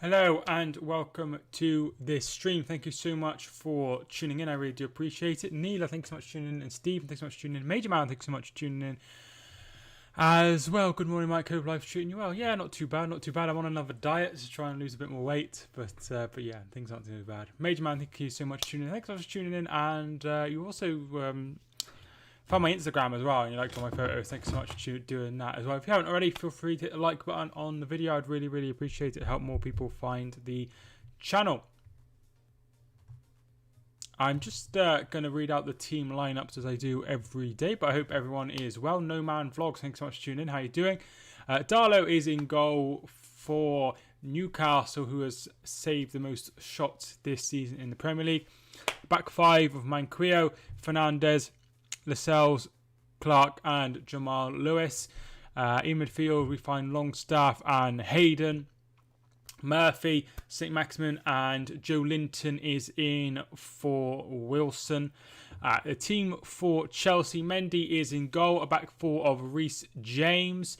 Hello and welcome to this stream. Thank you so much for tuning in. I really do appreciate it. Neela, thanks so much for tuning in. And Steve, thanks so much for tuning in. Major Man, thanks so much for tuning in as well. Good morning, Mike. Hope life's treating you well. Yeah, not too bad, not too bad. I'm on another diet to try and lose a bit more weight, but yeah, things aren't too bad. Major Man, thank you so much for tuning in. Thanks so much for tuning in, and you also found my Instagram as well, and you liked all my photos. Thanks so much for doing that as well. If you haven't already, feel free to hit the like button on the video. I'd really, really appreciate it. Help more people find the channel. I'm just going to read out the team lineups as I do every day, but I hope everyone is well. No Man Vlogs, thanks so much for tuning in. How you doing? Darlow is in goal for Newcastle, who has saved the most shots this season in the Premier League. Back five of Manquillo, Fernandez, Lascelles, Clark and Jamal Lewis. In midfield we find Longstaff and Hayden. Murphy, St. Maximin and Joe Linton is in for Wilson. The team for Chelsea, Mendy is in goal. A back four of Reece James,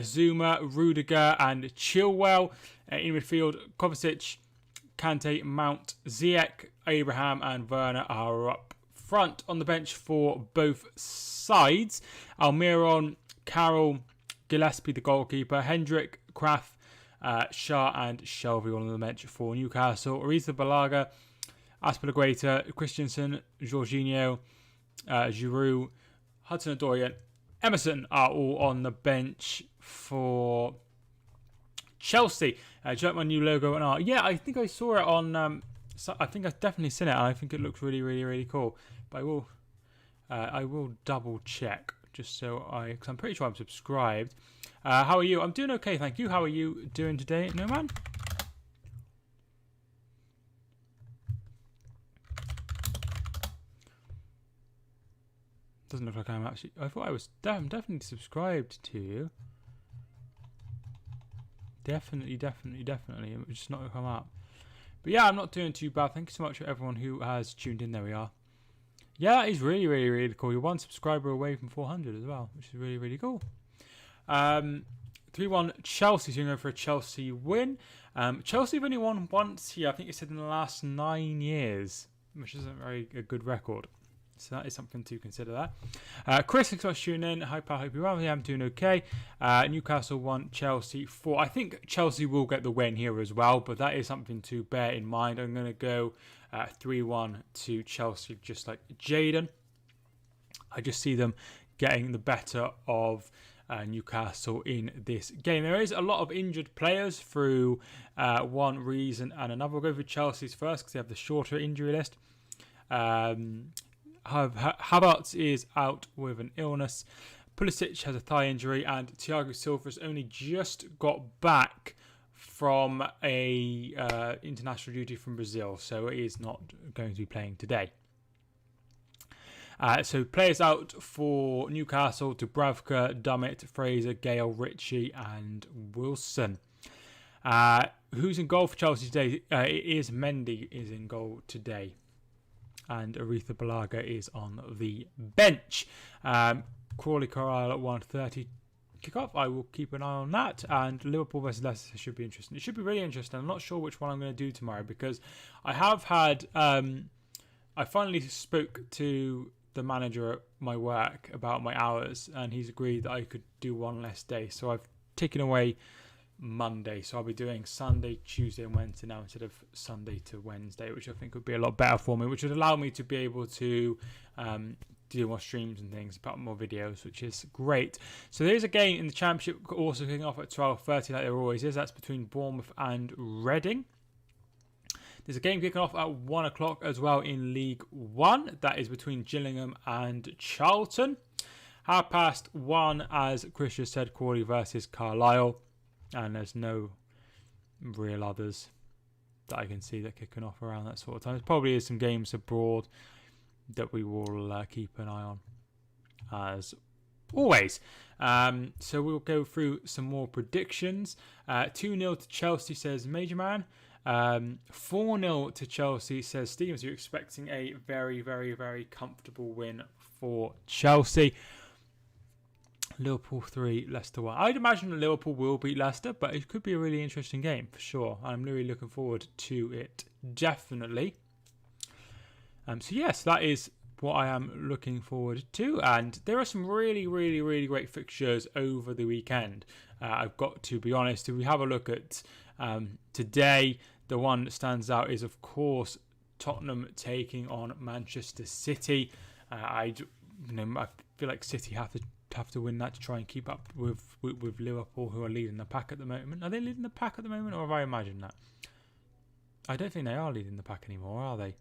Zuma, Rudiger and Chilwell. In midfield, Kovacic, Kante, Mount, Ziyech, Abraham and Werner are up front. On the bench for both sides, Almiron, Carroll, Gillespie the goalkeeper, Hendrick, Kraft, Shah and Shelby on the bench for Newcastle. Arrizabalaga, Aspilicueta, Christensen, Jorginho, Giroud, Hudson-Odoi, Emerson are all on the bench for Chelsea. Check my new logo and art. Yeah, I think I saw it on. I think I've definitely seen it, and I think it looks really, really, really cool. But I will double check just so because I'm pretty sure I'm subscribed. How are you? I'm doing okay, thank you. How are you doing today, No Man? Doesn't look like I'm actually. I thought I was. I'm definitely subscribed to you. Definitely. It was just not come up. But yeah, I'm not doing too bad. Thank you so much for everyone who has tuned in. There we are. Yeah, it's really, really, really cool. You're one subscriber away from 400 as well, which is really, really cool. 3-1 Chelsea, so you're going for a Chelsea win. Chelsea have only won once here, I think it said in the last 9 years, which isn't a good record. So that is something to consider that. Chris, thanks so much for tuning in. Hope you're well. Yeah, I'm doing okay. Newcastle 1, Chelsea 4. I think Chelsea will get the win here as well, but that is something to bear in mind. I'm going to go 3-1 to Chelsea, just like Jaden. I just see them getting the better of Newcastle in this game. There is a lot of injured players through one reason and another. We'll go for Chelsea's first because they have the shorter injury list. Havertz is out with an illness. Pulisic has a thigh injury, and Thiago Silva's only just got back from a international duty from Brazil, so he is not going to be playing today. So players out for Newcastle: Dubravka, Dummett, Fraser, Gale, Ritchie and Wilson. Who's in goal for Chelsea today? It is Mendy is in goal today. And Arrizabalaga is on the bench. Crawley Carlisle at 1:30 kickoff. I will keep an eye on that. And Liverpool versus Leicester should be interesting. It should be really interesting. I'm not sure which one I'm going to do tomorrow because I have had. I finally spoke to the manager at my work about my hours, and he's agreed that I could do one less day. So I've taken away Monday, so I'll be doing Sunday, Tuesday and Wednesday now instead of Sunday to Wednesday, which I think would be a lot better for me, which would allow me to be able to do more streams and things, put up more videos, which is great. So there's a game in the Championship also kicking off at 12:30 like there always is. That's between Bournemouth and Reading. There's a game kicking off at 1 o'clock as well in League One. That is between Gillingham and Charlton. 1:30, as Chris just said, Crawley versus Carlisle. And there's no real others that I can see that kicking off around that sort of time. There probably is some games abroad that we will keep an eye on, as always. So we'll go through some more predictions. 2-0 to Chelsea, says Major Man. 4-0 to Chelsea, says Stevens. You're expecting a very, very, very comfortable win for Chelsea. Liverpool 3, Leicester 1. I'd imagine that Liverpool will beat Leicester, but it could be a really interesting game for sure. I'm really looking forward to it, definitely. So yes, that is what I am looking forward to. And there are some really, really, really great fixtures over the weekend. I've got to be honest. If we have a look at today, the one that stands out is, of course, Tottenham taking on Manchester City. I feel like City have to win that to try and keep up with Liverpool, who are leading the pack at the moment. Are they leading the pack at the moment, or have I imagined that? I don't think they are leading the pack anymore, are they?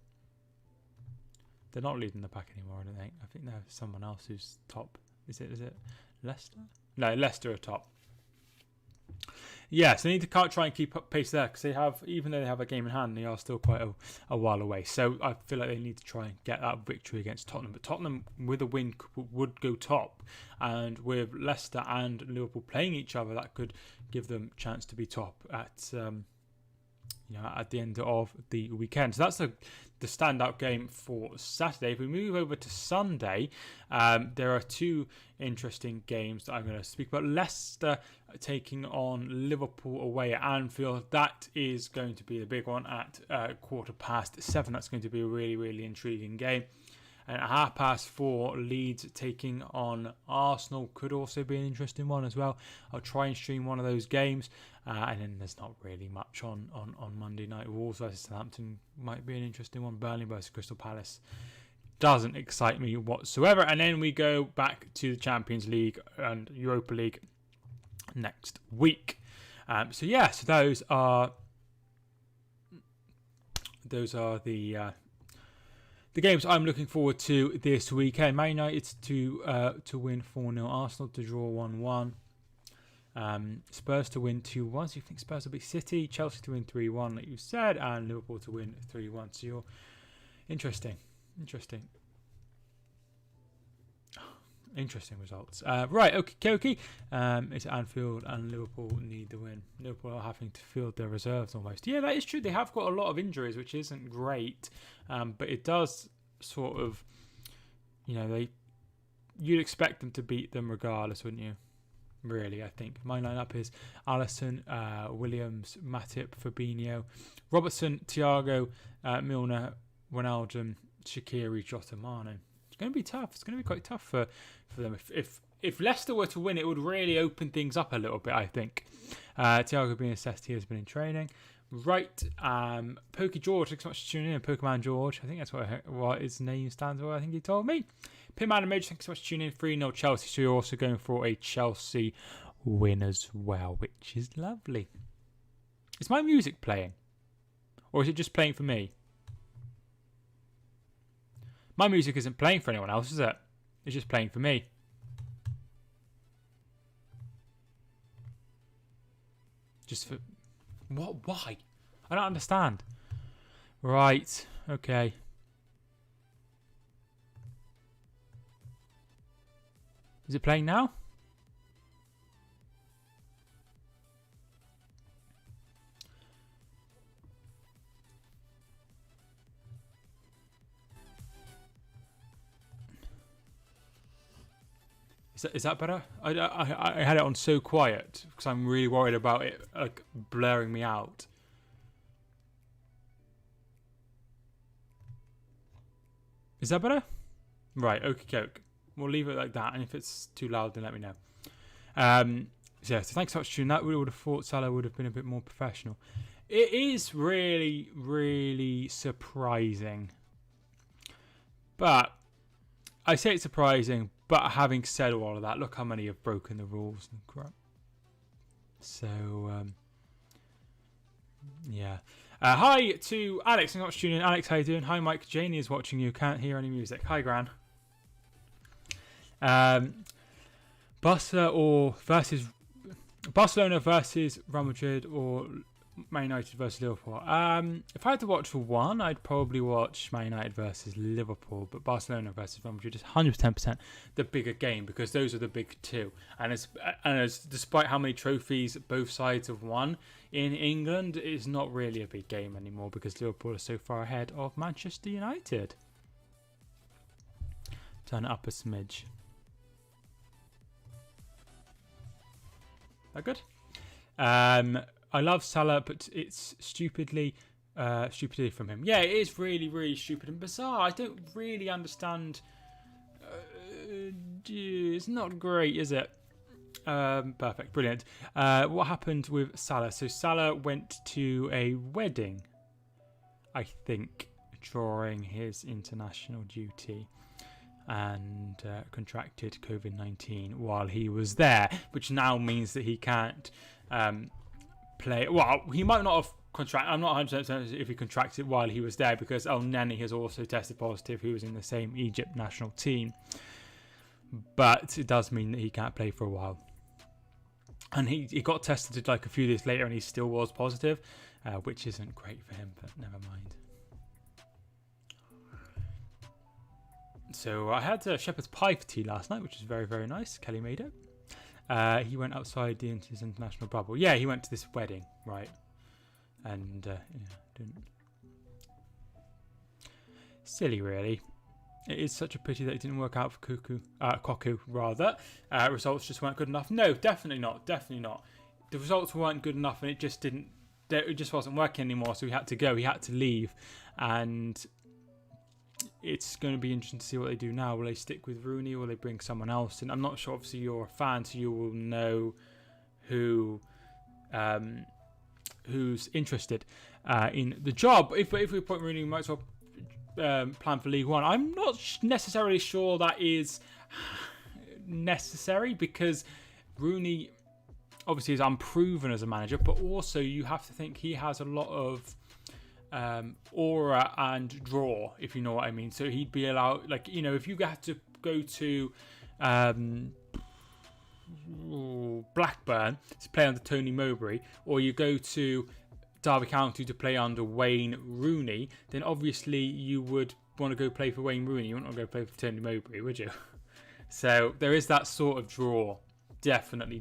They're not leading the pack anymore, I don't think. I think there's someone else who's top. Is it Leicester? No, Leicester are top. Yes, they need to try and keep up pace there, because they have, even though they have a game in hand, they are still quite a while away. So I feel like they need to try and get that victory against Tottenham. But Tottenham, with a win, would go top, and with Leicester and Liverpool playing each other, that could give them a chance to be top at the end of the weekend. So that's the standout game for Saturday. If we move over to Sunday, there are two interesting games that I'm going to speak about. Leicester taking on Liverpool away at Anfield. That is going to be the big one at 7:15. That's going to be a really, really intriguing game. And at 4:30, Leeds taking on Arsenal could also be an interesting one as well. I'll try and stream one of those games. And then there's not really much on Monday night. Wolves versus Southampton might be an interesting one. Burnley versus Crystal Palace doesn't excite me whatsoever. And then we go back to the Champions League and Europa League next week. So those are the games I'm looking forward to this weekend. Man United to win 4-0. Arsenal to draw 1-1. Spurs to win 2-1. So you think Spurs will beat City? Chelsea to win 3-1, like you said, and Liverpool to win 3-1. So you're interesting results. Right, okay. It's Anfield, and Liverpool need the win. Liverpool are having to field their reserves almost. Yeah, that is true. They have got a lot of injuries, which isn't great, but it does sort of, you'd expect them to beat them regardless, wouldn't you? Really, I think. My lineup is Alisson, Williams, Matip, Fabinho, Robertson, Thiago, Milner, Wijnaldum, Shaqiri, Jota, Mane. It's going to be tough. It's going to be quite tough for them. If Leicester were to win, it would really open things up a little bit, I think. Thiago being assessed, he has been in training. Right, Pokey George, thanks so much for tuning in. Pokemon George, I think that's what his name stands for, I think he told me. Pitman and Major, thanks so much for tuning in. 3-0 Chelsea, so you're also going for a Chelsea win as well, which is lovely. Is my music playing? Or is it just playing for me? My music isn't playing for anyone else, is it? It's just playing for me. Just for... What? Why? I don't understand. Right. Okay. Is it playing now? Is that better? I had it on so quiet because I'm really worried about it like blurring me out. Is that better? Right, okie doke. We'll leave it like that, and if it's too loud, then let me know. So thanks so much for tuning in. We would have thought Salah would have been a bit more professional. It is really, really surprising. But I say it's surprising, but having said all of that, look how many have broken the rules and crap. So, yeah. Hi to Alex. Thanks so much for tuning in. Alex, how you doing? Hi, Mike. Janie is watching you. Can't hear any music. Hi, Gran. Barcelona versus Real Madrid or Man United versus Liverpool. If I had to watch for one, I'd probably watch Man United versus Liverpool, but Barcelona versus Real Madrid is 110% the bigger game because those are the big two. And as despite how many trophies both sides have won in England, it's not really a big game anymore because Liverpool are so far ahead of Manchester United. Turn it up a smidge. That good? I love Salah, but it's stupidity from him. Yeah, it is really, really stupid and bizarre. I don't really understand. It's not great, is it? Perfect, brilliant. What happened with Salah? So Salah went to a wedding, I think, during his international duty, and contracted COVID-19 while he was there, which now means that he can't play. Well, he might not have contracted. I'm not 100% certain if he contracted while he was there, because El Neni has also tested positive, who was in the same Egypt national team. But it does mean that he can't play for a while. And he got tested like a few days later, and he still was positive, which isn't great for him, but never mind. So I had shepherd's pie for tea last night, which was very, very nice. Kelly made it. He went outside his international bubble. Yeah, he went to this wedding, right? And didn't. Silly, really. It is such a pity that it didn't work out for Koku, rather. Results just weren't good enough. No, definitely not. Definitely not. The results weren't good enough, and it just didn't. It just wasn't working anymore. So he had to go. He had to leave, and it's going to be interesting to see what they do now. Will they stick with Rooney, or will they bring someone else in? I'm not sure. Obviously, you're a fan, so you will know who's interested in the job. If we appoint Rooney, we might as well plan for League One. I'm not necessarily sure that is necessary, because Rooney obviously is unproven as a manager, but also you have to think he has a lot of aura and draw, if you know what I mean. So he'd be allowed, like, you know, if you had to go to Blackburn to play under Tony Mowbray, or you go to Derby County to play under Wayne Rooney, then obviously you would want to go play for Wayne Rooney. You wouldn't want to go play for Tony Mowbray, would you? So there is that sort of draw. Definitely.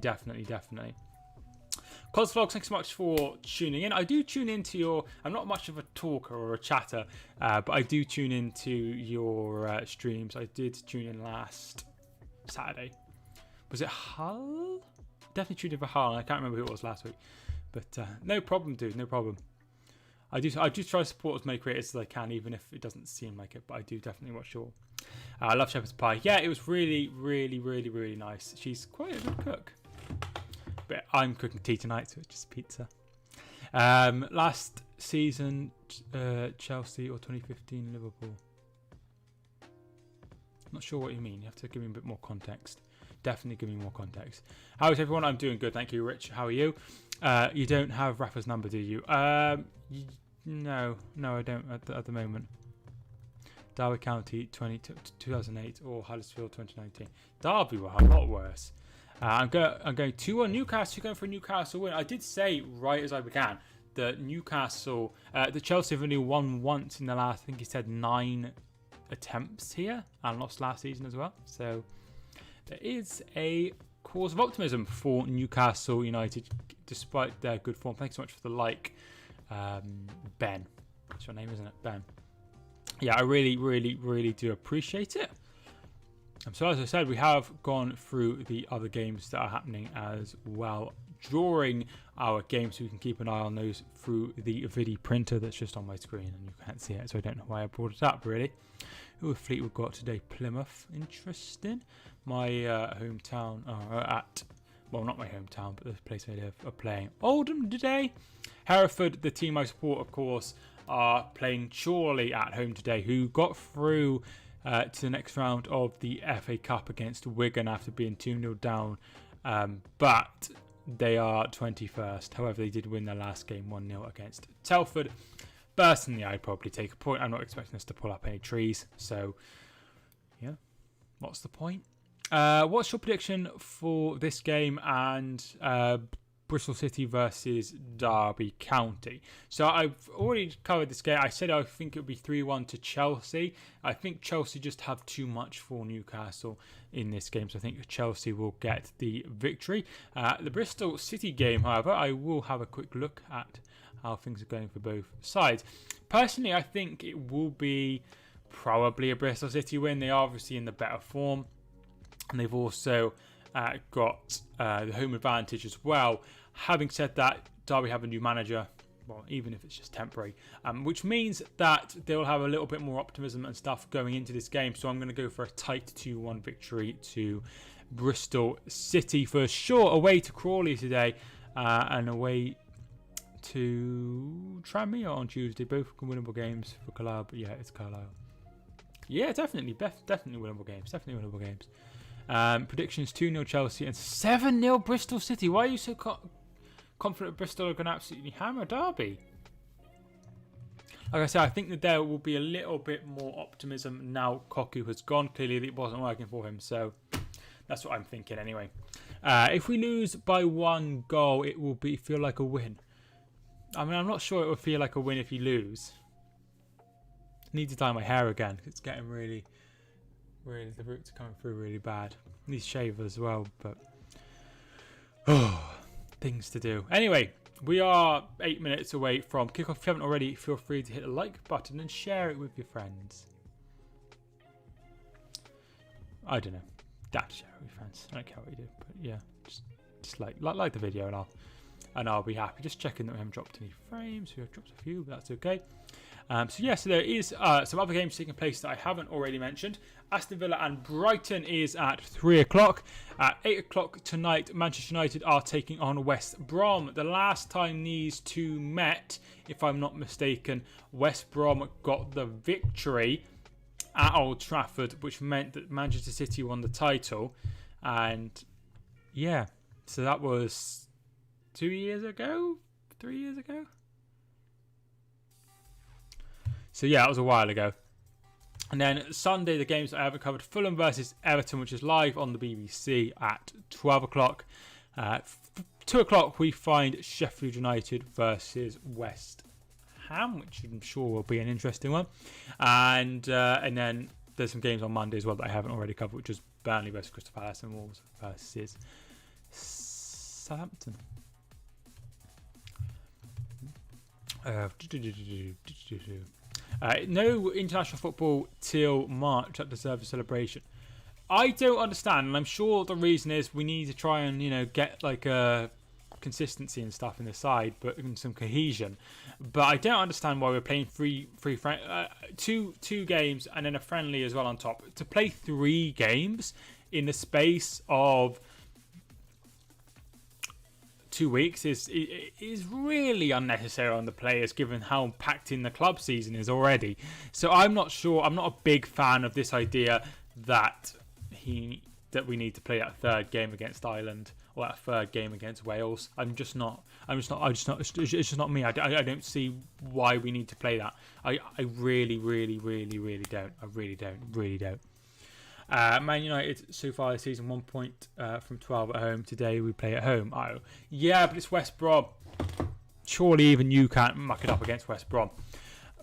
Cosvlogs, thanks so much for tuning in. I do tune into your... I'm not much of a talker or a chatter, but I do tune into your streams. I did tune in last Saturday. Was it Hull? Definitely tuned in for Hull. I can't remember who it was last week. But no problem, dude. No problem. I do try to support as many creators as I can, even if it doesn't seem like it. But I do definitely watch your... I love shepherd's pie. Yeah, it was really, really, really, really nice. She's quite a good cook. But I'm cooking tea tonight, so it's just pizza. Last season, Chelsea or 2015 Liverpool? Not sure what you mean. You have to give me a bit more context. Definitely give me more context. How is everyone? I'm doing good, thank you. Rich, how are you? You don't have Rafa's number, do you? No, I don't at the moment. Derby County 2008 or Huddersfield 2019. Derby were a lot worse. I'm going 2-1 Newcastle. Going for a Newcastle win. I did say right as I began that Newcastle, the Chelsea have only won once in the last, I think he said 9 attempts here, and lost last season as well. So there is a cause of optimism for Newcastle United, despite their good form. Thanks so much for the like, Ben. That's your name, isn't it, Ben? Yeah, I really, really, really do appreciate it. So as I said, we have gone through the other games that are happening as well during our game, so we can keep an eye on those through the video printer that's just on my screen, and you can't see it, so I don't know why I brought it up really. Who have Fleetwood got today? Plymouth. Interesting. My hometown well, not my hometown, but the place I live, are playing Oldham today. Hereford, the team I support, of course, are playing Chorley at home today, who got through to the next round of the FA Cup against Wigan after being 2-0 down, but they are 21st. However, they did win their last game 1-0 against Telford. Personally, I'd probably take a point. I'm not expecting us to pull up any trees, so yeah, what's the point? What's your prediction for this game and Bristol City versus Derby County? So I've already covered this game. I said I think it would be 3-1 to Chelsea. I think Chelsea just have too much for Newcastle in this game, so I think Chelsea will get the victory. The Bristol City game, however, I will have a quick look at how things are going for both sides. Personally, I think it will be probably a Bristol City win. They are obviously in the better form, and they've also got the home advantage as well. Having said that, Derby have a new manager, well, even if it's just temporary, which means that they'll have a little bit more optimism and stuff going into this game. So I'm going to go for a tight 2-1 victory to Bristol City for sure. Away to Crawley today and away to Tranmere on Tuesday. Both winnable games for Carlisle, but yeah, it's Carlisle. Yeah, definitely winnable games. Definitely winnable games. Predictions 2-0 Chelsea and 7-0 Bristol City. Why are you so confident Bristol are going to absolutely hammer Derby? Like I said, I think that there will be a little bit more optimism now Koku has gone. Clearly it wasn't working for him, so that's what I'm thinking anyway. If we lose by 1 goal, it will feel like a win. I mean, I'm not sure it will feel like a win if you lose. I need to dye my hair again. It's getting really, the roots are coming through really bad. I need to shave as well, but things to do. Anyway, we are 8 minutes away from kickoff. If you haven't already, feel free to hit the like button and share it with your friends. I don't know. Share it with your friends. I don't care what you do, but yeah, just like the video and I'll be happy. Just checking that we haven't dropped any frames. We have dropped a few, but that's okay. So there is some other games taking place that I haven't already mentioned. Aston Villa and Brighton is at 3 o'clock. At 8 o'clock tonight, Manchester United are taking on West Brom. The last time these two met, if I'm not mistaken, West Brom got the victory at Old Trafford, which meant that Manchester City won the title. And yeah, so that was 2 years ago? 3 years ago? So yeah, that was a while ago. And then Sunday, the games that I haven't covered: Fulham versus Everton, which is live on the BBC at 12 o'clock. 2 o'clock, we find Sheffield United versus West Ham, which I'm sure will be an interesting one. And then there's some games on Monday as well that I haven't already covered, which is Burnley versus Crystal Palace and Wolves versus Southampton. No international football till March at the service celebration. I don't understand, and I'm sure the reason is we need to try and get like a consistency and stuff in the side, but and some cohesion. But I don't understand why we're playing two games and then a friendly as well on top. To play 3 games in the space of 2 weeks is really unnecessary on the players, given how packed in the club season is already. So I'm not sure. I'm not a big fan of this idea that we need to play that 3rd game against Ireland or that 3rd game against Wales. It's just not me. I don't see why we need to play that. I really don't. I really don't. Man United so far this season 1 point from 12 at home. Today we play at home. Oh, yeah, but it's West Brom. Surely even you can't muck it up against West Brom.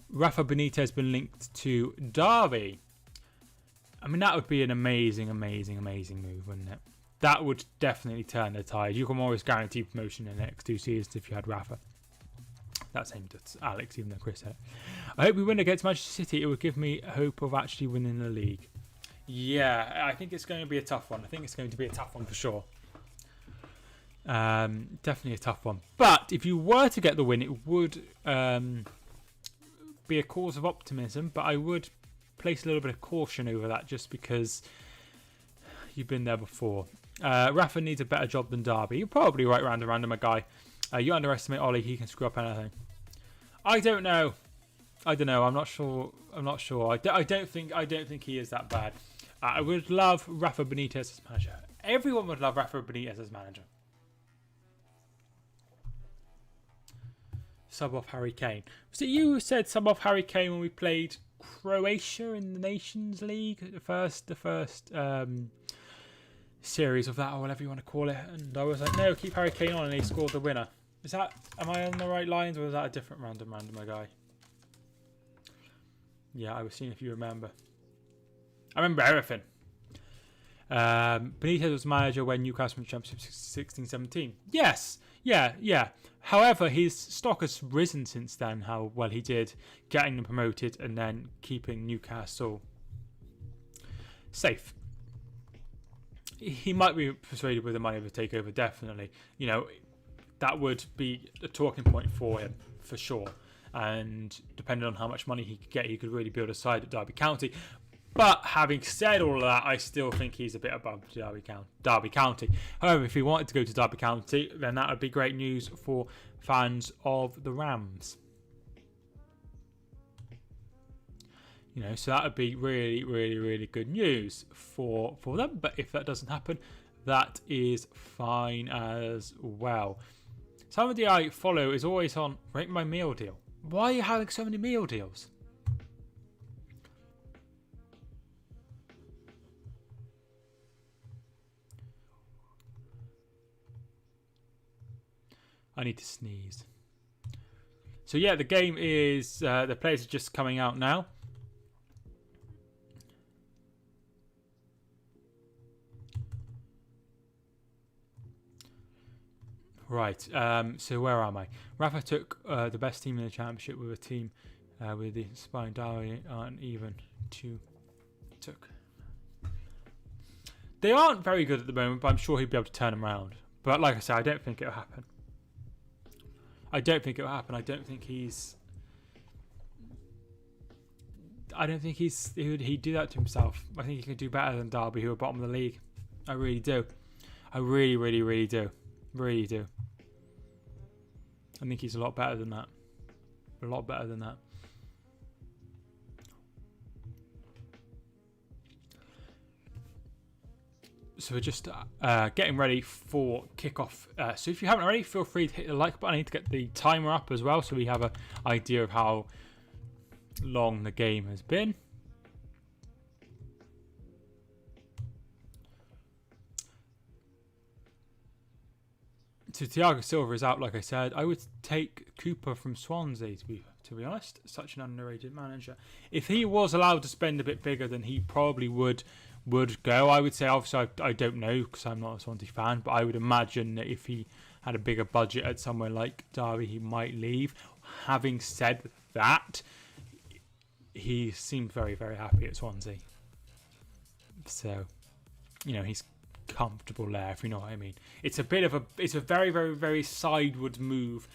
Rafa Benitez has been linked to Derby. I mean, that would be an amazing move, wouldn't it? That would definitely turn the tide. You can always guarantee promotion in the next 2 seasons if you had Rafa. That's aimed at Alex, even though Chris said it. I hope we win against Manchester City. It would give me hope of actually winning the league. Yeah, I think it's going to be a tough one. For sure. Definitely a tough one. But if you were to get the win, it would be a cause of optimism. But I would place a little bit of caution over that just because you've been there before. Rafa needs a better job than Derby. You're probably right, random a guy. You underestimate Ollie. He can screw up anything. I don't know. I'm not sure. I don't think he is that bad. I would love Rafa Benitez as manager. Everyone would love Rafa Benitez as manager. Sub off Harry Kane. Was it you who said sub off Harry Kane when we played Croatia in the Nations League? The first series of that, or whatever you want to call it. And I was like, no, keep Harry Kane on, and he scored the winner. Am I on the right lines, or is that a different random guy? Yeah, I was seeing if you remember. I remember everything. Benitez was manager when Newcastle won the Championship 16-17. Yes, yeah. However, his stock has risen since then, how well he did getting them promoted and then keeping Newcastle safe. he might be persuaded with the money of a takeover, definitely. You know, that would be a talking point for him, for sure. And depending on how much money he could get, he could really build a side at Derby County. But having said all of that, I still think he's a bit above Derby County. However, if he wanted to go to Derby County, then that would be great news for fans of the Rams. You know, so that would be really, really, really good news for them. But if that doesn't happen, that is fine as well. Somebody I follow is always on rate my meal deal. Why are you having so many meal deals? I need to sneeze. So yeah, the game is, the players are just coming out now. Right, so where am I? Rafa took the best team in the championship with a team with the inspiring Derby aren't even two took. They aren't very good at the moment, but I'm sure he'd be able to turn them around. But like I said, I don't think it'll happen. I don't think he'd do that to himself. I think he can do better than Derby, who are bottom of the league. I really do. I really, really, really do. Really do. I think he's a lot better than that. A lot better than that. So we're just getting ready for kickoff. So if you haven't already, feel free to hit the like button. I need to get the timer up as well, so we have an idea of how long the game has been. So Thiago Silva is out, like I said. I would take Cooper from Swansea, to be honest. Such an underrated manager. If he was allowed to spend a bit bigger, then he probably would go. I would say, obviously, I don't know because I'm not a Swansea fan, but I would imagine that if he had a bigger budget at somewhere like Derby, he might leave. Having said that, he seemed very, very happy at Swansea. So, you know, he's comfortable there, if you know what I mean. It's a very, very, very sideward move.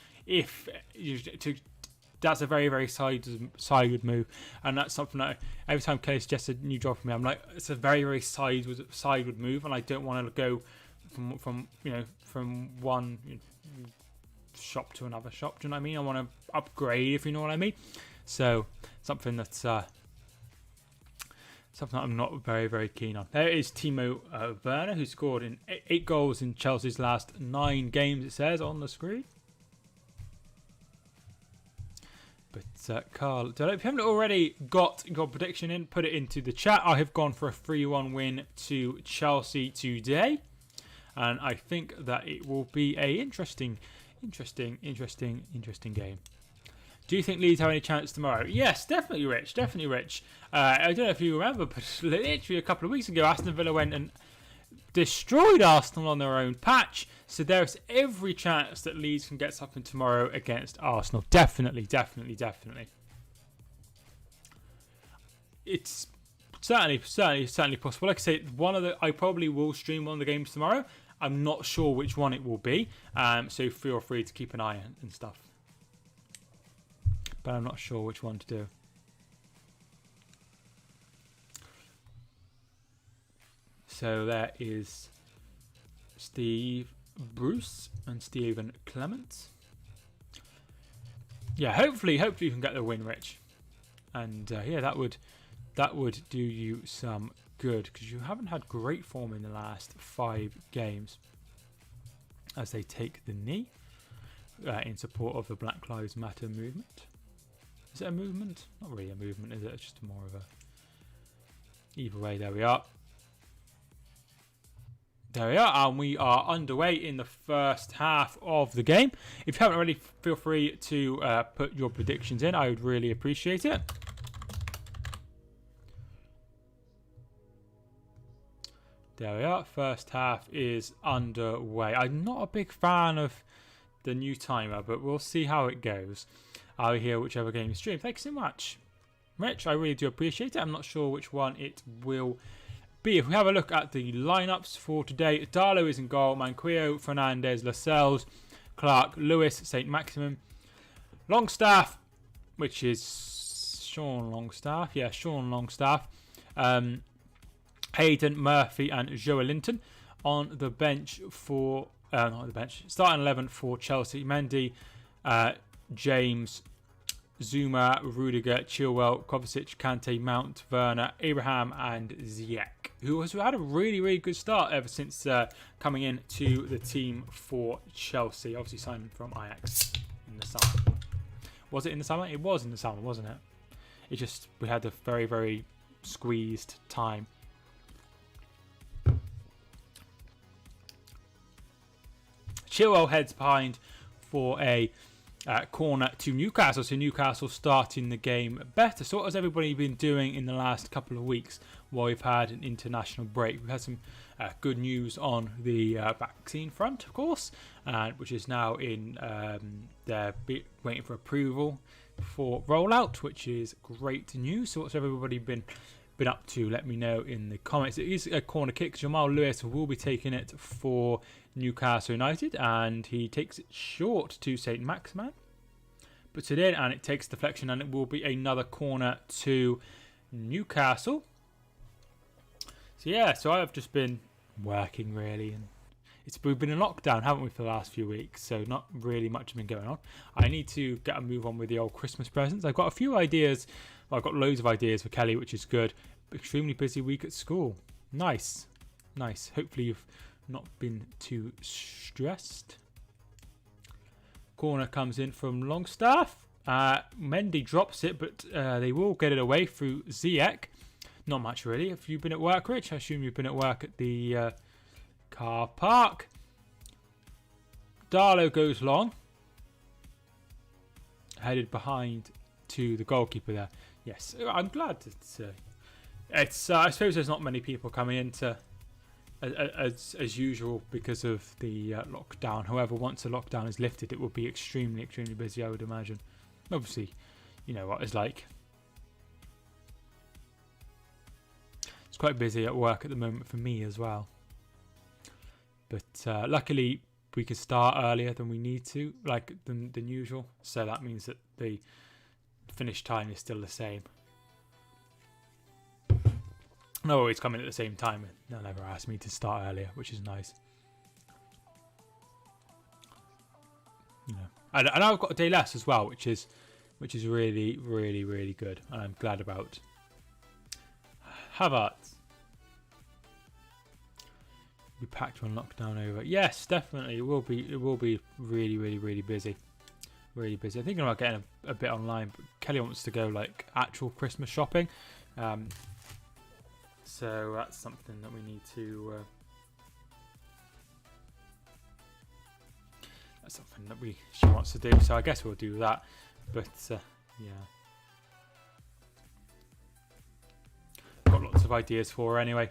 That's a very, very sideward move, and that's something that every time Kelly suggests a new job for me, I'm like, it's a very, very sideward move, and I don't want to go from one shop to another shop. Do you know what I mean? I want to upgrade, if you know what I mean. So something that's something that I'm not very, very keen on. There is Timo Werner, who scored in 8 goals in Chelsea's last 9 games, it says on the screen. But Carl, if you haven't already got your prediction in, put it into the chat. I have gone for a 3-1 win to Chelsea today. And I think that it will be a interesting game. Do you think Leeds have any chance tomorrow? Yes, definitely, Rich. Definitely, Rich. I don't know if you remember, but literally a couple of weeks ago, Aston Villa went and destroyed Arsenal on their own patch. So there's every chance that Leeds can get something tomorrow against Arsenal. Definitely. It's certainly possible. Like I say, I probably will stream one of the games tomorrow. I'm not sure which one it will be. So feel free to keep an eye on and stuff. But I'm not sure which one to do. So there is Steve Bruce and Stephen Clement. Yeah, hopefully you can get the win, Rich. And yeah, that would do you some good, because you haven't had great form in the last 5 games as they take the knee in support of the Black Lives Matter movement. Is it a movement? Not really a movement, is it? It's just more of a... Either way, there we are. There we are, and we are underway in the first half of the game. If you haven't already, feel free to put your predictions in. I would really appreciate it. There we are. First half is underway. I'm not a big fan of the new timer, but we'll see how it goes. I'll hear whichever game you stream. Thanks so much, Rich. I really do appreciate it. I'm not sure which one it will But if we have a look at the lineups for today, Darlow is in goal, Manquillo, Fernandez, Lascelles, Clark, Lewis, St. Maximin, Longstaff, which is Sean Longstaff. Yeah, Sean Longstaff. Hayden, Murphy, and Joelinton. On the bench for not on the bench. Starting 11 for Chelsea: Mendy, James, Zuma, Rudiger, Chilwell, Kovacic, Kante, Mount, Werner, Abraham, and Ziyech, who has had a really good start ever since coming in to the team for Chelsea. Obviously signed from Ajax in the summer. Was it in the summer? It was in the summer, wasn't it? It just, we had a very squeezed time. Chilwell heads behind for a corner to Newcastle. So Newcastle starting the game better. So what has everybody been doing in the last couple of weeks while we've had an international break? We've had some good news on the vaccine front, of course, which is now in they're waiting for approval for rollout, which is great news. So what's everybody been up to? Let me know in the comments. It is a corner kick. Jamal Lewis will be taking it for Newcastle United, and he takes it short to St. Maximin, puts it in, and it takes deflection, and it will be another corner to Newcastle. So yeah, so I've just been working really, and we've been in lockdown, haven't we, for the last few weeks, so not really much has been going on. I need to get a move on with the old Christmas presents. I've got a few ideas. Well, I've got loads of ideas for Kelly, which is good. Extremely busy week at school. Nice. Hopefully you've not been too stressed. Corner comes in from Longstaff. Mendy drops it, but they will get it away through Ziyech. Not much really. Have you been at work, Rich? I assume you've been at work at the car park. Darlow goes long. Headed behind to the goalkeeper there. Yes, I'm glad that it's. I suppose there's not many people coming into as usual because of the lockdown. However, once the lockdown is lifted, it will be extremely busy, I would imagine. Obviously, you know what it's like. It's quite busy at work at the moment for me as well. But luckily, we can start earlier than we need to, than usual. So that means that the finish time is still the same. No, it's coming at the same time. They'll never ask me to start earlier, which is nice. You know, and I've got a day less as well, which is really good, and I'm glad about. Havertz. Be packed when lockdown over. Yes, definitely. It will be really busy. Really busy. I'm thinking about getting a bit online, but Kelly wants to go actual Christmas shopping. So that's something that we need to. That's something that she wants to do. So I guess we'll do that. But yeah, got lots of ideas for her anyway.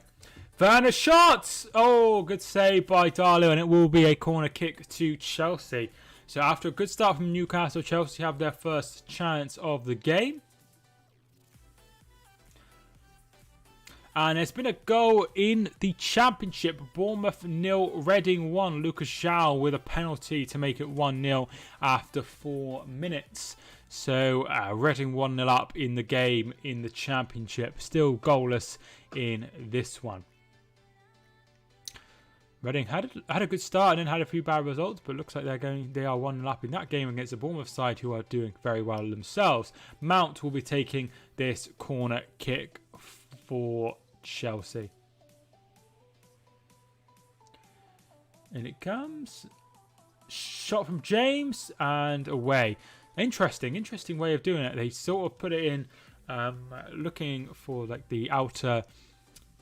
Werner shots! Oh, good save by Darlow, and it will be a corner kick to Chelsea. So after a good start from Newcastle, Chelsea have their first chance of the game. And there's been a goal in the Championship. Bournemouth 0, Reading 1. Lucas João with a penalty to make it 1-0 after 4 minutes. So Reading 1-0 up in the game in the Championship. Still goalless in this one. Reading had a good start and then had a few bad results, but looks like they are 1-0 up in that game against the Bournemouth side, who are doing very well themselves. Mount will be taking this corner kick for Chelsea. And it comes. Shot from James and away. Interesting way of doing it. They sort of put it in looking for the outer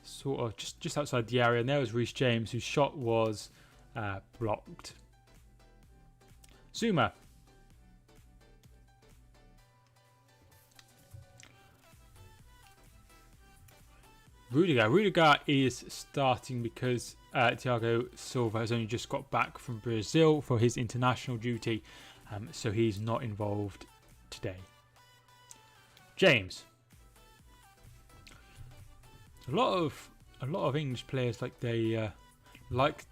sort of just outside the area, and there was Reece James, whose shot was blocked. Zuma. Rudiger is starting because Thiago Silva has only just got back from Brazil for his international duty, so he's not involved today. James. A lot of a lot of English players like they like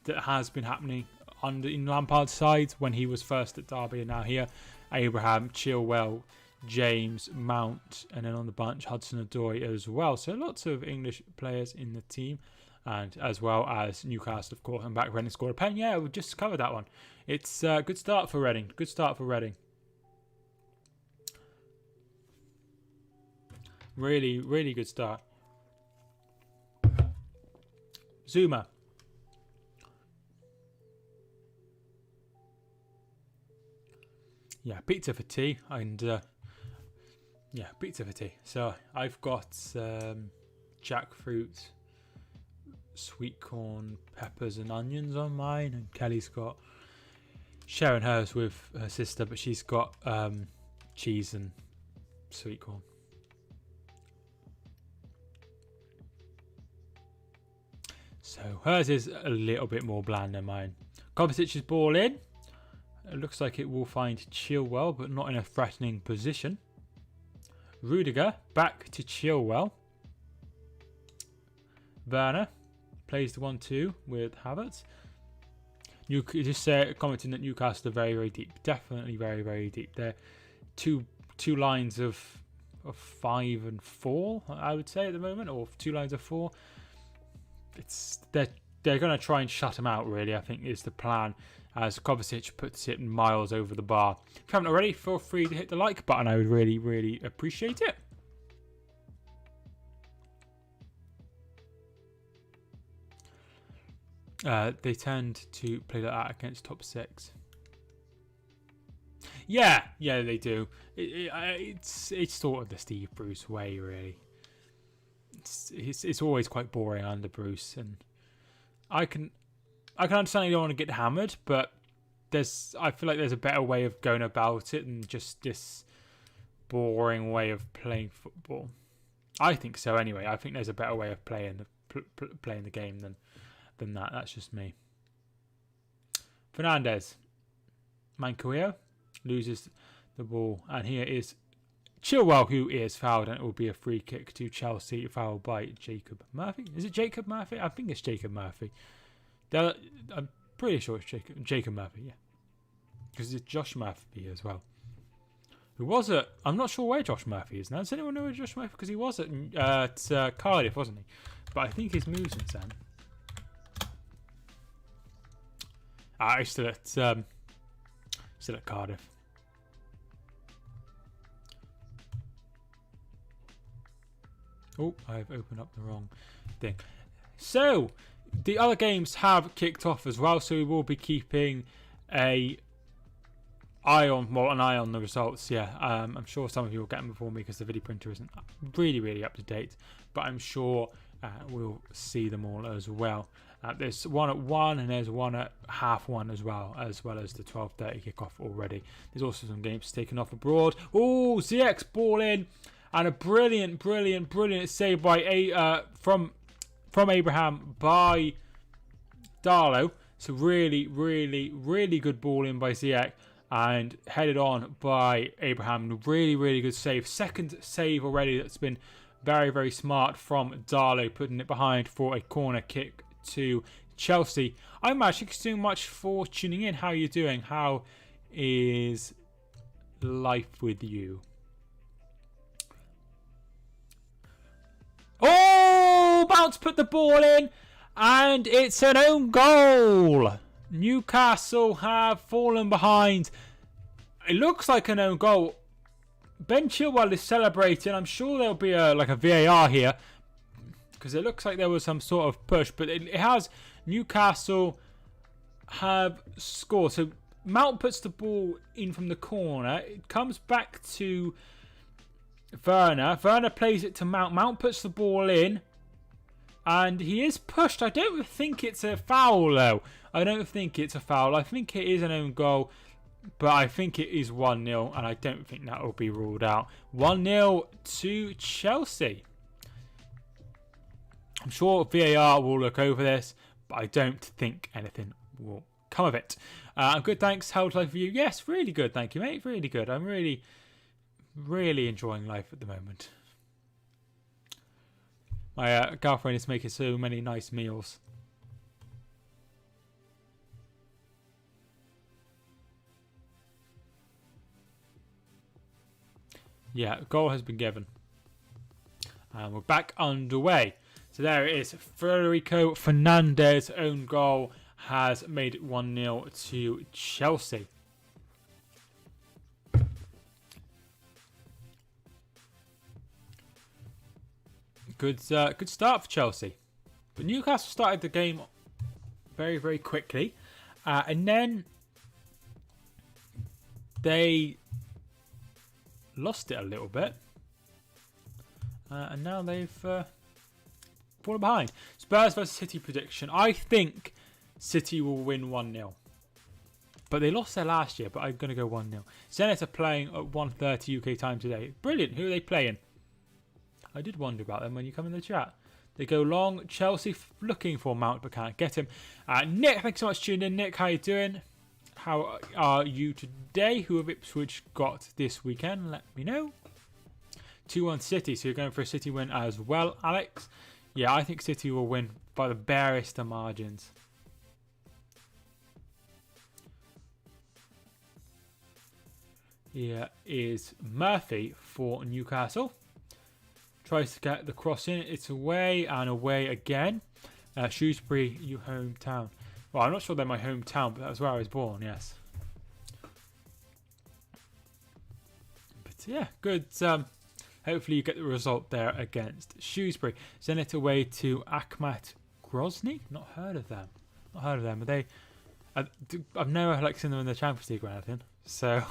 that has been happening in Lampard's side when he was first at Derby and now here. Abraham, Chilwell, James, Mount, and then on the bench Hudson-Odoi as well. So lots of English players in the team, and as well as Newcastle, of course. And back Reading scored a pen. Yeah, we just covered that one. It's a good start for Reading. Good start for Reading. Really, really good start. Zuma. Yeah, pizza for tea, and yeah, pizza for tea. So I've got jackfruit, sweet corn, peppers and onions on mine, and Kelly's got sharing hers with her sister, but she's got cheese and sweet corn. So hers is a little bit more bland than mine. Kovacic's ball in. It looks like it will find Chilwell, but not in a threatening position. Rudiger back to Chilwell. Werner plays the 1-2 with Havertz. You could just commenting that Newcastle are very, very deep. Definitely very, very deep. They're two lines of 5 and 4, I would say at the moment, or 2 lines of 4. They're going to try and shut him out, really, I think is the plan, as Kovacic puts it miles over the bar. If you haven't already, feel free to hit the like button. I would really, really appreciate it. They tend to play like that against top 6. Yeah, they do. It's sort of the Steve Bruce way, really. It's always quite boring under Bruce, and I can understand you don't want to get hammered, but I feel like there's a better way of going about it than just this boring way of playing football. I think so, anyway. I think there's a better way of playing the game than that. That's just me. Fernandez, Manquillo loses the ball, and here is Chilwell, who is fouled, and it will be a free kick to Chelsea, fouled by Jacob Murphy. Is it Jacob Murphy? I think it's Jacob Murphy. I'm pretty sure it's Jacob Murphy, yeah. Because it's Josh Murphy as well. Who was at... I'm not sure where Josh Murphy is now. Does anyone know where Josh Murphy is? Because he was at Cardiff, wasn't he? But I think he's moved since then. He's still at Cardiff. Oh, I've opened up the wrong thing. So, the other games have kicked off as well, so we will be keeping an eye on the results. Yeah, I'm sure some of you will get them before me because the video printer isn't really, really up to date, but I'm sure we'll see them all as well. There's one at 1 and there's one at 1:30 as well as the 12:30 kickoff already. There's also some games taken off abroad. Oh, ZX ball in, and a brilliant save by from Abraham by Darlow. So really good ball in by Ziyech and headed on by Abraham. Really good save. Second save already that's been very smart from Darlow, putting it behind for a corner kick to Chelsea. I'm actually so much for tuning in. How are you doing? How is life with you? Oh, Bounce put the ball in, and it's an own goal. Newcastle have fallen behind. It looks like an own goal. Ben Chilwell is celebrating. I'm sure there'll be a VAR here because it looks like there was some sort of push, but it has. Newcastle have scored. So Mount puts the ball in from the corner. It comes back to Werner. Werner plays it to Mount. Mount puts the ball in, and he is pushed. I don't think it's a foul, though. I don't think it's a foul. I think it is an own goal, but I think it is 1-0, and I don't think that will be ruled out. 1-0 to Chelsea. I'm sure VAR will look over this, but I don't think anything will come of it. I'm good, thanks. How's life for you? Yes, really good, thank you, mate. Really good. I'm really enjoying life at the moment. My girlfriend is making so many nice meals. Yeah, goal has been given. And we're back underway. So there it is. Federico Fernandez own goal has made it 1-0 to Chelsea. Good start for Chelsea. But Newcastle started the game very, very quickly. And then they lost it a little bit. And now they've fallen behind. Spurs versus City prediction. I think City will win 1-0. But they lost there last year, but I'm going to go 1-0. Zenit are playing at 1:30 UK time today. Brilliant. Who are they playing? I did wonder about them when you come in the chat. They go long. Chelsea looking for Mount but can't get him. Nick, thanks so much for tuning in. Nick, how you doing? How are you today? Who have Ipswich got this weekend? Let me know. 2-1 City. So you're going for a City win as well, Alex? Yeah, I think City will win by the barest of margins. Here is Murphy for Newcastle. Tries to get the cross in. It's away and away again. Shrewsbury, your hometown. Well, I'm not sure they're my hometown, but that's where I was born, yes. But yeah, good. Hopefully you get the result there against Shrewsbury. Send it away to Akhmat Grozny. Not heard of them. Are they? I've never seen them in the Champions League or anything. So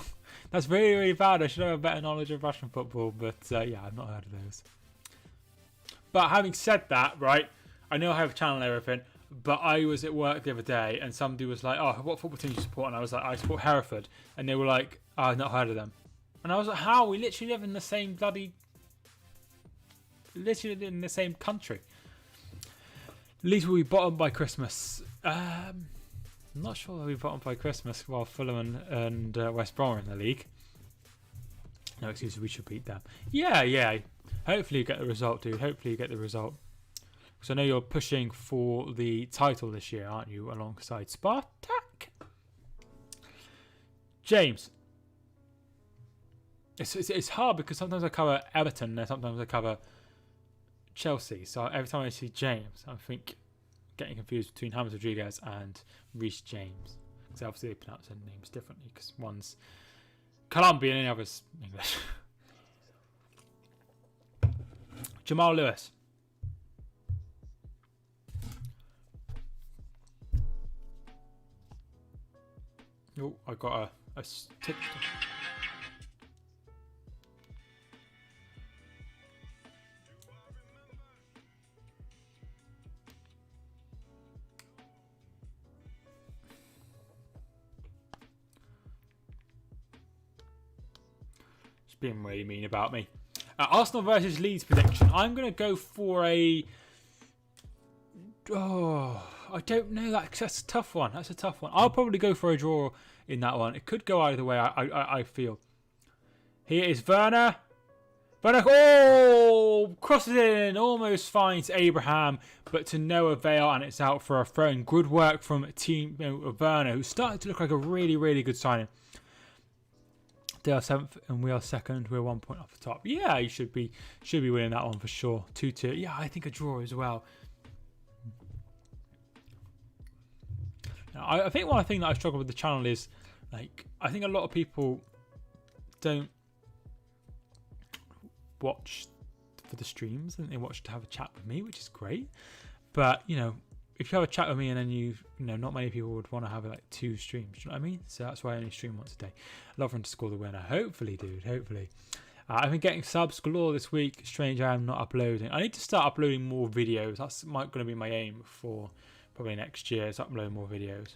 that's really, really bad. I should have a better knowledge of Russian football. But yeah, I've not heard of those. But having said that, right, I know I have a channel and everything, but I was at work the other day and somebody was like, oh, what football team do you support? And I was like, I support Hereford. And they were like, oh, I've not heard of them. And I was like, how? We literally live in the same literally in the same country. Leeds will be bottom by Christmas. I'm not sure they'll be bottom by Christmas while Fulham and West Brom are in the league. No excuses, we should beat them. Yeah. Hopefully you get the result, dude. Hopefully you get the result. Because I know you're pushing for the title this year, aren't you? Alongside Spartak. James. It's hard because sometimes I cover Everton and sometimes I cover Chelsea. So every time I see James, I think getting confused between James Rodriguez and Reece James. Because obviously they pronounce their names differently because one's Colombian and the other's English. Jamal Lewis. Oh, I got a tip. It's being really mean about me. Arsenal versus Leeds prediction. I'm going to go for a... Oh, I don't know. That's a tough one. I'll probably go for a draw in that one. It could go either way, I feel. Here is Werner. Werner, crosses it in. Almost finds Abraham, but to no avail, and it's out for a throw. And good work from team Werner, who's starting to look like a really, really good signing. They are 7th and we are 2nd. We're 1 point off the top. Yeah, you should be winning that one for sure. 2-2. Yeah, I think a draw as well. Now, I think one thing that I struggle with the channel is I think a lot of people don't watch for the streams and they watch to have a chat with me, which is great. But if you have a chat with me and then not many people would want to have 2 streams. Do you know what I mean? So that's why I only stream once a day. Love them to score the winner. Hopefully, dude. Hopefully. I've been getting subs galore this week. Strange I am not uploading. I need to start uploading more videos. That's going to be my aim for probably next year, is upload more videos.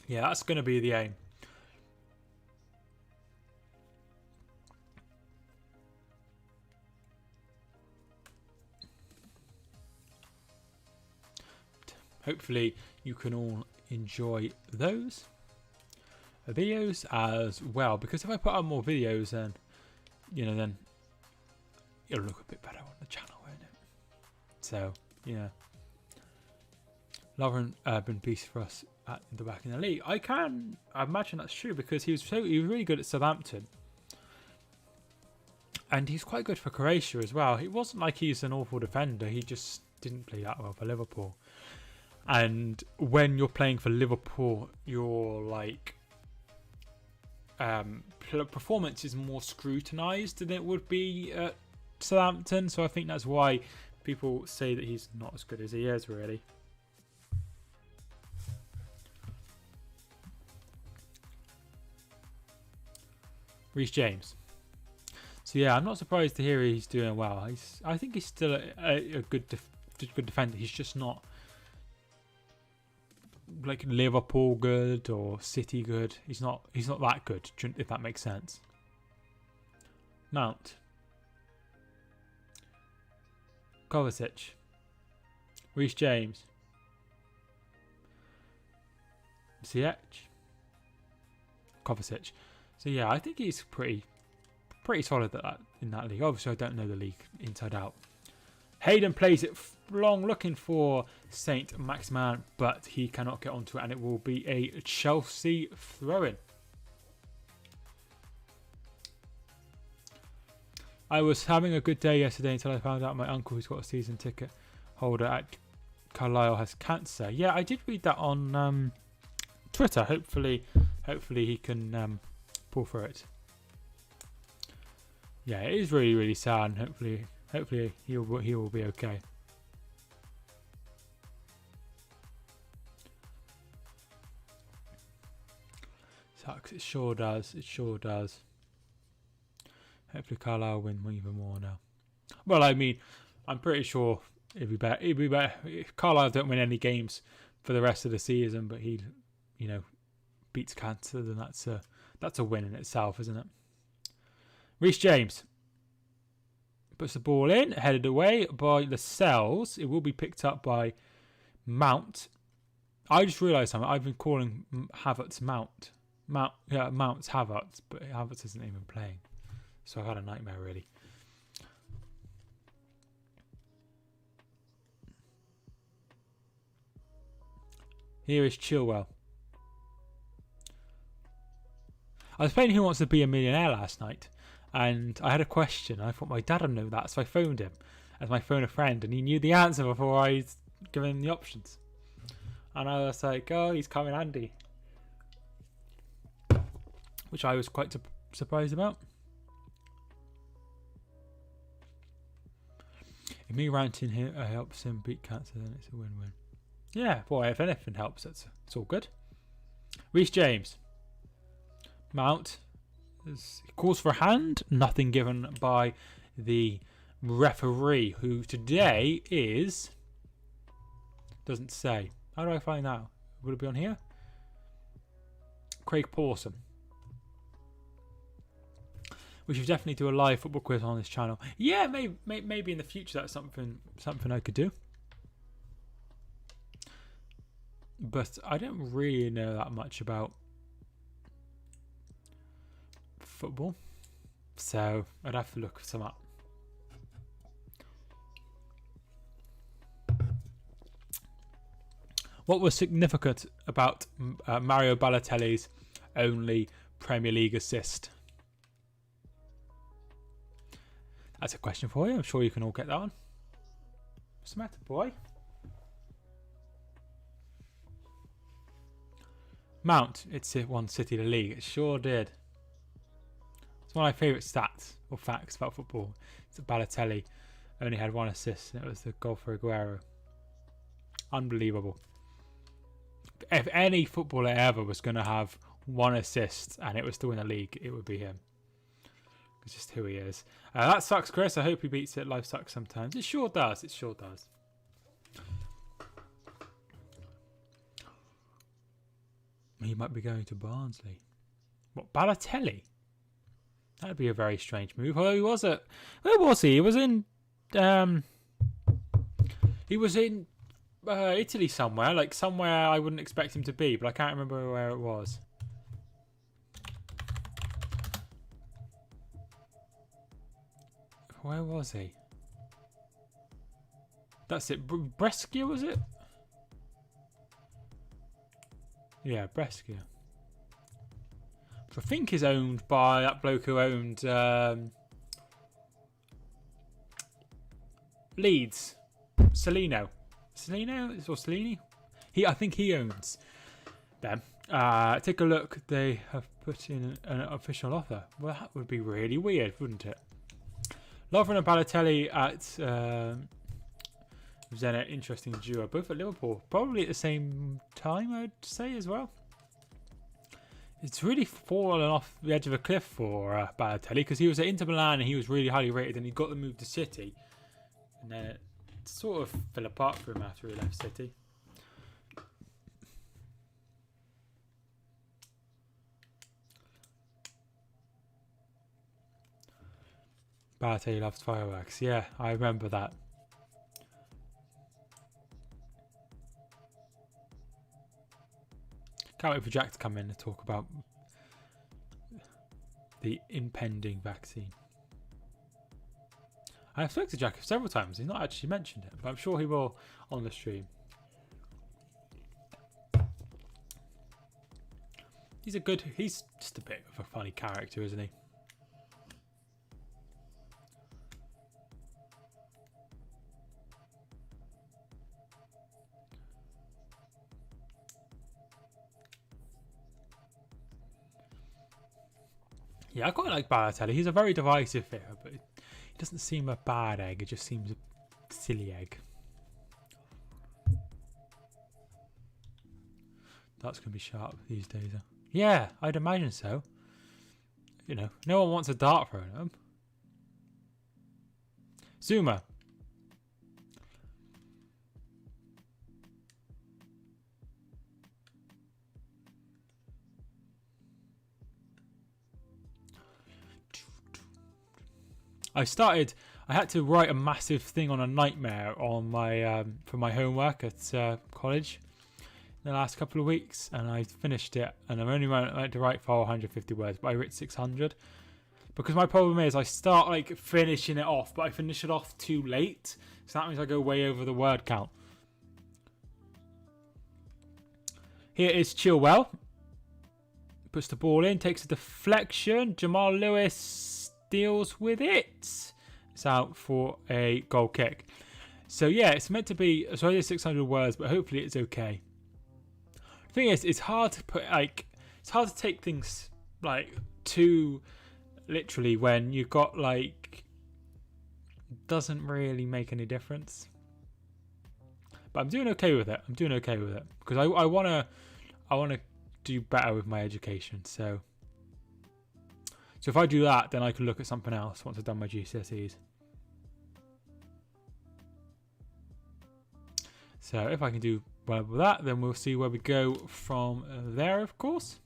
Yeah, that's going to be the aim. Hopefully you can all enjoy those videos as well, because if I put out more videos then then it'll look a bit better on the channel, won't it? So, yeah. Lovren urban piece for us at the back in the league. I imagine that's true because he was really good at Southampton. And he's quite good for Croatia as well. It wasn't like he's an awful defender. He just didn't play that well for Liverpool. And when you're playing for Liverpool, your performance is more scrutinised than it would be at Southampton. So I think that's why people say that he's not as good as he is, really. Reece James. So yeah, I'm not surprised to hear he's doing well. I think he's still a good defender. He's just not like Liverpool good or City good. He's not that good, if that makes sense. Mount. Kovacic. Reece James. Ziyech. Kovacic. So yeah, I think he's pretty solid in that league. Obviously, I don't know the league inside out. Hayden plays it long, looking for Saint Maximin, but he cannot get onto it, and it will be a Chelsea throw-in. I was having a good day yesterday until I found out my uncle, who's got a season ticket holder at Carlisle, has cancer. Yeah, I did read that on Twitter. Hopefully he can pull through it. Yeah, it is really, really sad, and hopefully he will be okay. Sucks. It sure does. It sure does. Hopefully Carlisle win even more now. Well, I mean, I'm pretty sure it'd be better. It'd be better if Carlisle don't win any games for the rest of the season, but he, beats cancer. Then that's a win in itself, isn't it? Reece James puts the ball in, headed away by Lascelles. It will be picked up by Mount. I just realised something. I've been calling Havertz Mount. Mount's Havertz, but Havertz isn't even playing. So I've had a nightmare, really. Here is Chilwell. I was playing Who Wants to Be a Millionaire last night, and I had a question. I thought my dad would know that, so I phoned him as my phone a friend, and he knew the answer before I given him the options. And I was like, oh, he's come in handy. Which I was quite surprised about. If me ranting here helps him beat cancer, then it's a win-win. Yeah, boy, if anything helps, it's all good. Reece James. Mount calls for a hand. Nothing given by the referee, who today is... doesn't say. How do I find out? Would it be on here? Craig Pawson. We should definitely do a live football quiz on this channel. Yeah, maybe in the future that's something I could do. But I don't really know that much about football, so I'd have to look some up. What was significant about Mario Balotelli's only Premier League assist? That's a question for you. I'm sure you can all get that one. What's the matter, boy? Mount, it's won City the league. It sure did. It's one of my favourite stats or facts about football. It's that Balotelli only had one assist, and it was the goal for Aguero. Unbelievable. If any footballer ever was going to have one assist and it was to win a league, it would be him. It's just who he is. That sucks, Chris. I hope he beats it. Life sucks sometimes. It sure does. It sure does. He might be going to Barnsley. What, Balotelli? That'd be a very strange move. Although he was at... Where was he? He was in... Italy somewhere. Like somewhere I wouldn't expect him to be. But I can't remember where it was. Where was he? That's it. Brescia, was it? Yeah, Brescia. Which I think is owned by that bloke who owned Leeds. Salino. Salino? Or Salini? I think he owns them. Take a look. They have put in an official offer. Well, that would be really weird, wouldn't it? Lovren and Balotelli at Zenit, interesting duo. Both at Liverpool. Probably at the same time, I'd say, as well. It's really fallen off the edge of a cliff for Balotelli, because he was at Inter Milan and he was really highly rated, and he got the move to City. And then it sort of fell apart for him after he left City. Balotelli loves fireworks. Yeah, I remember that. Can't wait for Jack to come in and talk about the impending vaccine. I've spoken to Jack several times. He's not actually mentioned it, but I'm sure he will on the stream. He's just a bit of a funny character, isn't he? Yeah, I quite like Balotelli. He's a very divisive figure, but he doesn't seem a bad egg. It just seems a silly egg. That's going to be sharp these days. Yeah, I'd imagine so. You know, no one wants a dart thrown at them. Zuma. I had to write a massive thing on a nightmare on my for my homework at college in the last couple of weeks, and I finished it, and I'm only meant to write 450 words, but I wrote 600 because my problem is I start like finishing it off, but I finish it off too late, so that means I go way over the word count. Here is Chilwell, puts the ball in, takes a deflection, Jamal Lewis deals with it. It's out for a goal kick. So yeah, it's meant to be, it's only 600 words, but hopefully it's okay. The thing is, it's hard to put it's hard to take things like too literally when you've got like doesn't really make any difference. But I'm doing okay with it. Because I wanna do better with my education. So if I do that, then I can look at something else once I've done my GCSEs. So if I can do well with that, then we'll see where we go from there, of course.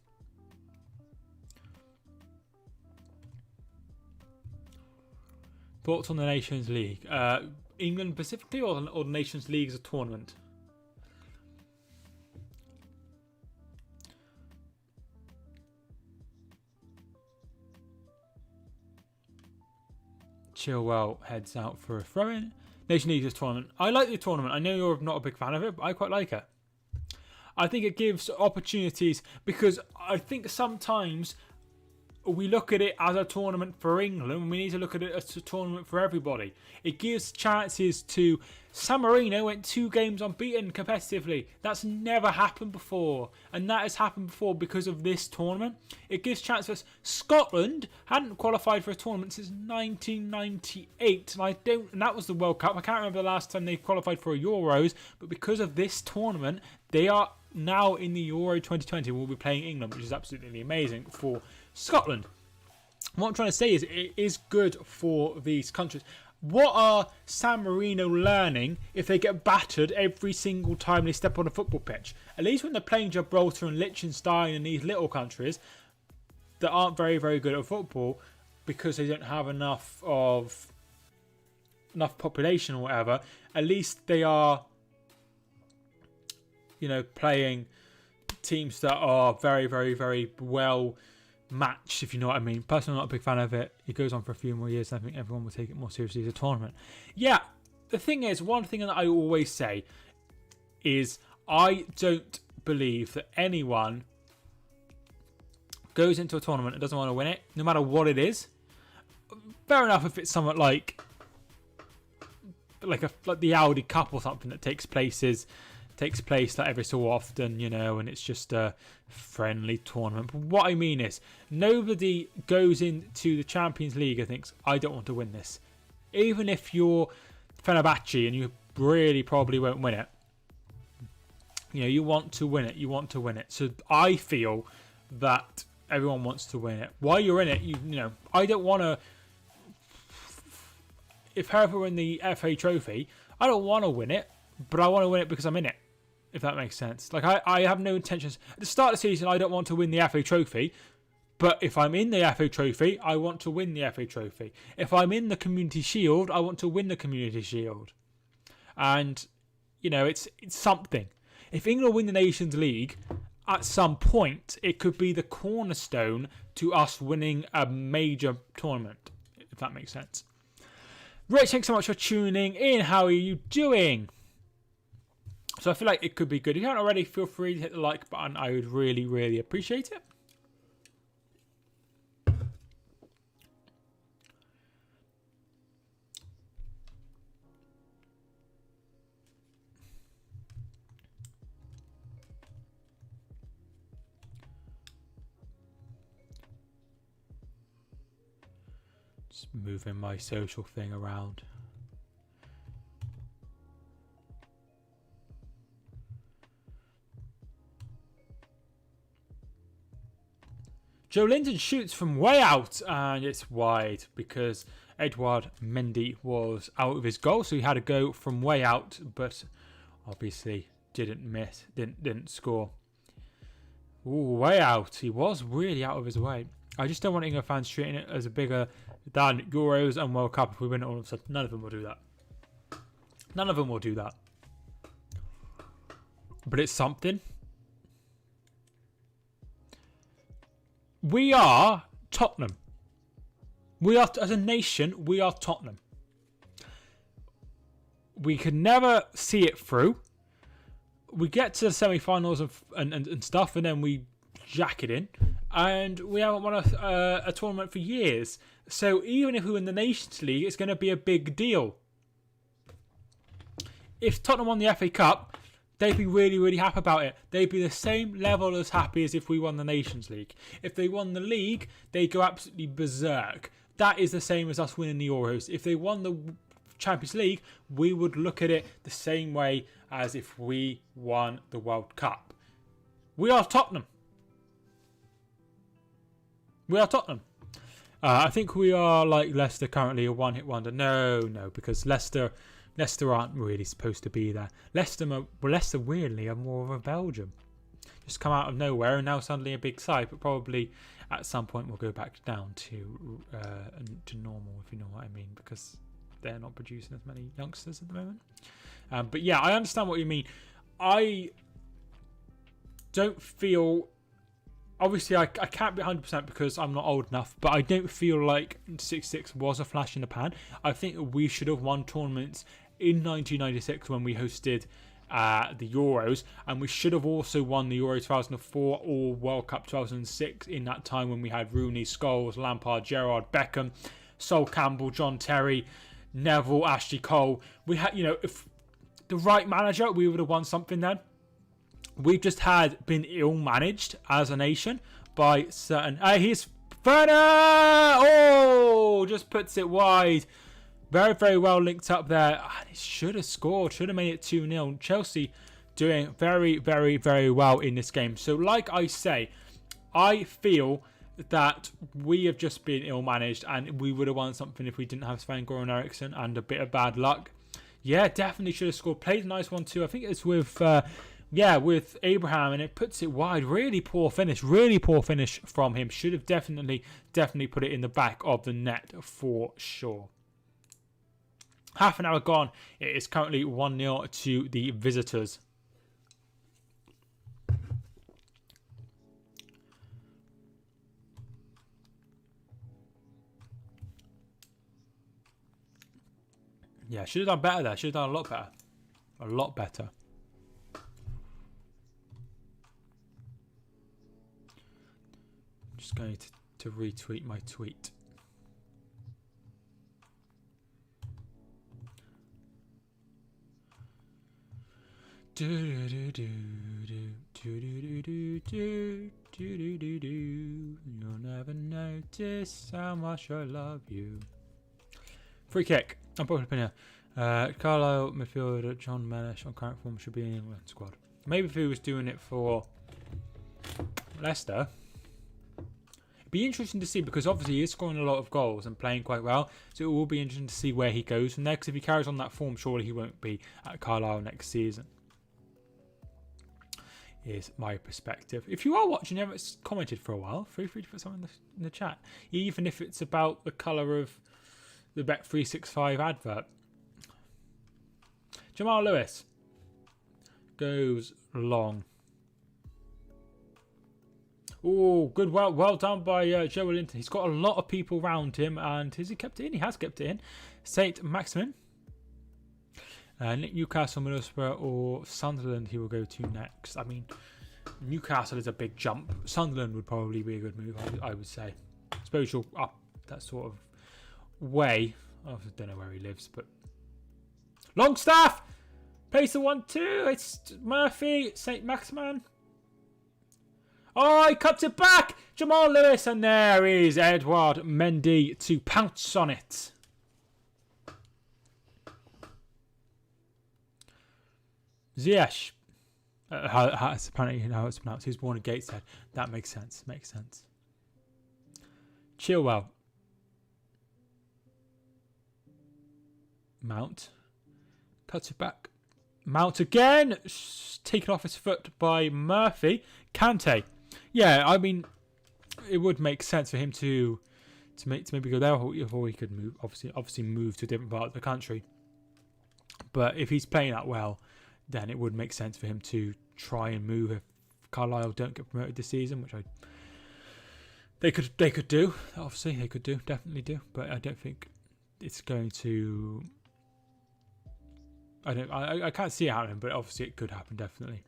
Thoughts on the Nations League? England specifically, or the Nations League as a tournament? Chilwell heads out for a throw-in. Nation League is tournament. I like the tournament. I know you're not a big fan of it, but I quite like it. I think it gives opportunities because I think sometimes we look at it as a tournament for England. We need to look at it as a tournament for everybody. It gives chances to... San Marino went 2 games unbeaten competitively. That's never happened before. And that has happened before because of this tournament. It gives chances. Scotland hadn't qualified for a tournament since 1998. And that was the World Cup. I can't remember the last time they qualified for a Euros. But because of this tournament, they are now in the Euro 2020. We'll be playing England, which is absolutely amazing for Scotland. What I'm trying to say is it is good for these countries. What are San Marino learning if they get battered every single time they step on a football pitch? At least when they're playing Gibraltar and Liechtenstein and these little countries that aren't very, very good at football because they don't have enough population or whatever, at least they are, you know, playing teams that are very, very, very well match, if you know what I mean. Personally, I'm not a big fan of it. It goes on for a few more years, and I think everyone will take it more seriously as a tournament. Yeah, the thing is, one thing that I always say is I don't believe that anyone goes into a tournament and doesn't want to win it, no matter what it is. Fair enough if it's somewhat like the Audi Cup or something that takes place like every so often, you know, and it's just a friendly tournament. But what I mean is, nobody goes into the Champions League and thinks, I don't want to win this. Even if you're Fenerbahce and you really probably won't win it, you know, you want to win it. You want to win it. So I feel that everyone wants to win it. While you're in it, you know, I don't want to. If Hereford win the FA Trophy, I don't want to win it, but I want to win it because I'm in it. If that makes sense. Like I have no intentions at the start of the season. I don't want to win the FA Trophy, but if I'm in the FA Trophy, I want to win the FA Trophy. If I'm in the Community Shield, I want to win the Community Shield. And you know, it's something. If England win the Nations League, at some point, it could be the cornerstone to us winning a major tournament, if that makes sense. Rich, thanks so much for tuning in. How are you doing? So I feel like it could be good. If you haven't already, feel free to hit the like button. I would really, really appreciate it. Just moving my social thing around. Joe Linton shoots from way out and it's wide because Edouard Mendy was out of his goal, so he had to go from way out, but obviously didn't miss, didn't score. Ooh, way out. He was really out of his way. I just don't want England fans treating it as a bigger than Euros and World Cup if we win it all of a sudden. None of them will do that. None of them will do that. But it's something. We are Tottenham. We are, as a nation, we are Tottenham. We could never see it through. We get to the semi-finals and stuff, and then we jack it in. And we haven't won a tournament for years. So even if we win the Nations League, it's going to be a big deal. If Tottenham won the FA Cup, they'd be really, really happy about it. They'd be the same level as happy as if we won the Nations League. If they won the league, they'd go absolutely berserk. That is the same as us winning the Euros. If they won the Champions League, we would look at it the same way as if we won the World Cup. We are Tottenham. We are Tottenham. I think we are like Leicester currently, a one-hit wonder. No, because Leicester aren't really supposed to be there. Leicester weirdly are more of a Belgium. Just come out of nowhere and now suddenly a big side, but probably at some point we'll go back down to normal, if you know what I mean, because they're not producing as many youngsters at the moment. But yeah, I understand what you mean. I don't feel... Obviously, I can't be 100% because I'm not old enough, but I don't feel like 6-6 was a flash in the pan. I think we should have won tournaments in 1996 when we hosted the Euros, and we should have also won the Euro 2004 or World Cup 2006 in that time when we had Rooney, Scholes, Lampard, Gerrard, Beckham, Sol Campbell, John Terry, Neville, Ashley Cole. We had, you know, if the right manager, we would have won something then. We've just been ill-managed as a nation by certain... here's Werner! Oh! Just puts it wide. Very, very well linked up there. He should have scored. Should have made it 2-0. Chelsea doing very, very, very well in this game. So, like I say, I feel that we have just been ill-managed and we would have won something if we didn't have Sven-Goran Eriksson and a bit of bad luck. Yeah, definitely should have scored. Played a nice one too. I think it's with... with Abraham, and it puts it wide. Really poor finish from him. Should have definitely put it in the back of the net for sure. Half an hour gone. It is currently 1-0 to the visitors. Yeah, should have done better there. Should have done a lot better. A lot better. Just going to retweet my tweet. You'll never notice how much I love you. Free kick. I'm probably putting here. Carlisle midfielder John Mellish on current form should be in the England squad. Maybe if he was doing it for Leicester, it'd be interesting to see, because obviously he is scoring a lot of goals and playing quite well. So it will be interesting to see where he goes from there. Because if he carries on that form, surely he won't be at Carlisle next season. Is my perspective. If you are watching, you haven't commented for a while, feel free to put something in the chat, even if it's about the colour of the Bet365 advert. Jamal Lewis goes long. Oh, good, well done by Joe Linton. He's got a lot of people around him, and has he kept it in? He has kept it in. Saint Maximin. Newcastle, Middlesbrough or Sunderland he will go to next. I mean, Newcastle is a big jump. Sunderland would probably be a good move, I would say. I suppose you're up that sort of way. I don't know where he lives, but... Longstaff! Plays the 1-2. It's Murphy. St. Maximan. Oh, he cuts it back! Jamal Lewis, and there is Edouard Mendy to pounce on it. Ziyech. Apparently how it's pronounced. He was born in Gateshead. That makes sense. Makes sense. Chilwell. Mount. Cuts it back. Mount again. Taken off his foot by Murphy. Kante. Yeah, I mean, it would make sense for him to maybe go there, or he could move. Obviously move to a different part of the country. But if he's playing that well, then it would make sense for him to try and move if Carlisle don't get promoted this season, which they could do. Obviously, they could definitely do. But I don't think it's going to. I can't see it happening, but obviously it could happen definitely.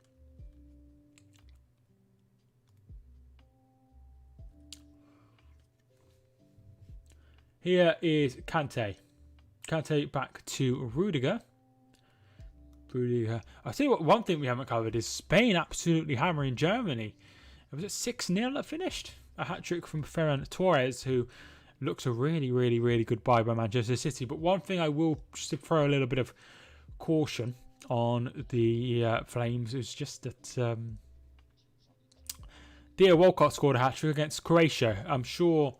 Here is Kante. Kante back to Rudiger. I see what one thing we haven't covered is Spain absolutely hammering Germany. Was it 6-0 that finished? A hat-trick from Ferran Torres, who looks a really, really, really good buy by Manchester City. But one thing I will just throw a little bit of caution on the Flames is just that Theo Walcott scored a hat-trick against Croatia. I'm sure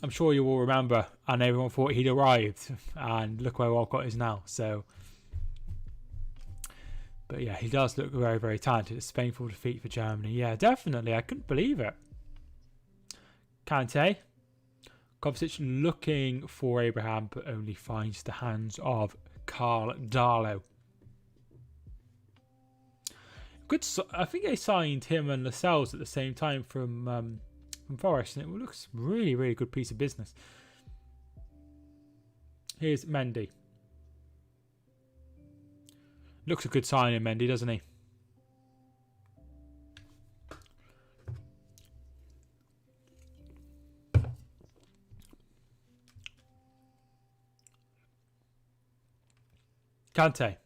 you will remember, and everyone thought he'd arrived, and look where Walcott is now. So, but yeah, he does look very, very talented. It's a painful defeat for Germany. Yeah, definitely. I couldn't believe it. Kante. Kovacic looking for Abraham, but only finds the hands of Carl Darlow. Good. I think they signed him and Lascelles at the same time from Forest, and it looks really, really good piece of business. Here's Mendy. Looks a good signing, Mendy, doesn't he? Kante.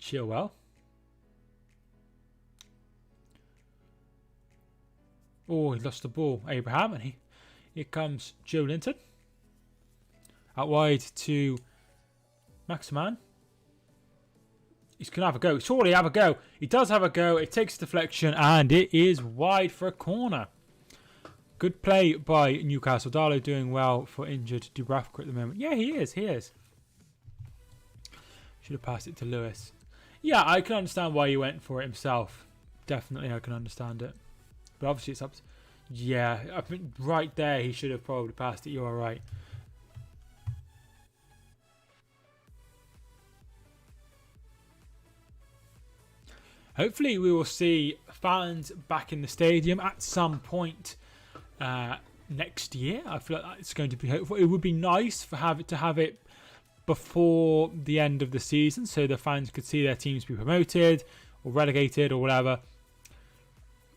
Chilwell. Oh, he lost the ball, Abraham, and here comes Joe Linton. Out wide to Maximan. He's going to have a go. Surely have a go. He does have a go. It takes a deflection, and it is wide for a corner. Good play by Newcastle. Darlow doing well for injured Dubravka at the moment. Yeah, he is. He is. Should have passed it to Lewis. Yeah, I can understand why he went for it himself. Definitely, I can understand it. But obviously, it's up to... Yeah, I think right there, he should have probably passed it. You are right. Hopefully, we will see fans back in the stadium at some point next year. I feel like it's going to be hopeful. It would be nice to have it before the end of the season, so the fans could see their teams be promoted or relegated or whatever,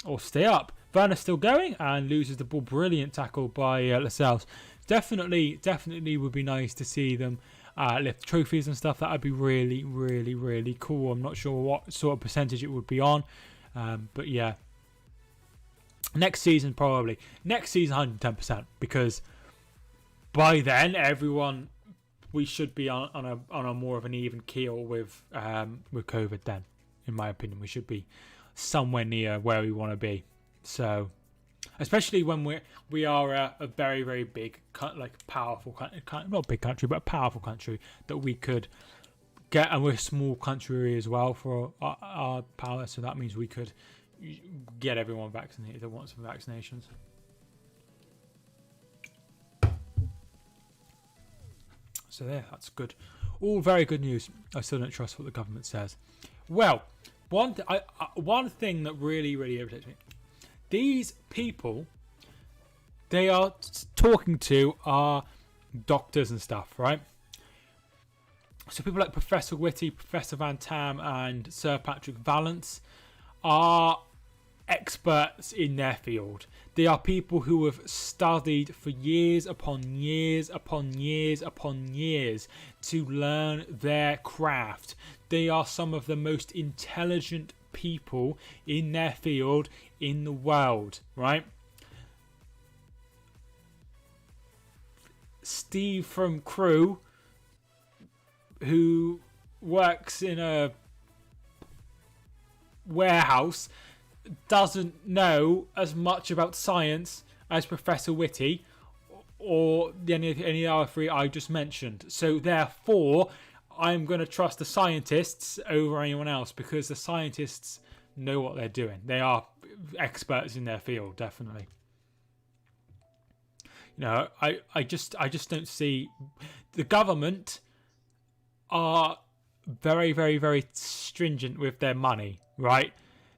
or stay up. Werner's still going and loses the ball. Brilliant tackle by Lascelles. Definitely would be nice to see them lift trophies and stuff. That would be really, really, really cool. I'm not sure what sort of percentage it would be on, but yeah. Next season, probably. Next season, 110%, because by then, we should be on a more of an even keel with COVID. Then, in my opinion, we should be somewhere near where we want to be. So, especially when we are a very, very big, powerful country, not big country, but a powerful country that we could get, and we're a small country as well for our power. So that means we could get everyone vaccinated that wants some vaccinations. So there, that's good. All very good news. I still don't trust what the government says. Well, one thing that really, really irritates me. These people they are talking to are doctors and stuff, right? So people like Professor Whitty, Professor Van Tam, and Sir Patrick Vallance are experts in their field. They are people who have studied for years upon years upon years upon years to learn their craft. They are some of the most intelligent people in their field in the world, right? Steve from Crew, who works in a warehouse, doesn't know as much about science as Professor Whitty or any other three I just mentioned. So therefore, I'm going to trust the scientists over anyone else, because the scientists know what they're doing. They are experts in their field, definitely. You know, I just don't see. The government are very, very, very stringent with their money, right?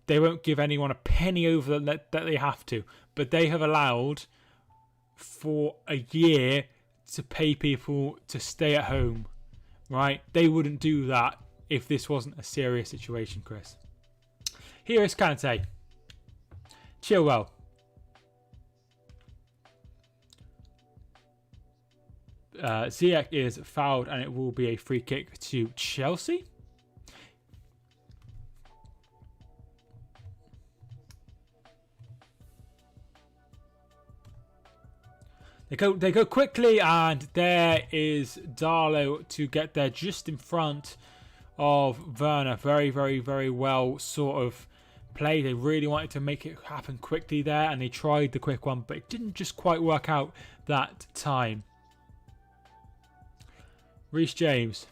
They won't give anyone a penny over that they have to. But they have allowed for a year to pay people to stay at home, right? They wouldn't do that if this wasn't a serious situation, Chris. Here is Kante. Chilwell. Ziyech is fouled and it will be a free kick to Chelsea. They go quickly, and there is Darlow to get there just in front of Werner. Very, very, very well sort of play. They really wanted to make it happen quickly there, and they tried the quick one, but it didn't just quite work out that time. Reece James.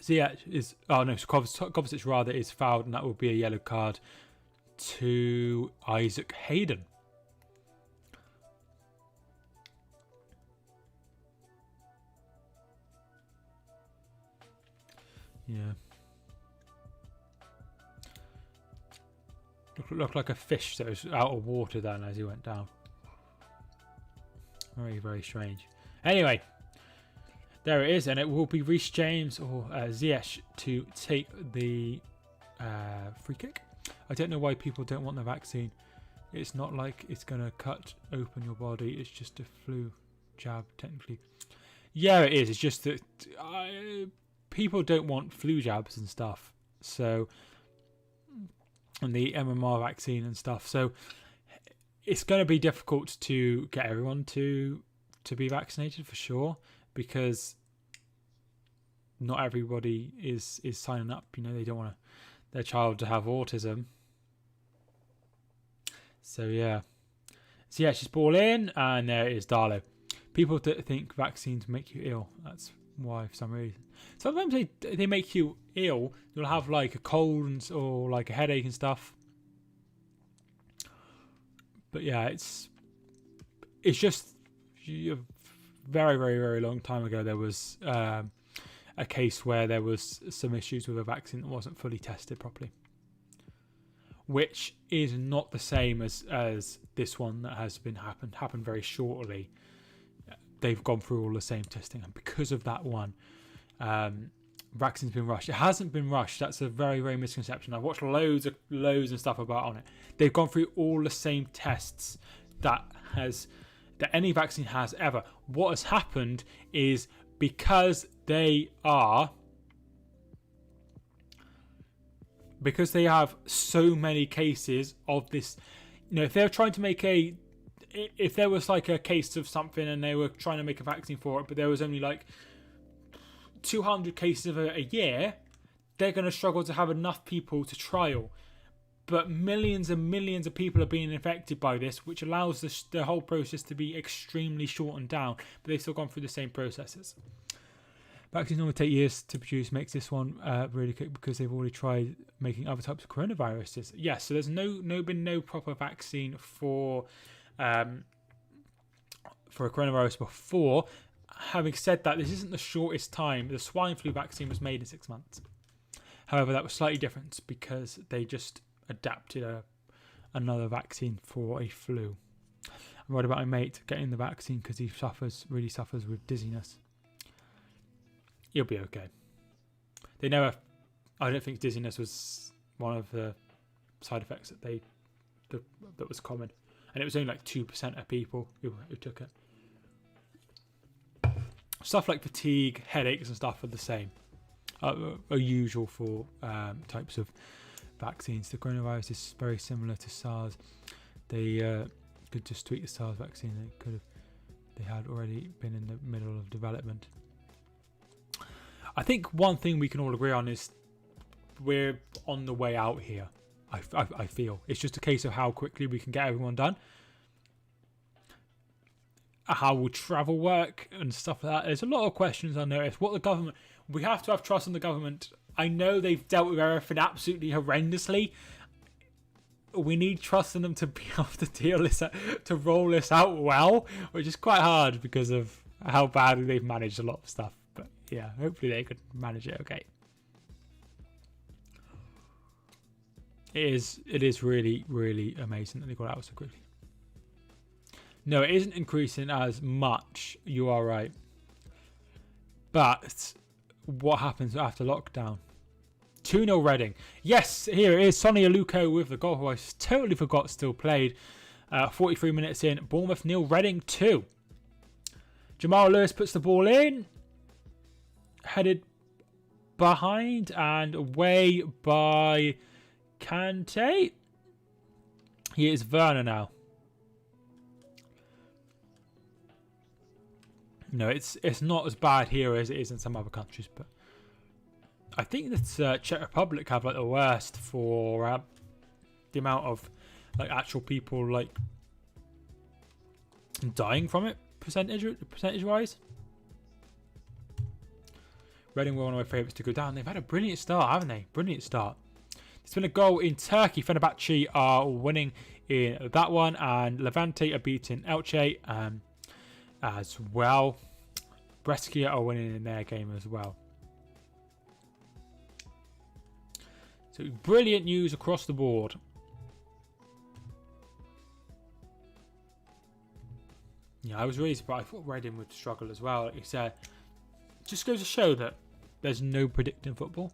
Ziyech is... Oh, no. So Kovacic rather is fouled, and that will be a yellow card to Isaac Hayden. Yeah. Looked like a fish that was out of water then as he went down. Very, very strange. Anyway, there it is, and it will be Reece James or Ziyech to take the free kick. I don't know why people don't want the vaccine. It's not like it's going to cut open your body. It's just a flu jab, technically. Yeah, it is. It's just that people don't want flu jabs and stuff. So... and the MMR vaccine and stuff. So it's going to be difficult to get everyone to be vaccinated for sure, because not everybody is signing up. You know, they don't want their child to have autism. So yeah. So yeah, she's ball in, and there is Darlow. People think vaccines make you ill. That's why, for some reason. Sometimes they make you ill. You'll have like a cold or like a headache and stuff. But yeah, it's just a very, very, very long time ago. There was a a case where there was some issues with a vaccine that wasn't fully tested properly, which is not the same as this one that has happened very shortly. They've gone through all the same testing, and because of that one, vaccine's been rushed. It hasn't been rushed. That's a very, very misconception. I've watched loads and stuff on it. They've gone through all the same tests that any vaccine has ever. What has happened is because they have so many cases of this, if they're trying to if there was like a case of something and they were trying to make a vaccine for it, but there was only like 200 cases of it a year, they're going to struggle to have enough people to trial. But millions and millions of people are being infected by this, which allows the whole process to be extremely shortened down, but they've still gone through the same processes. Vaccines normally take years to produce, makes this one really quick because they've already tried making other types of coronaviruses. Yes, so there's been no proper vaccine for a coronavirus before. Having said that, this isn't the shortest time. The swine flu vaccine was made in 6 months. However, that was slightly different because they just adapted another vaccine for a flu. I'm worried about my mate getting the vaccine because he really suffers with dizziness. He'll be okay. I don't think dizziness was one of the side effects that was common, and it was only like 2% of people who took it. Stuff like fatigue, headaches, and stuff are the same. Are usual for types of vaccines. The coronavirus is very similar to SARS. They could just tweak the SARS vaccine. They had already been in the middle of development. I think one thing we can all agree on is we're on the way out here. I feel it's just a case of how quickly we can get everyone done. How will travel work and stuff like that? There's a lot of questions I noticed. We have to have trust in the government. I know they've dealt with everything absolutely horrendously. We need trust in them to be able to roll this out well, which is quite hard because of how badly they've managed a lot of stuff. But yeah, hopefully they could manage it okay. It is really, really amazing that they got out so quickly. No, it isn't increasing as much. You are right. But what happens after lockdown? 2-0 Reading. Yes, here it is. Sonny Aluko with the goal, who I totally forgot still played. 43 minutes in. Bournemouth 0, Reading 2. Jamal Lewis puts the ball in. Headed behind and away by Kante. He is Werner now. No, it's not as bad here as it is in some other countries, but I think that Czech Republic have like the worst for the amount of like actual people like dying from it percentage wise. Reading were one of my favourites to go down. They've had a brilliant start, haven't they? Brilliant start. There's been a goal in Turkey. Fenerbahce are winning in that one, and Levante are beating Elche as well. Brescia are winning in their game as well. So brilliant news across the board. Yeah, I was really surprised. I thought Reading would struggle as well. Like you said, just goes to show that there's no predicting football.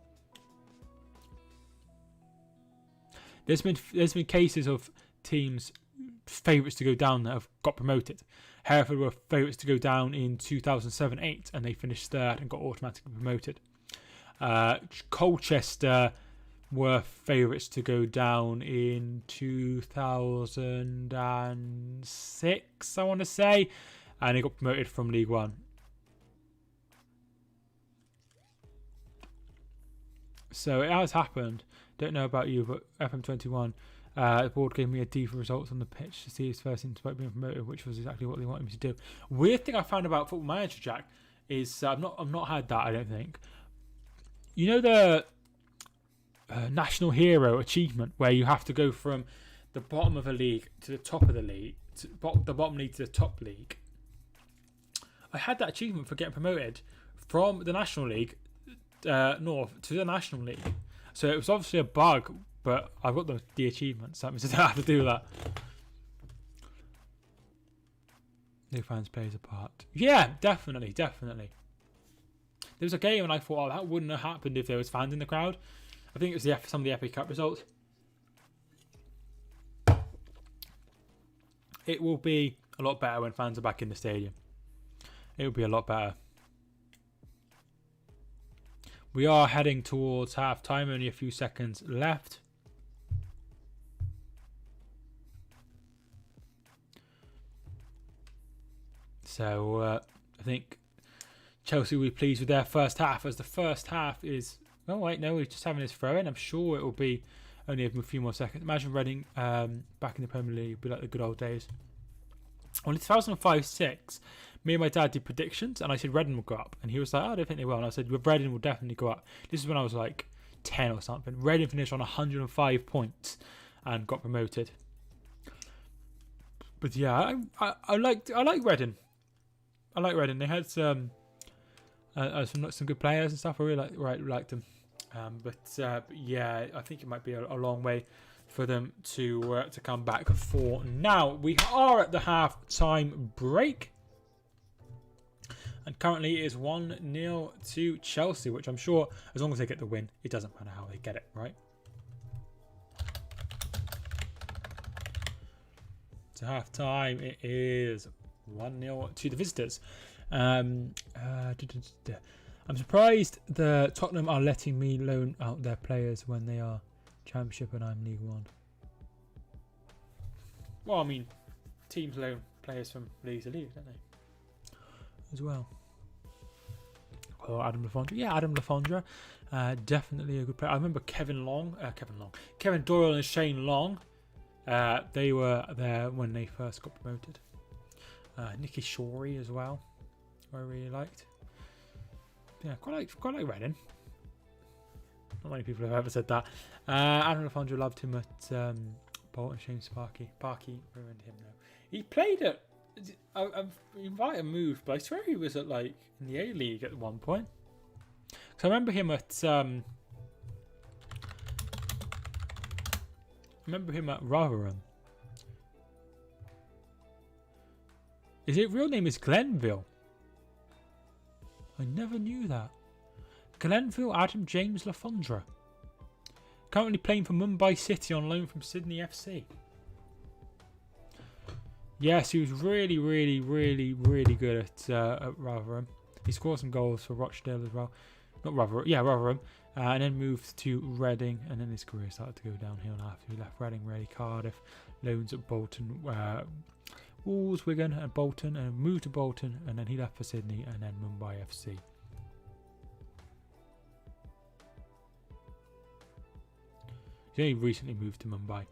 There's been cases of teams favourites to go down that have got promoted. Hereford were favourites to go down in 2007-8 and they finished third and got automatically promoted. Colchester were favourites to go down in 2006, I want to say, and they got promoted from League One. So it has happened. Don't know about you, but FM21, the board gave me a D for results on the pitch to see his first team despite being promoted, which was exactly what they wanted me to do. Weird thing I found about Football Manager, Jack, is I've not had that, I don't think. You know the National Hero achievement where you have to go from the bottom of a league to the top of the league, the bottom league to the top league. I had that achievement for getting promoted from the National League North to the National League. So it was obviously a bug, but I've got the achievements. So that means I don't have to do that. New fans plays a part. Yeah, definitely. There was a game and I thought, oh, that wouldn't have happened if there was fans in the crowd. I think it was some of the FA Cup results. It will be a lot better when fans are back in the stadium. It will be a lot better. We are heading towards half time, only a few seconds left. So I think Chelsea will be pleased with their first half, as the first half is... Oh, wait, no, he's just having his throw in. I'm sure it will be only a few more seconds. Imagine Reading back in the Premier League would be like the good old days. On 2005-06, me and my dad did predictions, and I said Reading will go up. And he was like, oh, I don't think they will. And I said, well, Reading will definitely go up. This is when I was like 10 or something. Reading finished on 105 points and got promoted. But yeah, I like Reading. I like Reading. They had some good players and stuff. I really liked them. But yeah, I think it might be a long way for them to come back for now. We are at the half-time break. And currently it is 1-0 to Chelsea, which I'm sure as long as they get the win, it doesn't matter how they get it, right? To half-time, it is 1-0 to the visitors. I'm surprised the Tottenham are letting me loan out their players when they are Championship and I'm League One. Well, I mean, teams loan players from league to league, don't they? As well. Oh, Adam Lafondra. Yeah, Adam Lafondra. Definitely a good player. I remember Kevin Doyle and Shane Long. They were there when they first got promoted. Nicky Shorey as well, who I really liked. Yeah, quite like Reading. Not many people have ever said that. Adam Lafondra loved him at Bolton. Shane Sparky ruined him though. He played at... He might have moved, but I swear he was at like in the A League at one point. So I remember him at Rotherham. His real name is Glenville. I never knew that. Glenville Adam James Lafondra. Currently playing for Mumbai City on loan from Sydney FC. Yes, he was really good at Rotherham. He scored some goals for Rochdale as well. Not Rotherham, yeah, Rotherham. And then moved to Reading, and then his career started to go downhill after he left Reading, really Cardiff, loans at Bolton, Wolves, Wigan, and Bolton, and moved to Bolton, and then he left for Sydney, and then Mumbai FC. He only recently moved to Mumbai.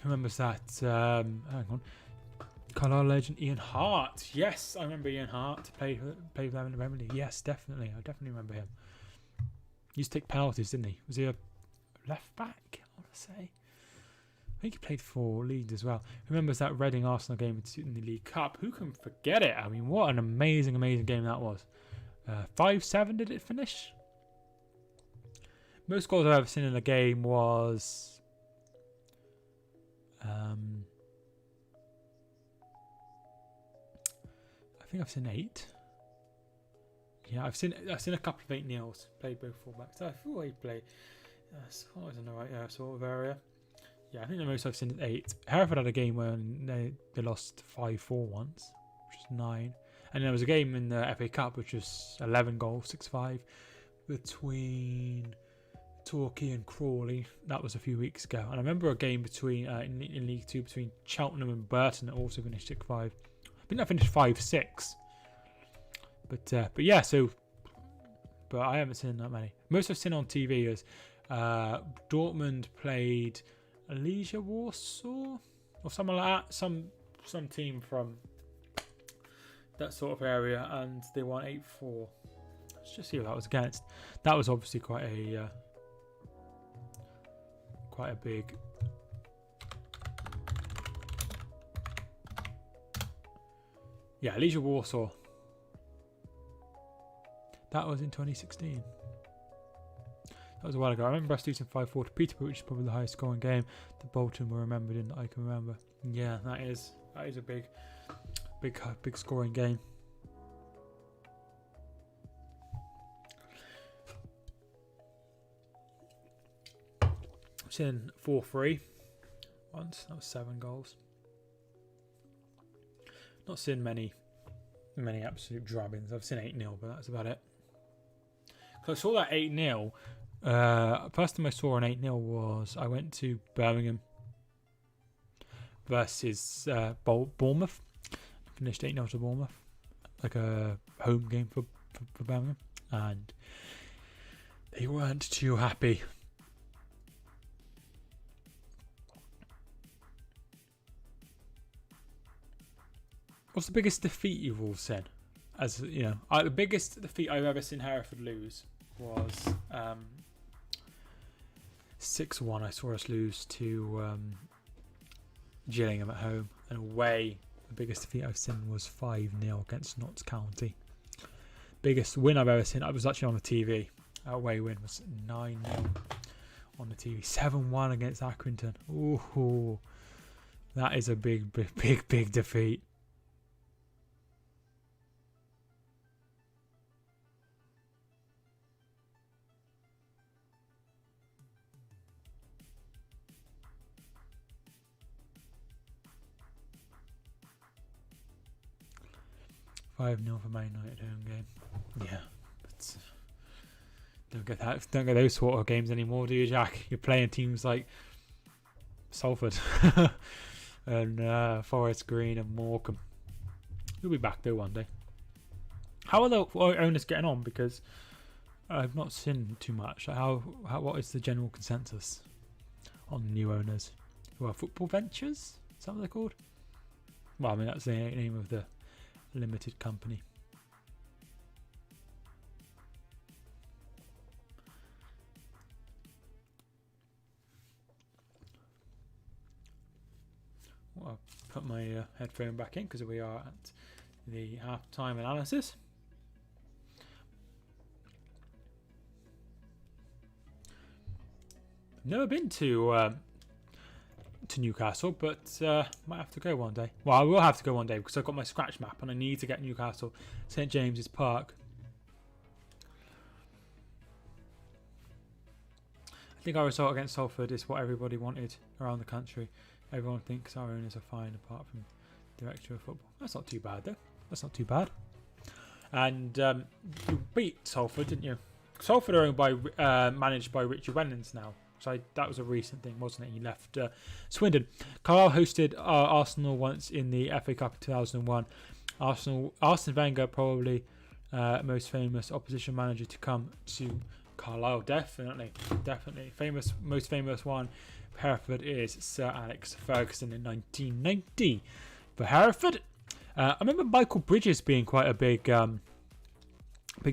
Who remembers that? Hang on. Carlisle legend Ian Hart. Yes, I remember Ian Hart. Played with them in the Premier League. Yes, definitely. I definitely remember him. He used to take penalties, didn't he? Was he a left back, I want to say? I think he played for Leeds as well. Who remembers that Reading Arsenal game in the League Cup? Who can forget it? I mean, what an amazing game that was. 5-7 did it finish? Most goals I've ever seen in a game was... I think I've seen 8. Yeah, I've seen a couple of 8-0s. Played both fullbacks. I thought he played. I was in the right sort of area. Yeah, I think the most I've seen is 8. Hereford had a game where they lost 5-4 once, which is 9. And there was a game in the FA Cup which was 11 goals, 6-5, between Torquay and Crawley. That was a few weeks ago. And I remember a game between in League 2 between Cheltenham and Burton that also finished 6-5. I think that finished 5-6. But yeah, so... But I haven't seen that many. Most I've seen on TV is Dortmund played Legia Warsaw or something like that. Some team from that sort of area, and they won 8-4. Let's just see who that was against. That was obviously quite a big... Yeah, Legia Warsaw. That was in 2016. That was a while ago. I remember us losing 5-4 to Peterborough, which is probably the highest scoring game that Bolton were remembered in that I can remember. Yeah, that is a big scoring game. I've seen 4-3 once. That was 7 goals. Not seen many absolute drubbings. I've seen 8-0, but that's about it. Because I saw that 8-0. First time I saw an 8-0 was I went to Birmingham versus Bournemouth. Finished 8-0 to Bournemouth, like a home game for Birmingham, and they weren't too happy. What's the biggest defeat you've all seen? As you know, the biggest defeat I've ever seen Hereford lose was 6-1. I saw us lose to Gillingham at home, and away the biggest defeat I've seen was 5-0 against Notts County. Biggest win I've ever seen, I was actually on the TV. Our away win was 9-0 on the TV. 7-1 against Accrington. Ooh, that is a big defeat. $5-0 for Man United home game. Yeah, but don't get those sort of games anymore, do you, Jack? You're playing teams like Salford and Forest Green and Morecambe. You'll be back though one day. How are the owners getting on? Because I've not seen too much. What is the general consensus on the new owners? Who are Football Ventures? Is that what they're called? Well, I mean that's the name of the limited company. Well, I'll put my headphone back in because we are at the half-time analysis. I've never been to Newcastle, but might have to go one day. Well, I will have to go one day because I've got my scratch map and I need to get Newcastle St James's Park. I think our result against Salford is what everybody wanted around the country. Everyone thinks our owners are fine apart from the director of football. That's not too bad though. That's not too bad. And you beat Salford, didn't you? Salford are owned by managed by Richie Wellens now. So that was a recent thing, wasn't it? He left Swindon. Carlisle hosted Arsenal once in the FA Cup in 2001. Arsene Wenger, probably most famous opposition manager to come to Carlisle. Definitely. Most famous one for Hereford is Sir Alex Ferguson in 1990. For Hereford, I remember Michael Bridges being quite a big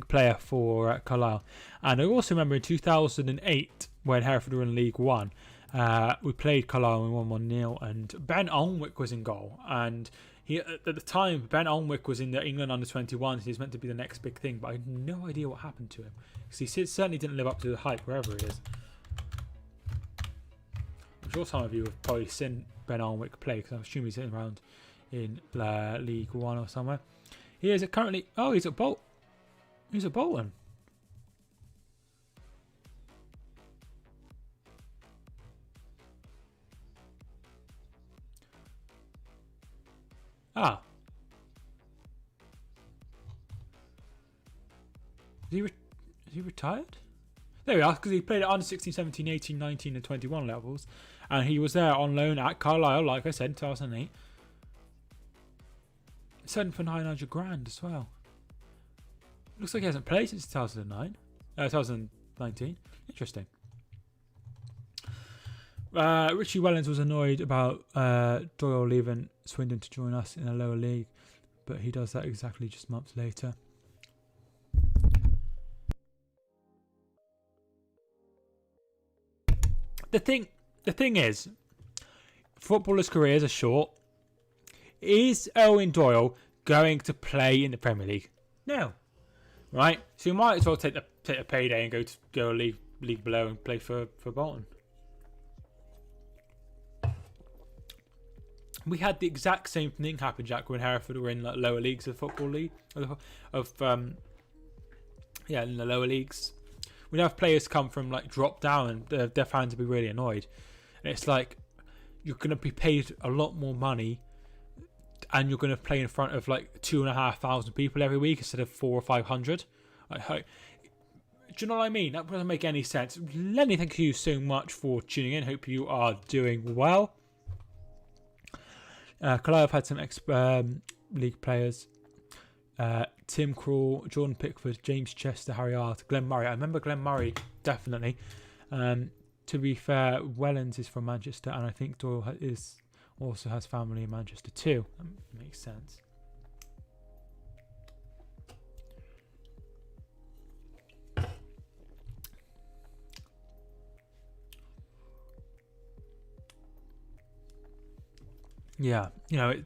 player for Carlisle. And I also remember in 2008, when Hereford were in League One, we played Carlisle and we won 1-0, and Ben Alnwick was in goal. And he, at the time, Ben Alnwick was in the England under-21s. He was meant to be the next big thing, but I had no idea what happened to him because he certainly didn't live up to the hype wherever he is. I'm sure some of you have probably seen Ben Alnwick play because I'm assuming he's sitting around in League One or somewhere. He is currently. Oh, he's at Bolton. He's at Bolton. Ah. Is he retired? There we are, because he played at under 16, 17, 18, 19 and 21 levels. And he was there on loan at Carlisle, like I said, in 2008. Selling for 900 grand as well. Looks like he hasn't played since 2019. Interesting. Richie Wellens was annoyed about Doyle leaving Swindon to join us in a lower league, but he does that exactly just months later. The thing is, footballers' careers are short. Is Owen Doyle going to play in the Premier League? No. right? So you might as well take a payday and go a league below and play for Bolton. We had the exact same thing happen, Jack, when Hereford were in like, lower leagues of football league in the lower leagues. We'd have players come from like drop down and their fans would be really annoyed. And it's like you're going to be paid a lot more money, and you're going to play in front of like 2,500 people every week instead of 400 or 500. Do you know what I mean? That doesn't make any sense. Lenny, thank you so much for tuning in. Hope you are doing well. Clive had some league players. Tim Krul, Jordan Pickford, James Chester, Harry Hart, Glenn Murray. I remember Glenn Murray, definitely. To be fair, Wellens is from Manchester, and I think Doyle also has family in Manchester too. That makes sense. Yeah, it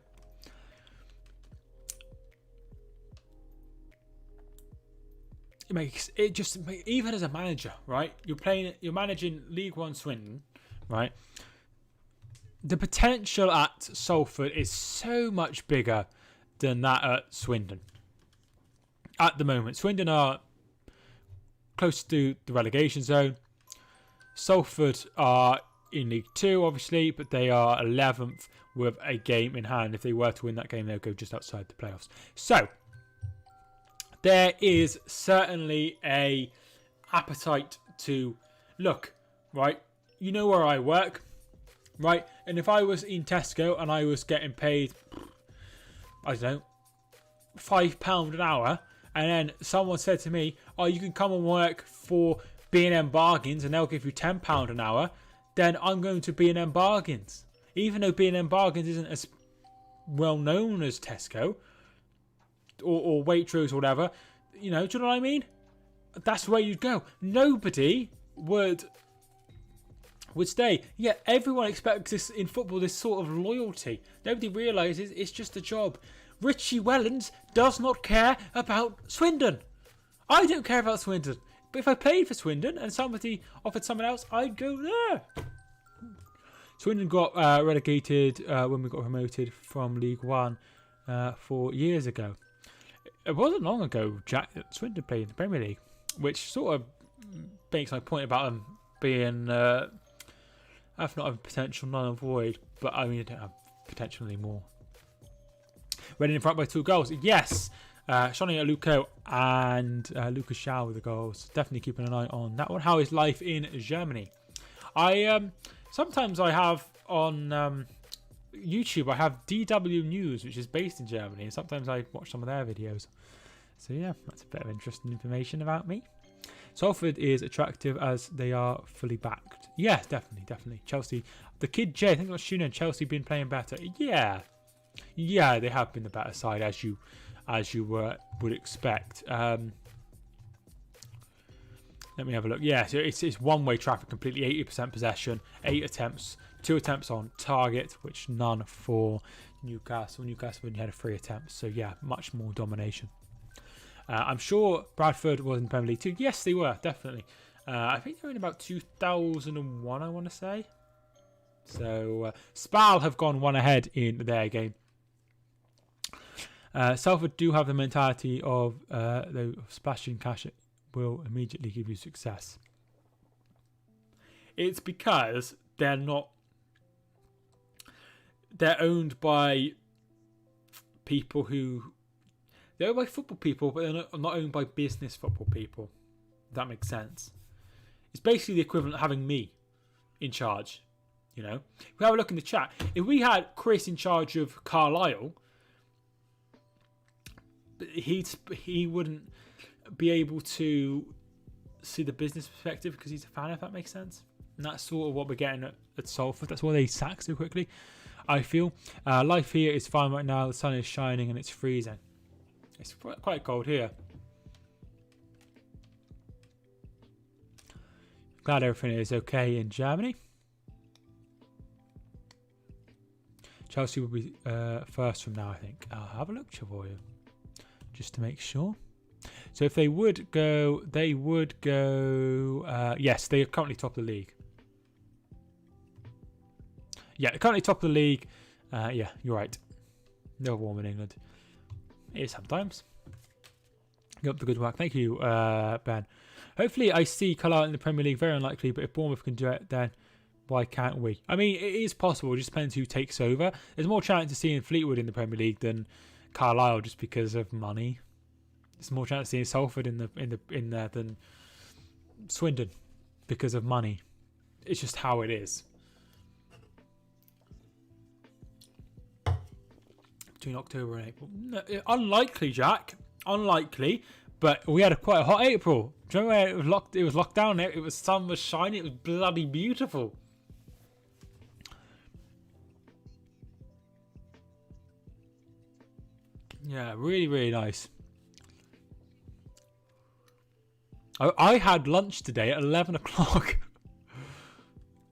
makes it just even as a manager, right? You're managing League One Swindon, right? The potential at Salford is so much bigger than that at Swindon. At the moment, Swindon are close to the relegation zone. Salford are in League 2, obviously, but they are 11th with a game in hand. If they were to win that game, they'll go just outside the playoffs. So there is certainly a appetite to look, right? You know where I work, right? And if I was in Tesco and I was getting paid, I don't know, £5 an hour, and then someone said to me, oh, you can come and work for B&M Bargains and they'll give you £10 an hour, then I'm going to B&M Bargains. Even though B&M Bargains isn't as well known as Tesco or Waitrose or whatever, do you know what I mean? That's where you'd go. Nobody would stay. Yet everyone expects this in football, this sort of loyalty. Nobody realises it's just a job. Richie Wellens does not care about Swindon. I don't care about Swindon. But if I played for Swindon and somebody offered someone else, I'd go there. Swindon got relegated when we got promoted from League One 4 years ago. It wasn't long ago, Jack, that Swindon played in the Premier League, which sort of makes my point about them being, if not a potential null and void, but I mean, I don't have potential anymore. Reading in front by 2 goals. Yes, Shani Aluko and Lucas Shaw with the goals. Definitely keeping an eye on that one. How is life in Germany? Sometimes I have on YouTube, I have DW News, which is based in Germany, and sometimes I watch some of their videos. So yeah, that's a bit of interesting information about me. Salford is attractive as they are fully backed. Yeah, definitely. Chelsea, the kid Jay, I think that's Shuna and Chelsea been playing better. Yeah, they have been the better side as you would expect. Let me have a look. Yeah, so it's one-way traffic, completely 80% possession, 8 attempts, 2 attempts on target, which none for Newcastle. Newcastle only had 3 attempts, so yeah, much more domination. I'm sure Bradford was in the Premier League too. Yes, they were, definitely. I think they were in about 2001, I want to say. So Spal have gone one ahead in their game. Salford do have the mentality of splashing cash will immediately give you success. It's because they're owned by people they're owned by football people, but they're not owned by business football people. If that makes sense. It's basically the equivalent of having me in charge. If we have a look in the chat, if we had Chris in charge of Carlisle, he wouldn't be able to see the business perspective because he's a fan, if that makes sense. And that's sort of what we're getting at Salford. That's why they sack so quickly, I feel. Life here is fine right now. The sun is shining and it's freezing. It's quite cold here. Glad everything is okay in Germany. Chelsea will be first from now, I think. I'll have a look for you, just to make sure. So if they would go, yes, they are currently top of the league. Yeah, they're currently top of the league. Yeah, you're right. No warm in England. It is sometimes. Get up the good work. Thank you, Ben. Hopefully I see Carlisle in the Premier League. Very unlikely, but if Bournemouth can do it, then why can't we? I mean, it is possible. It just depends who takes over. There's more chance of seeing Fleetwood in the Premier League than Carlisle just because of money. There's more chance of seeing Salford in there than Swindon because of money. It's just how it is. Between October and April. No, unlikely, Jack. Unlikely. But we had quite a hot April. Do you remember where it was locked down? Sun was shining. It was bloody beautiful. Yeah, really, really nice. I had lunch today at 11 o'clock.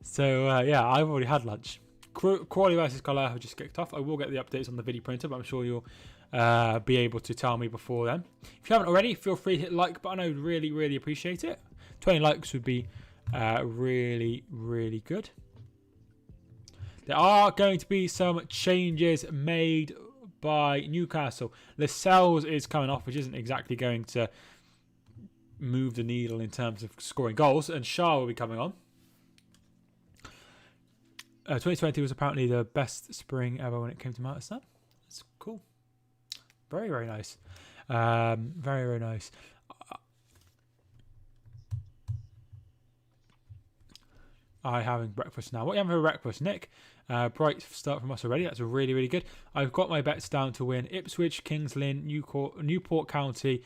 So, yeah, I've already had lunch. Crawley versus Carlisle have just kicked off. I will get the updates on the video printer, but I'm sure you'll be able to tell me before then. If you haven't already, feel free to hit the like button. I would really, really appreciate it. 20 likes would be really, really good. There are going to be some changes made by Newcastle. Lascelles is coming off, which isn't exactly going to move the needle in terms of scoring goals, and Shah will be coming on. 2020 was apparently the best spring ever when it came to Martin. That's cool. Very, very nice. Very, very nice. I'm having breakfast now. What are you having for breakfast, Nick? Bright start from us already. That's really, really good. I've got my bets down to win Ipswich, Kings Lynn, Newport County,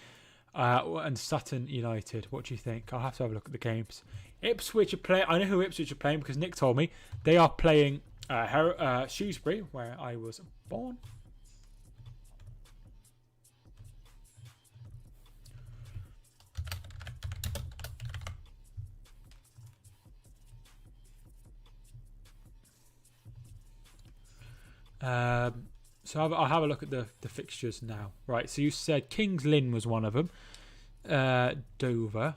and Sutton United. What do you think? I'll have to have a look at the games. Ipswich are playing. I know who Ipswich are playing because Nick told me. They are playing Shrewsbury, where I was born. So I'll have a look at the fixtures now. Right, so you said Kings Lynn was one of them. Dover.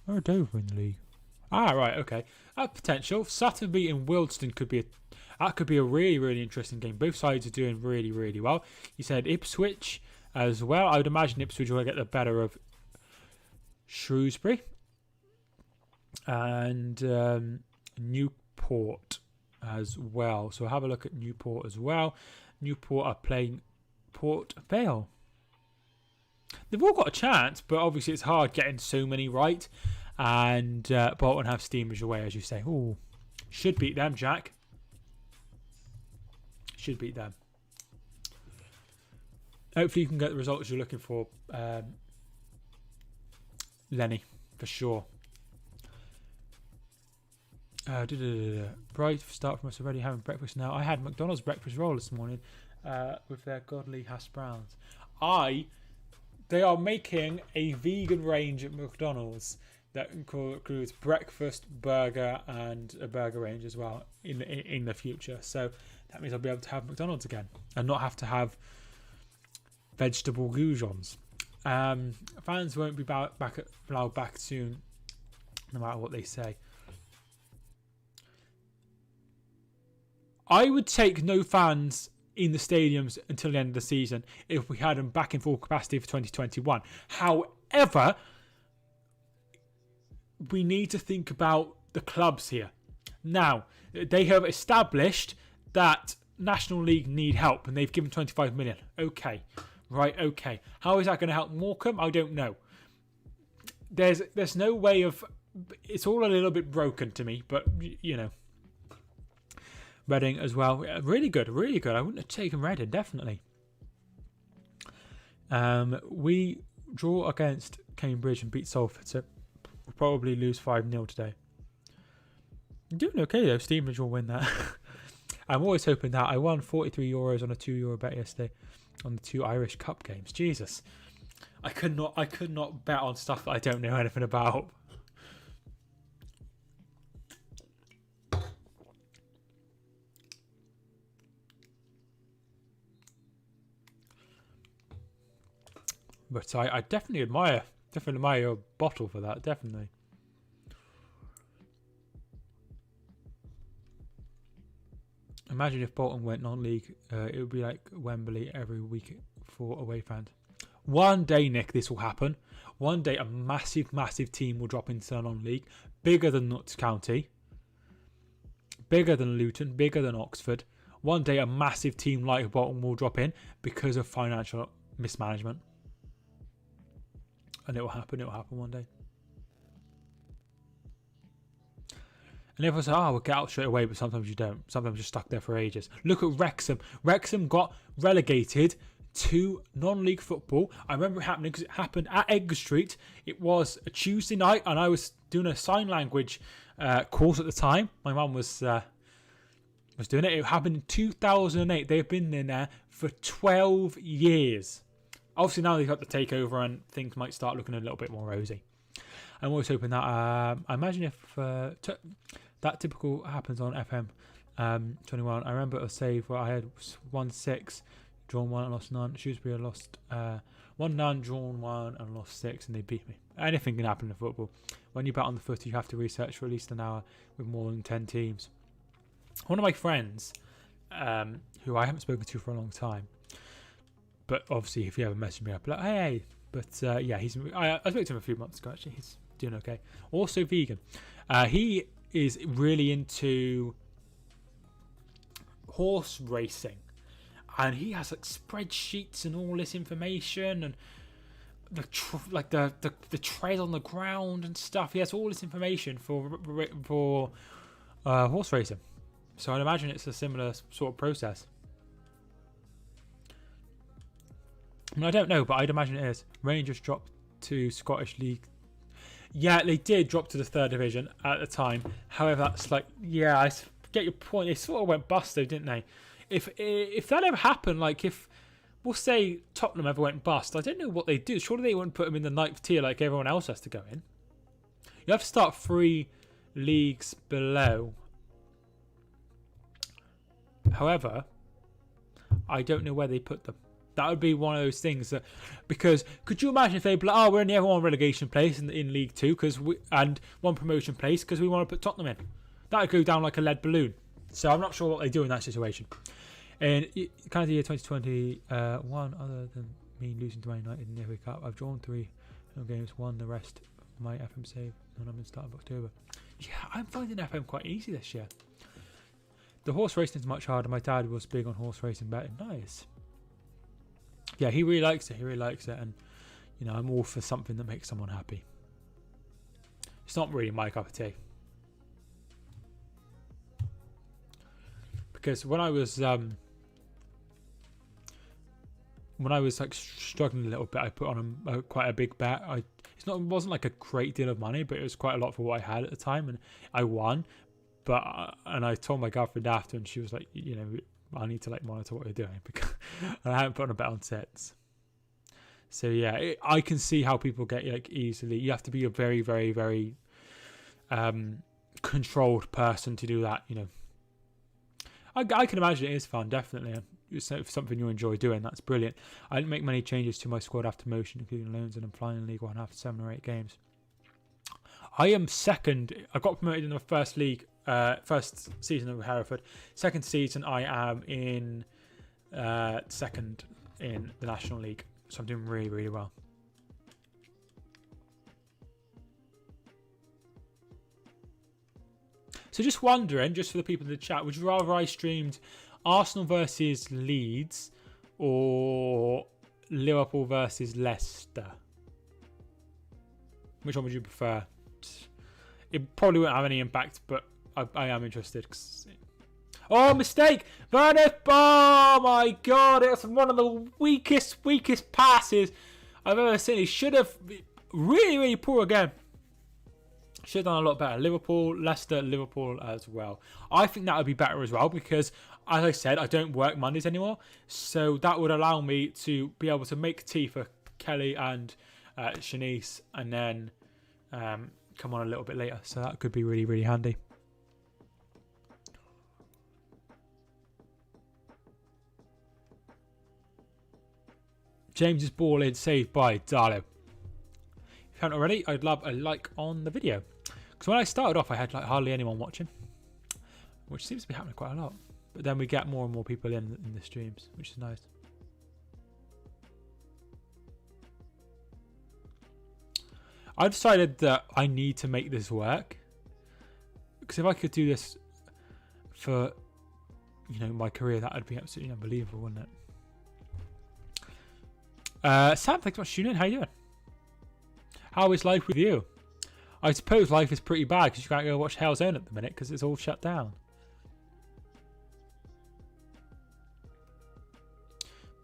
Where are Dover in the league? Ah, right, okay. Potential. Sutton beating Wildston could be a really, really interesting game. Both sides are doing really, really well. You said Ipswich as well. I would imagine Ipswich will get the better of Shrewsbury. And Newport as well. So have a look at Newport as well. Newport are playing Port Vale. They've all got a chance, but obviously it's hard getting so many right. And Bolton have Steamers away, as you say. Ooh, should beat them, Jack. Should beat them. Hopefully you can get the results you're looking for, Lenny, for sure. Bright start from us already having breakfast now. I had McDonald's breakfast roll this morning with their godly hash browns. They are making a vegan range at McDonald's that includes breakfast, burger, and a burger range as well in the future. So that means I'll be able to have McDonald's again and not have to have vegetable goujons. Fans won't be allowed back soon, no matter what they say. I would take no fans in the stadiums until the end of the season if we had them back in full capacity for 2021. However, we need to think about the clubs here. Now, they have established that National League need help and they've given 25 million. Okay. Right, okay. How is that going to help Morecambe? I don't know. There's no way of... It's all a little bit broken to me, but, you know. Reading as well. Really good, really good. I wouldn't have taken Reading, definitely. We draw against Cambridge and beat Salford, so we'll probably lose 5-0 today. I'm doing okay, though. Steamers will win that. I'm always hoping that. I won €43 on a €2 bet yesterday on the 2 Irish Cup games. Jesus. I could not bet on stuff that I don't know anything about. But I definitely admire your bottle for that, definitely. Imagine if Bolton went non-league, it would be like Wembley every week for away fans. One day, Nick, this will happen. One day, a massive, massive team will drop into non-league, bigger than Notts County, bigger than Luton, bigger than Oxford. One day, a massive team like Bolton will drop in because of financial mismanagement. And it will happen one day. And everyone says, we'll get out straight away, but sometimes you don't. Sometimes you're stuck there for ages. Look at Wrexham. Wrexham got relegated to non-league football. I remember it happening because it happened at Edgar Street. It was a Tuesday night, and I was doing a sign language course at the time. My mum was doing it. It happened in 2008. They've been in there for 12 years. Obviously, now they've got the takeover, and things might start looking a little bit more rosy. I'm always hoping that. I imagine if that typical happens on FM 21. I remember a save where I had 1-6, drawn 1 and lost none. Shrewsbury I lost 1-9, drawn 1 and lost 6, and they beat me. Anything can happen in football. When you bet on the footy, you have to research for at least an hour with more than 10 teams. One of my friends, who I haven't spoken to for a long time, but obviously if you ever message me, I'll be like, hey. But yeah, I spoke to him a few months ago, actually. He's doing okay. Also vegan. He is really into horse racing. And he has like spreadsheets and all this information and the tread on the ground and stuff. He has all this information for horse racing. So I'd imagine it's a similar sort of process. I don't know, but I'd imagine it is. Rangers dropped to Scottish League. Yeah, they did drop to the 3rd division at the time. However, that's like, yeah, I get your point. They sort of went bust though, didn't they? If that ever happened, like if, we'll say Tottenham ever went bust, I don't know what they'd do. Surely they wouldn't put them in the 9th tier like everyone else has to go in. You have to start 3 leagues below. However, I don't know where they put them. That would be one of those things that, because could you imagine if they'd be like, we're in the other one relegation place in League 2 and one promotion place because we want to put Tottenham in. That would go down like a lead balloon. So I'm not sure what they do in that situation. In kind of the year 2021, other than me losing to Man United in the FA Cup, I've drawn 3 games, won the rest of my FM save, and I'm in start of October. Yeah, I'm finding FM quite easy this year. The horse racing is much harder. My dad was big on horse racing betting. Nice. Yeah, he really likes it. And, you know, I'm all for something that makes someone happy. It's not really my cup of tea. Because when I was like struggling a little bit, I put on quite a big bet. It wasn't like a great deal of money, but it was quite a lot for what I had at the time, and I won. And I told my girlfriend after, and she was like, you know, I need to like monitor what you're doing because I haven't put on a bet on sets. So yeah, I can see how people get like easily. You have to be a very, very, very controlled person to do that. You know, I can imagine it is fun. Definitely, it's something you enjoy doing. That's brilliant. I didn't make many changes to my squad after motion, including loans, and I'm flying in League One after 7 or 8 games. I am second. I got promoted in the first league. First season of Hereford. Second season, I am in second in the National League. So I'm doing really, really well. So just wondering, just for the people in the chat, would you rather I streamed Arsenal versus Leeds or Liverpool versus Leicester? Which one would you prefer? It probably won't have any impact, but I am interested. Oh, mistake! Vernon! Oh my god, it's one of the weakest passes I've ever seen. He should have really, really poor again. Should have done a lot better. Liverpool, Leicester, Liverpool as well. I think that would be better as well because, as I said, I don't work Mondays anymore. So that would allow me to be able to make tea for Kelly and Shanice and then come on a little bit later. So that could be really, really handy. James's ball in, saved by Darlow. If you haven't already, I'd love a like on the video. Because when I started off, I had like hardly anyone watching, which seems to be happening quite a lot. But then we get more and more people in the streams, which is nice. I decided that I need to make this work. Because if I could do this for, you know, my career, that would be absolutely unbelievable, wouldn't it? Sam, thanks so much for tuning in. How you doing? How is life with you? I suppose life is pretty bad because you can't go watch Hell's Zone at the minute because it's all shut down.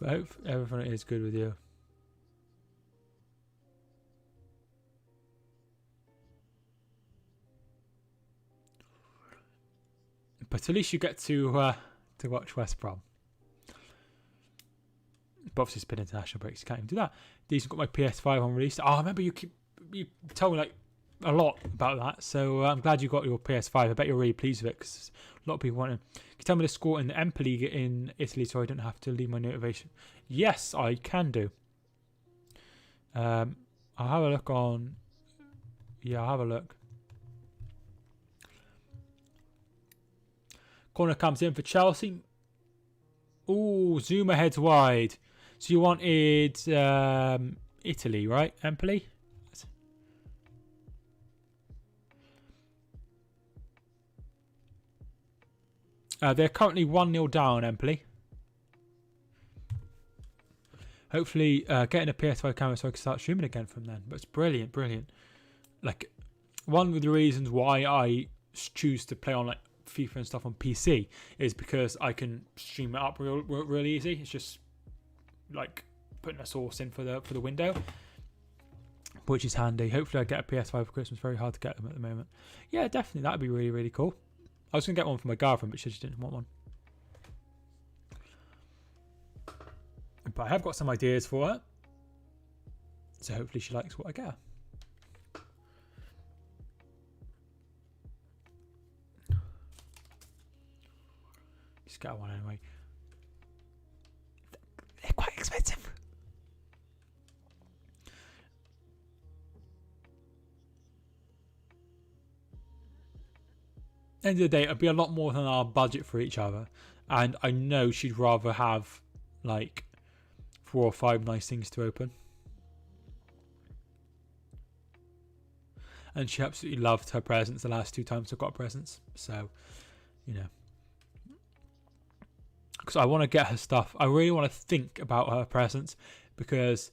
But I hope everything is good with you. But at least you get to watch West Brom. But obviously it's been international breaks, you can't even do that. These got my PS5 on release. Oh, I remember you told me like a lot about that. So I'm glad you got your PS5. I bet you're really pleased with it because a lot of people want it. Can you tell me the score in the Empoli in Italy so I don't have to leave my notification? Yes, I can do. I'll have a look on... Yeah, I'll have a look. Corner comes in for Chelsea. Ooh, Zuma heads wide. So you wanted Italy, right? Empoli? They're currently 1-0 down, Empoli. Hopefully getting a PS5 camera so I can start streaming again from then. But it's brilliant, brilliant. Like, one of the reasons why I choose to play on like FIFA and stuff on PC is because I can stream it up real easy. It's just like putting a source in for the window, which is handy. Hopefully I get a PS5 for Christmas. Very hard to get them at the moment. Yeah, definitely. That'd be really, really cool. I was going to get one for my girlfriend, but she just didn't want one. But I have got some ideas for her. So hopefully she likes what I get her. Just get one anyway. They're quite expensive. End of the day, it'd be a lot more than our budget for each other. And I know she'd rather have like 4 or 5 nice things to open. And she absolutely loved her presents the last 2 times I got presents. So, you know. Because I want to get her stuff. I really want to think about her presents. Because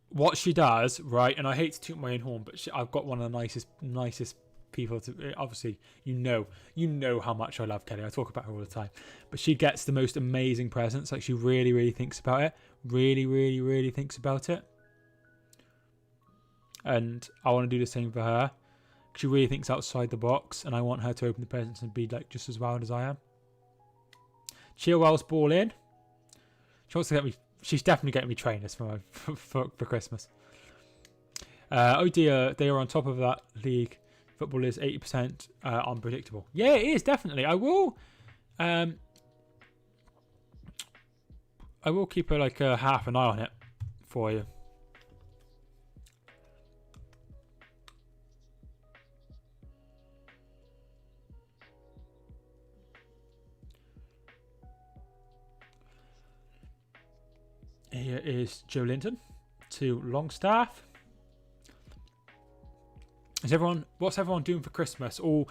what she does, right, and I hate to toot my own horn, but I've got one of the nicest people to, obviously, you know how much I love Kelly. I talk about her all the time. But she gets the most amazing presents. Like, she really, really thinks about it. Really, really, really thinks about it. And I want to do the same for her. She really thinks outside the box, and I want her to open the presents and be like just as wild as I am. Chilwell's ball in. She wants to get me. She's definitely getting me trainers for Christmas. Oh dear, they are on top of that league. Football is 80% unpredictable. Yeah, it is definitely. I will keep like a half an eye on it for you. Here is Joe Linton to Longstaff. What's everyone doing for Christmas? All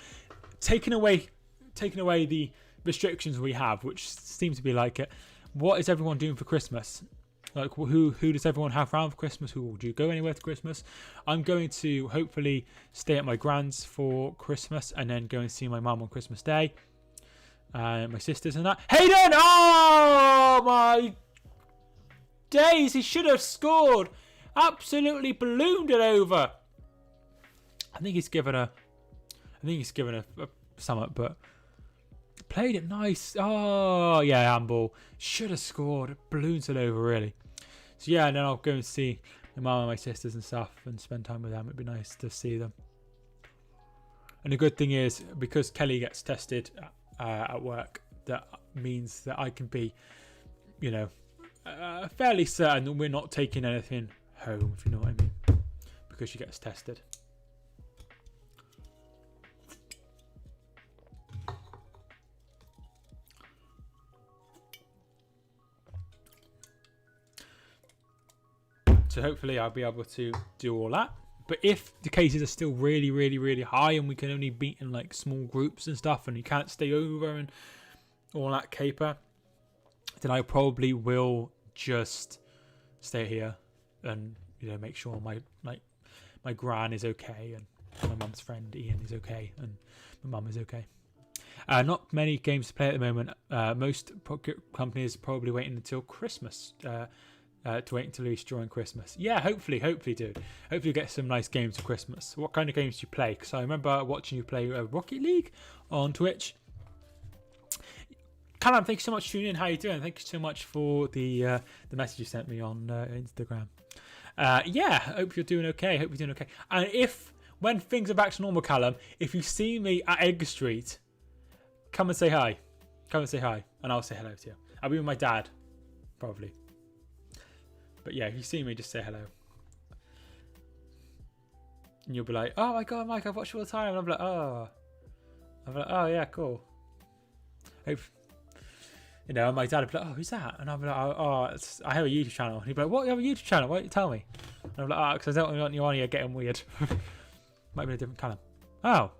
taking away the restrictions we have, which seem to be like it. What is everyone doing for Christmas? Like, who does everyone have around for Christmas? Who do you go anywhere for Christmas? I'm going to hopefully stay at my grand's for Christmas and then go and see my mum on Christmas Day. My sisters and that. Hayden! Oh my days! He should have scored. Absolutely ballooned it over. I think he's given a summit, but played it nice. Oh yeah, handball. Should have scored. Balloons it over really. So yeah, and then I'll go and see my mum and my sisters and stuff and spend time with them. It'd be nice to see them. And the good thing is, because Kelly gets tested at work, that means that I can be, you know, fairly certain that we're not taking anything home, if you know what I mean, because she gets tested. So hopefully I'll be able to do all that. But if the cases are still really, really, really high and we can only meet in like small groups and stuff and you can't stay over and all that caper, then I probably will just stay here and, you know, make sure my gran is okay and my mum's friend Ian is okay and my mum is okay. Not many games to play at the moment. Most companies are probably waiting until Christmas to wait until release during Christmas. Yeah, hopefully do. Hopefully you get some nice games for Christmas. What kind of games do you play? Because I remember watching you play Rocket League on Twitch. Callum, thank you so much for tuning in. How you doing? Thank you so much for the message you sent me on Instagram. Yeah, hope you're doing okay. And when things are back to normal, Callum, if you see me at Egg Street, come and say hi. And I'll say hello to you. I'll be with my dad, probably. But yeah, if you see me, just say hello. And you'll be like, oh my god, Mike, I've watched you all the time. And I'll be like, oh yeah, cool. You know, and my dad would be like, oh, who's that? And I'll be like, I have a YouTube channel. And he'd be like, what, you have a YouTube channel? Why don't you tell me? And I'm like, because I don't want you on here getting weird. Might be a different Callum. Oh.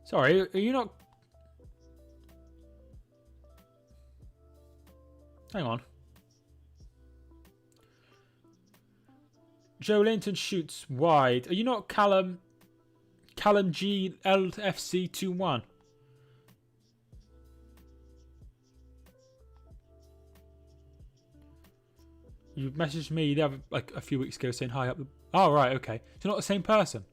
Sorry, are you not... Hang on. Joe Linton shoots wide. Are you not Callum G LFC 21? You messaged me the other, like a few weeks ago saying hi up the... Oh, right, okay. So you're not the same person.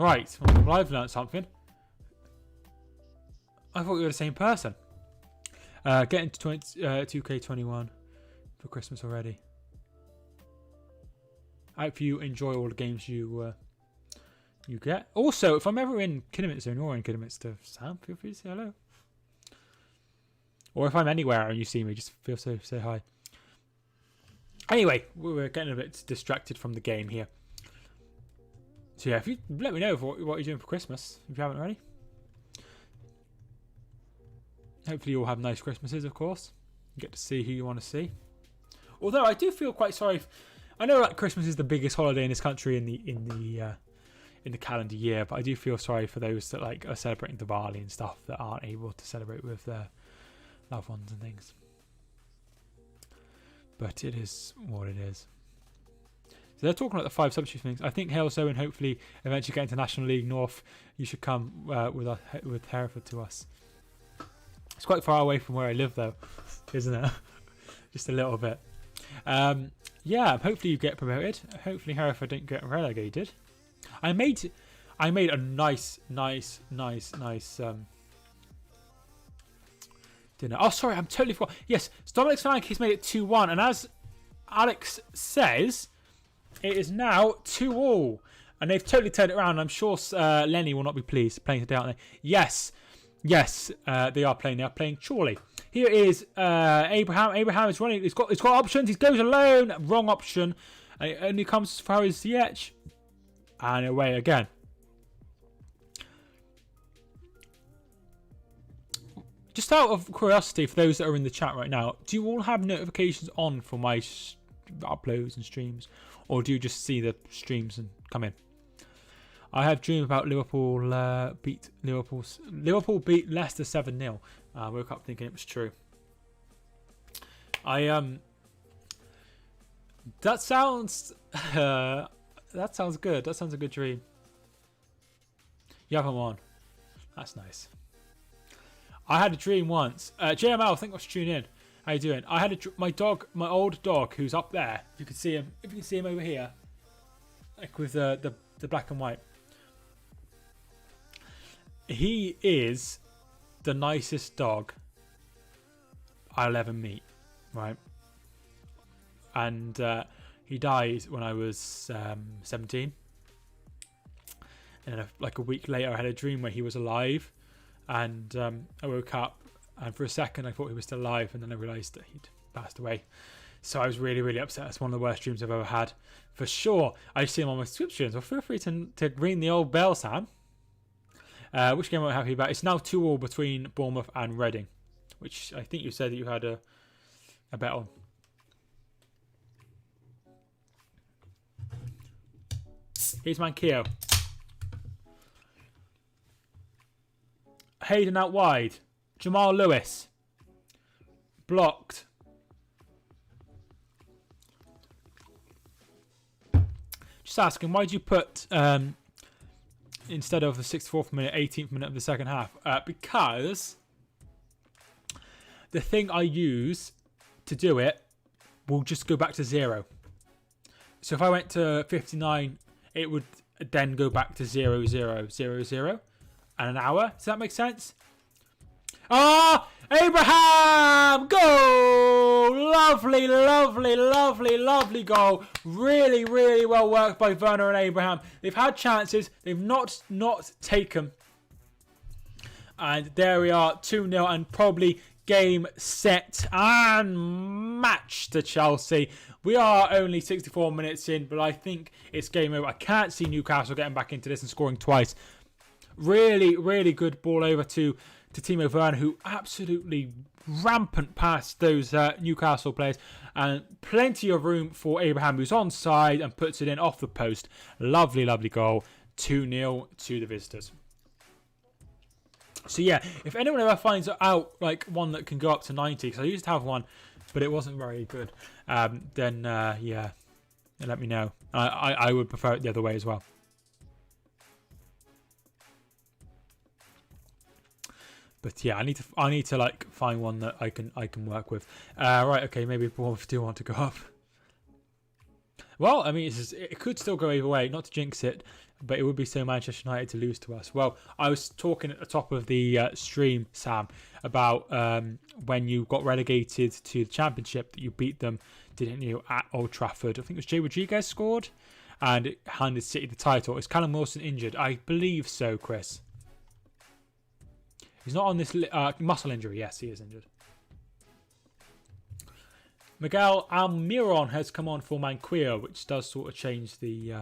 Right, well, I've learned something. I thought we were the same person. Getting to 2K21 for Christmas already. I hope you enjoy all the games you get. Also, if I'm ever in Kidderminster or in Kidderminster, Sam, feel free to say hello. Or if I'm anywhere and you see me, just feel free to say hi. Anyway, we're getting a bit distracted from the game here. So yeah, if you let me know what you're doing for Christmas, if you haven't already. Hopefully you'll have nice Christmases, of course. You get to see who you want to see. Although I do feel quite sorry. I know that Christmas is the biggest holiday in this country in the calendar year, but I do feel sorry for those that like are celebrating Diwali and stuff that aren't able to celebrate with their loved ones and things. But it is what it is. So they're talking about the 5 substitute things. I think Haleso and hopefully eventually get into National League North. You should come with Hereford to us. It's quite far away from where I live, though, isn't it? Just a little bit. Yeah, hopefully you get promoted. Hopefully Hereford don't get relegated. I made a nice dinner. Oh, sorry, I'm totally forgot. Yes, Dominic Solanke has made it 2-1, and as Alex says, it is now 2-2, and they've totally turned it around. I'm sure Lenny will not be pleased playing today, aren't they? Yes, they are playing. They are playing Chorley. Here is Abraham. Abraham is running. He's got options. He goes alone. Wrong option. And it only comes as far as Ziyech. And away again. Just out of curiosity, for those that are in the chat right now, do you all have notifications on for my uploads and streams? Or do you just see the streams and come in? I have dreamed about Liverpool beat Leicester 7-0. I woke up thinking it was true. That sounds good. That sounds a good dream. You have them on. That's nice. I had a dream once. JML, thank you for tuning in. How you doing? I had my old dog, who's up there. If you can see him over here, like with the black and white. He is the nicest dog I'll ever meet, right? And He died when I was 17. And like a week later, I had a dream where he was alive. And I woke up, and for a second, I thought he was still alive. And then I realised that he'd passed away. So I was really, really upset. It's one of the worst dreams I've ever had. For sure. I see him on my subscriptions. Well, feel free to ring the old bell, Sam. Which game am I happy about? It's now 2-2 between Bournemouth and Reading, which I think you said that you had a bet on. Here's Mankio. Hayden out wide. Jamal Lewis. Blocked. Just asking, why did you put instead of the 64th minute, 18th minute of the second half? Because the thing I use to do it will just go back to 0. So if I went to 59, it would then go back to 0, 0, 0, 0, and an hour. Does that make sense? Ah, Abraham! Goal! Lovely, lovely, lovely, lovely goal. Really, really well worked by Werner and Abraham. They've had chances. They've not taken. And there we are, 2-0, and probably game, set, and match to Chelsea. We are only 64 minutes in, but I think it's game over. I can't see Newcastle getting back into this and scoring twice. Really, really good ball over to Timo Werner, who absolutely rampant past those Newcastle players, and plenty of room for Abraham, who's onside and puts it in off the post. Lovely, lovely goal. 2-0 to the visitors. So yeah, if anyone ever finds out like one that can go up to 90, because I used to have one, but it wasn't very good, then yeah, let me know. I would prefer it the other way as well. But yeah, I need to like find one that I can work with. Right, okay, maybe Bournemouth do want to go up. Well, I mean, it could still go either way. Not to jinx it, but it would be so Manchester United to lose to us. Well, I was talking at the top of the stream, Sam, about when you got relegated to the Championship, that you beat them, didn't you, at Old Trafford. I think it was Jay Rodriguez scored, and it handed City the title. Is Callum Wilson injured? I believe so, Chris. He's not on this muscle injury. Yes, he is injured. Miguel Almiron has come on for Manquillo, which does sort of change the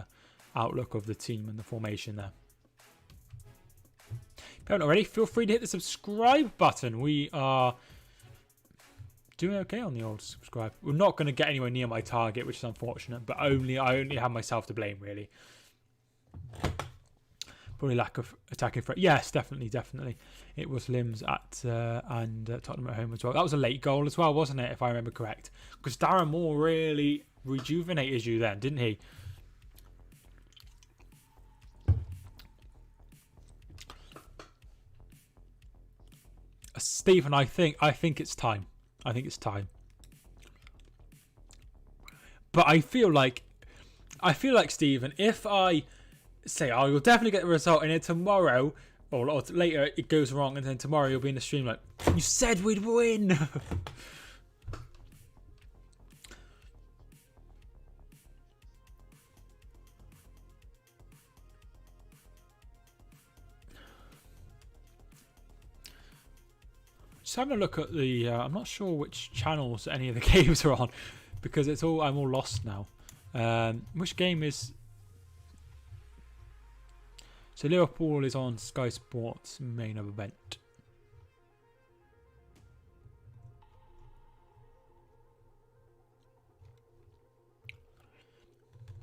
outlook of the team and the formation there. If you haven't already, feel free to hit the subscribe button. We are doing okay on the old subscribe. We're not going to get anywhere near my target, which is unfortunate, but I only have myself to blame, really. Probably lack of attacking threat. Yes, definitely. It was Limbs at and Tottenham at home as well. That was a late goal as well, wasn't it, if I remember correct? Because Darren Moore really rejuvenated you then, didn't he? Stephen, I think it's time. I think it's time. But I feel like Stephen, if I say, oh, you'll definitely get the result, and then tomorrow or later it goes wrong, and then tomorrow you'll be in the stream like, you said we'd win. Just having a look at the I'm not sure which channels any of the games are on, because I'm all lost now. Which game is... So Liverpool is on Sky Sports main event.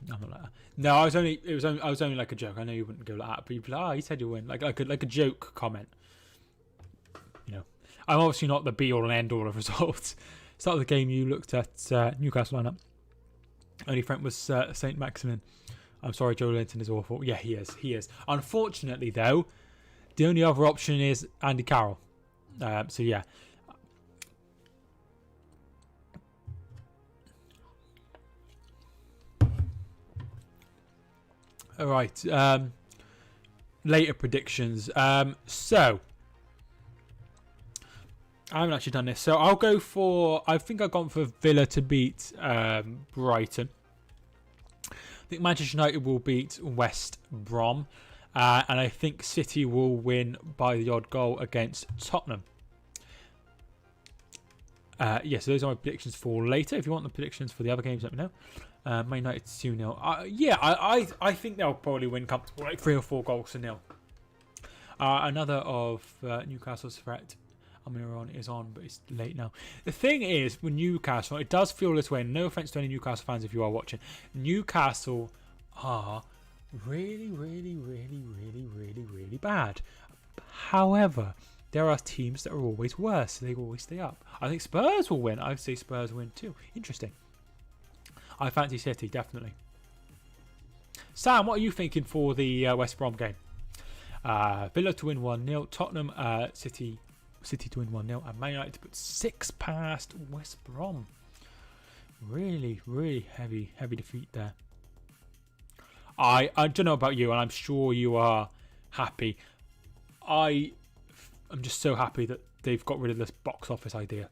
I'm not like that. No, I was only like a joke. I know you wouldn't go like that, but you'd be like, he said you win, like a joke comment. You know, I'm obviously not the be all and end all of results. Start of the game, you looked at Newcastle lineup. Only friend was Saint Maximin. I'm sorry, Joe Linton is awful. Yeah, he is. Unfortunately, though, the only other option is Andy Carroll. So, yeah. All right. Later predictions. So, I haven't actually done this. So, I'll go for... I think I've gone for Villa to beat Brighton. I think Manchester United will beat West Brom. And I think City will win by the odd goal against Tottenham. So those are my predictions for later. If you want the predictions for the other games, let me know. Man United 2-0. I think they'll probably win comfortable, like 3 or 4 goals to nil. Another of Newcastle's threat, Almiron, is on, but it's late now. The thing is, with Newcastle, it does feel this way. No offense to any Newcastle fans if you are watching. Newcastle are really, really, really, really, really, really bad. However, there are teams that are always worse. So they always stay up. I think Spurs will win. I would say Spurs win too. Interesting. I fancy City, definitely. Sam, what are you thinking for the West Brom game? Villa to win 1-0. Tottenham, City to win 1-0. And Man United to put 6 past West Brom. Really, really heavy defeat there. I don't know about you, and I'm sure you are happy. I'm just so happy that they've got rid of this box office idea.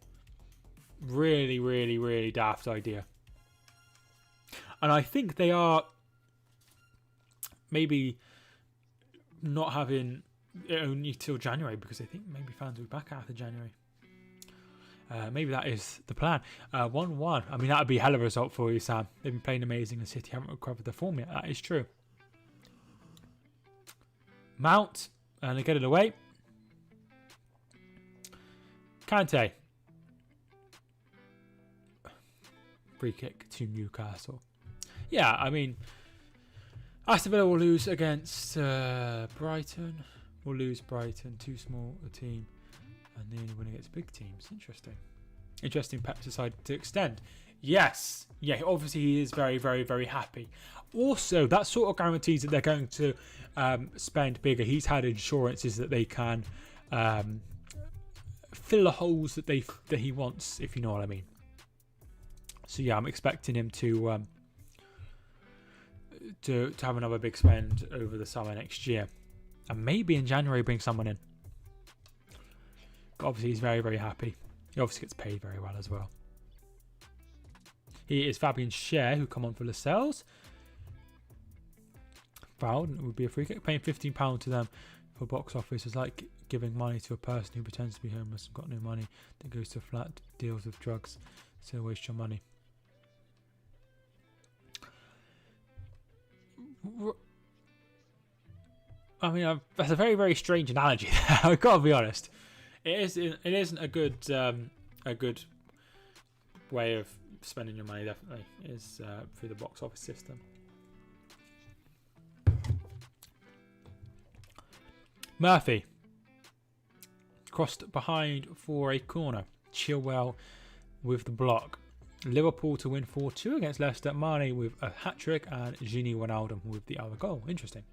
Really, really, really daft idea. And I think they are maybe not having it only till January, because I think maybe fans will be back after January. Maybe that is the plan. 1-1. I mean, that would be a hell of a result for you, Sam. They've been playing amazing and City haven't recovered their form yet. That is true. Mount. And they get it away. Kante. Free kick to Newcastle. Yeah, I mean, Aston Villa will lose against Brighton. Will lose Brighton. Too small a team. And they only win against big teams. Interesting Pep decided to extend. Yes. Yeah, obviously he is very, very, very happy. Also, that sort of guarantees that they're going to spend bigger. He's had insurances that they can fill the holes that he wants, if you know what I mean. So yeah, I'm expecting him to have another big spend over the summer next year. And maybe in January bring someone in. Obviously, he's very, very happy. He obviously gets paid very well as well. He is Fabian Schär, who come on for Lascelles. Fouled, and it would be a free kick. Paying £15 to them for box office is like giving money to a person who pretends to be homeless and got no money, that goes to flat deals with drugs. So waste your money. I mean, that's a very, very strange analogy. I've got to be honest. It isn't a good way of spending your money. Definitely is through the box office system. Murphy crossed behind for a corner. Chilwell with the block. Liverpool to win 4-2 against Leicester. Mane with a hat trick and Gini Wijnaldum with the other goal. Interesting.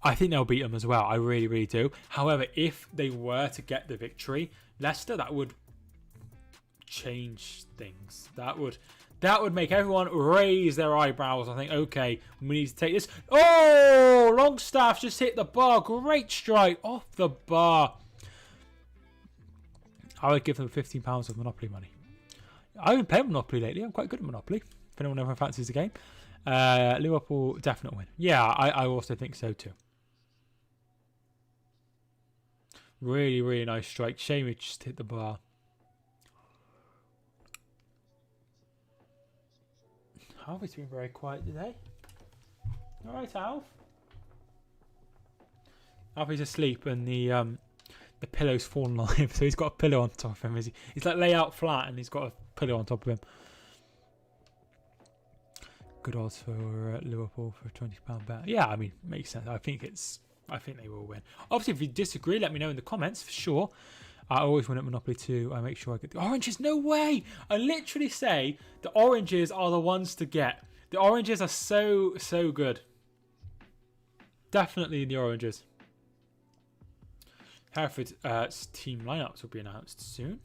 I think they'll beat them as well. I really, really do. However, if they were to get the victory, Leicester, that would change things. That would make everyone raise their eyebrows. I think, okay, we need to take this. Oh, Longstaff just hit the bar. Great strike off the bar. I would give them £15 of Monopoly money. I haven't played Monopoly lately. I'm quite good at Monopoly. If anyone ever fancies the game. Liverpool, definite win. Yeah, I also think so too. Really, really nice strike. Shame it just hit the bar. Alfie's been very quiet today. Alright, Alf. Alfie's asleep and the pillow's fallen on him, so he's got a pillow on top of him. He's like lay out flat and he's got a pillow on top of him. Good odds for Liverpool for a £20 bet. Yeah, I mean, makes sense. I think they will win. Obviously, if you disagree, let me know in the comments for sure. I always win at Monopoly too. I make sure I get the oranges. No way! I literally say the oranges are the ones to get. The oranges are so good. Definitely the oranges. Hereford's team lineups will be announced soon.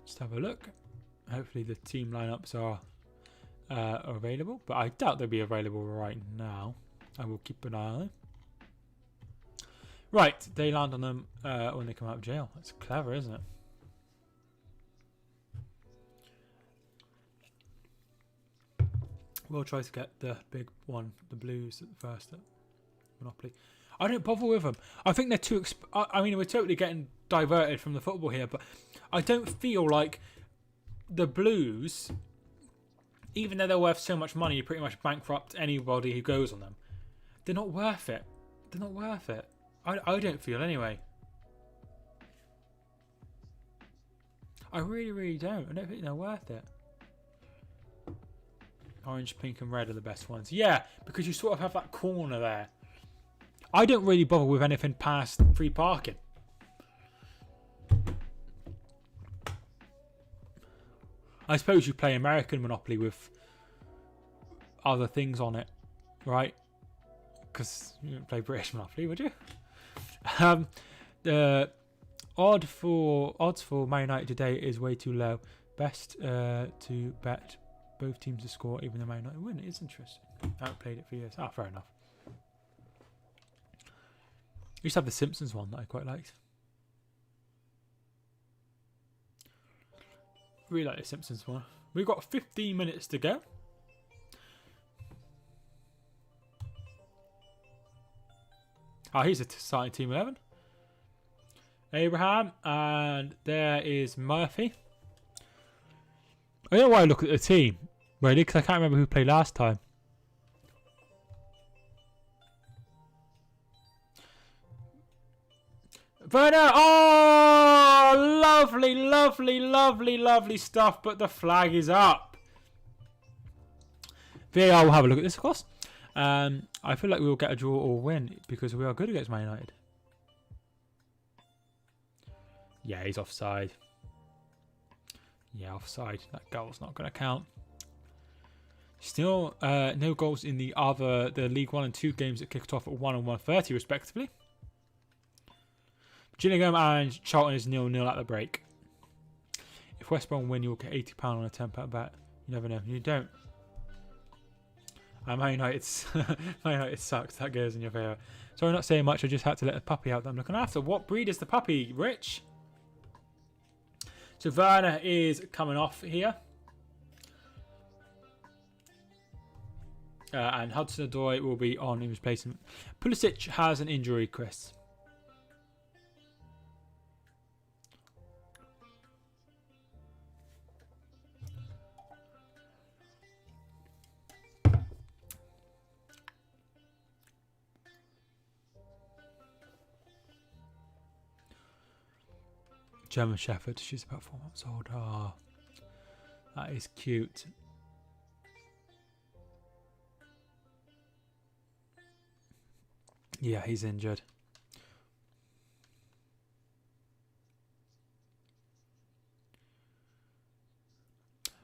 Just have a look. Hopefully the team lineups are are available, but I doubt they'll be available right now. I will keep an eye on them. Right, they land on them when they come out of jail. That's clever, isn't it? We'll try to get the big one, the Blues, at first at Monopoly. I don't bother with them. I think they're too... I mean, we're totally getting diverted from the football here, but I don't feel like the Blues, even though they're worth so much money, you pretty much bankrupt anybody who goes on them. They're not worth it. They're not worth it. I don't feel anyway. I really, really don't. I don't think they're worth it. Orange, pink and red are the best ones. Yeah, because you sort of have that corner there. I don't really bother with anything past free parking. I suppose you play American Monopoly with other things on it, right? Because you don't play British Monopoly, would you? The odds for Man United today is way too low. Best to bet both teams to score, even though Man United win. It's interesting. I haven't played it for years. Ah, fair enough. I used to have the Simpsons one that I quite liked. Really like the Simpsons one. We've got 15 minutes to go. Oh, here's a starting team 11. Abraham, and there is Murphy. I don't know why I look at the team, really, because I can't remember who played last time. Werner! Oh! Lovely, lovely, lovely, lovely stuff, but the flag is up. VAR will have a look at this, of course. I feel like we will get a draw or win because we are good against Man United. Yeah, he's offside. Yeah, offside. That goal's not going to count. Still, no goals in the League 1 and 2 games that kicked off at 1 and 1:30 respectively. Gillingham and Charlton is 0-0 at the break. If West Brom win, you'll get £80 on a £10 bet. You never know. You don't. Man United sucks. That goes in your favour. Sorry, not saying much. I just had to let the puppy out that I'm looking after. What breed is the puppy, Rich? So Werner is coming off here. And Hudson-Odoi will be on in replacement. Pulisic has an injury, Chris. German Shepherd. She's about 4 months old. Ah, oh, that is cute. Yeah, he's injured.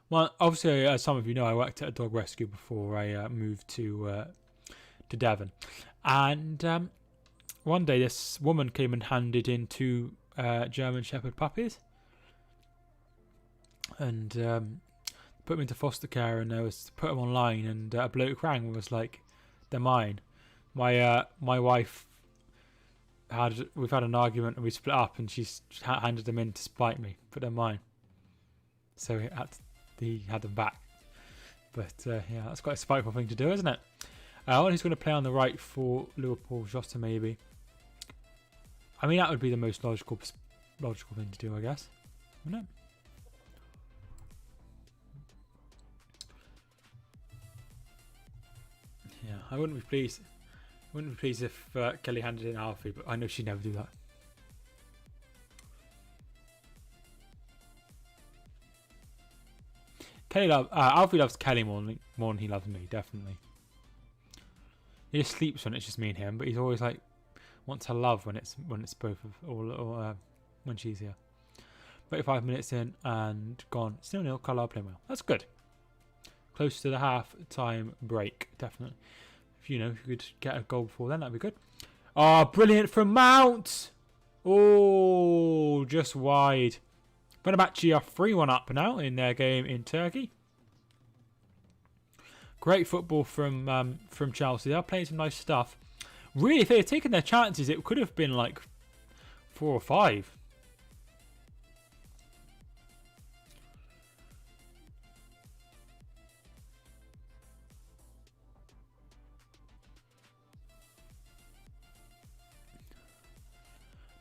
Well, obviously, as some of you know, I worked at a dog rescue before I moved to Devon. And one day, this woman came and handed in 2 German Shepherd puppies, and put them into foster care, and I was put them online, and a bloke rang and was like, "They're mine." My wife we've had an argument and we split up, and she's handed them in to spite me, but they're mine. So he had them back. But yeah, that's quite a spiteful thing to do, isn't it? Who's going to play on the right for Liverpool? Jota, maybe. I mean, that would be the most logical thing to do, I guess, wouldn't it? Yeah, I wouldn't be pleased. If Kelly handed in Alfie, but I know she'd never do that. Alfie loves Kelly more than he loves me, definitely. He just sleeps when it's just me and him, but he's always like wants her love when it's both of or when she's here. 35 minutes in and gone. Still nil. Carlisle playing well. That's good. Close to the half-time break, definitely. If you could get a goal before then, that'd be good. Oh, brilliant from Mount. Oh, just wide. Fenerbahce are 3-1 up now in their game in Turkey. Great football from Chelsea. They are playing some nice stuff. Really, if they had taken their chances, it could have been like 4 or 5.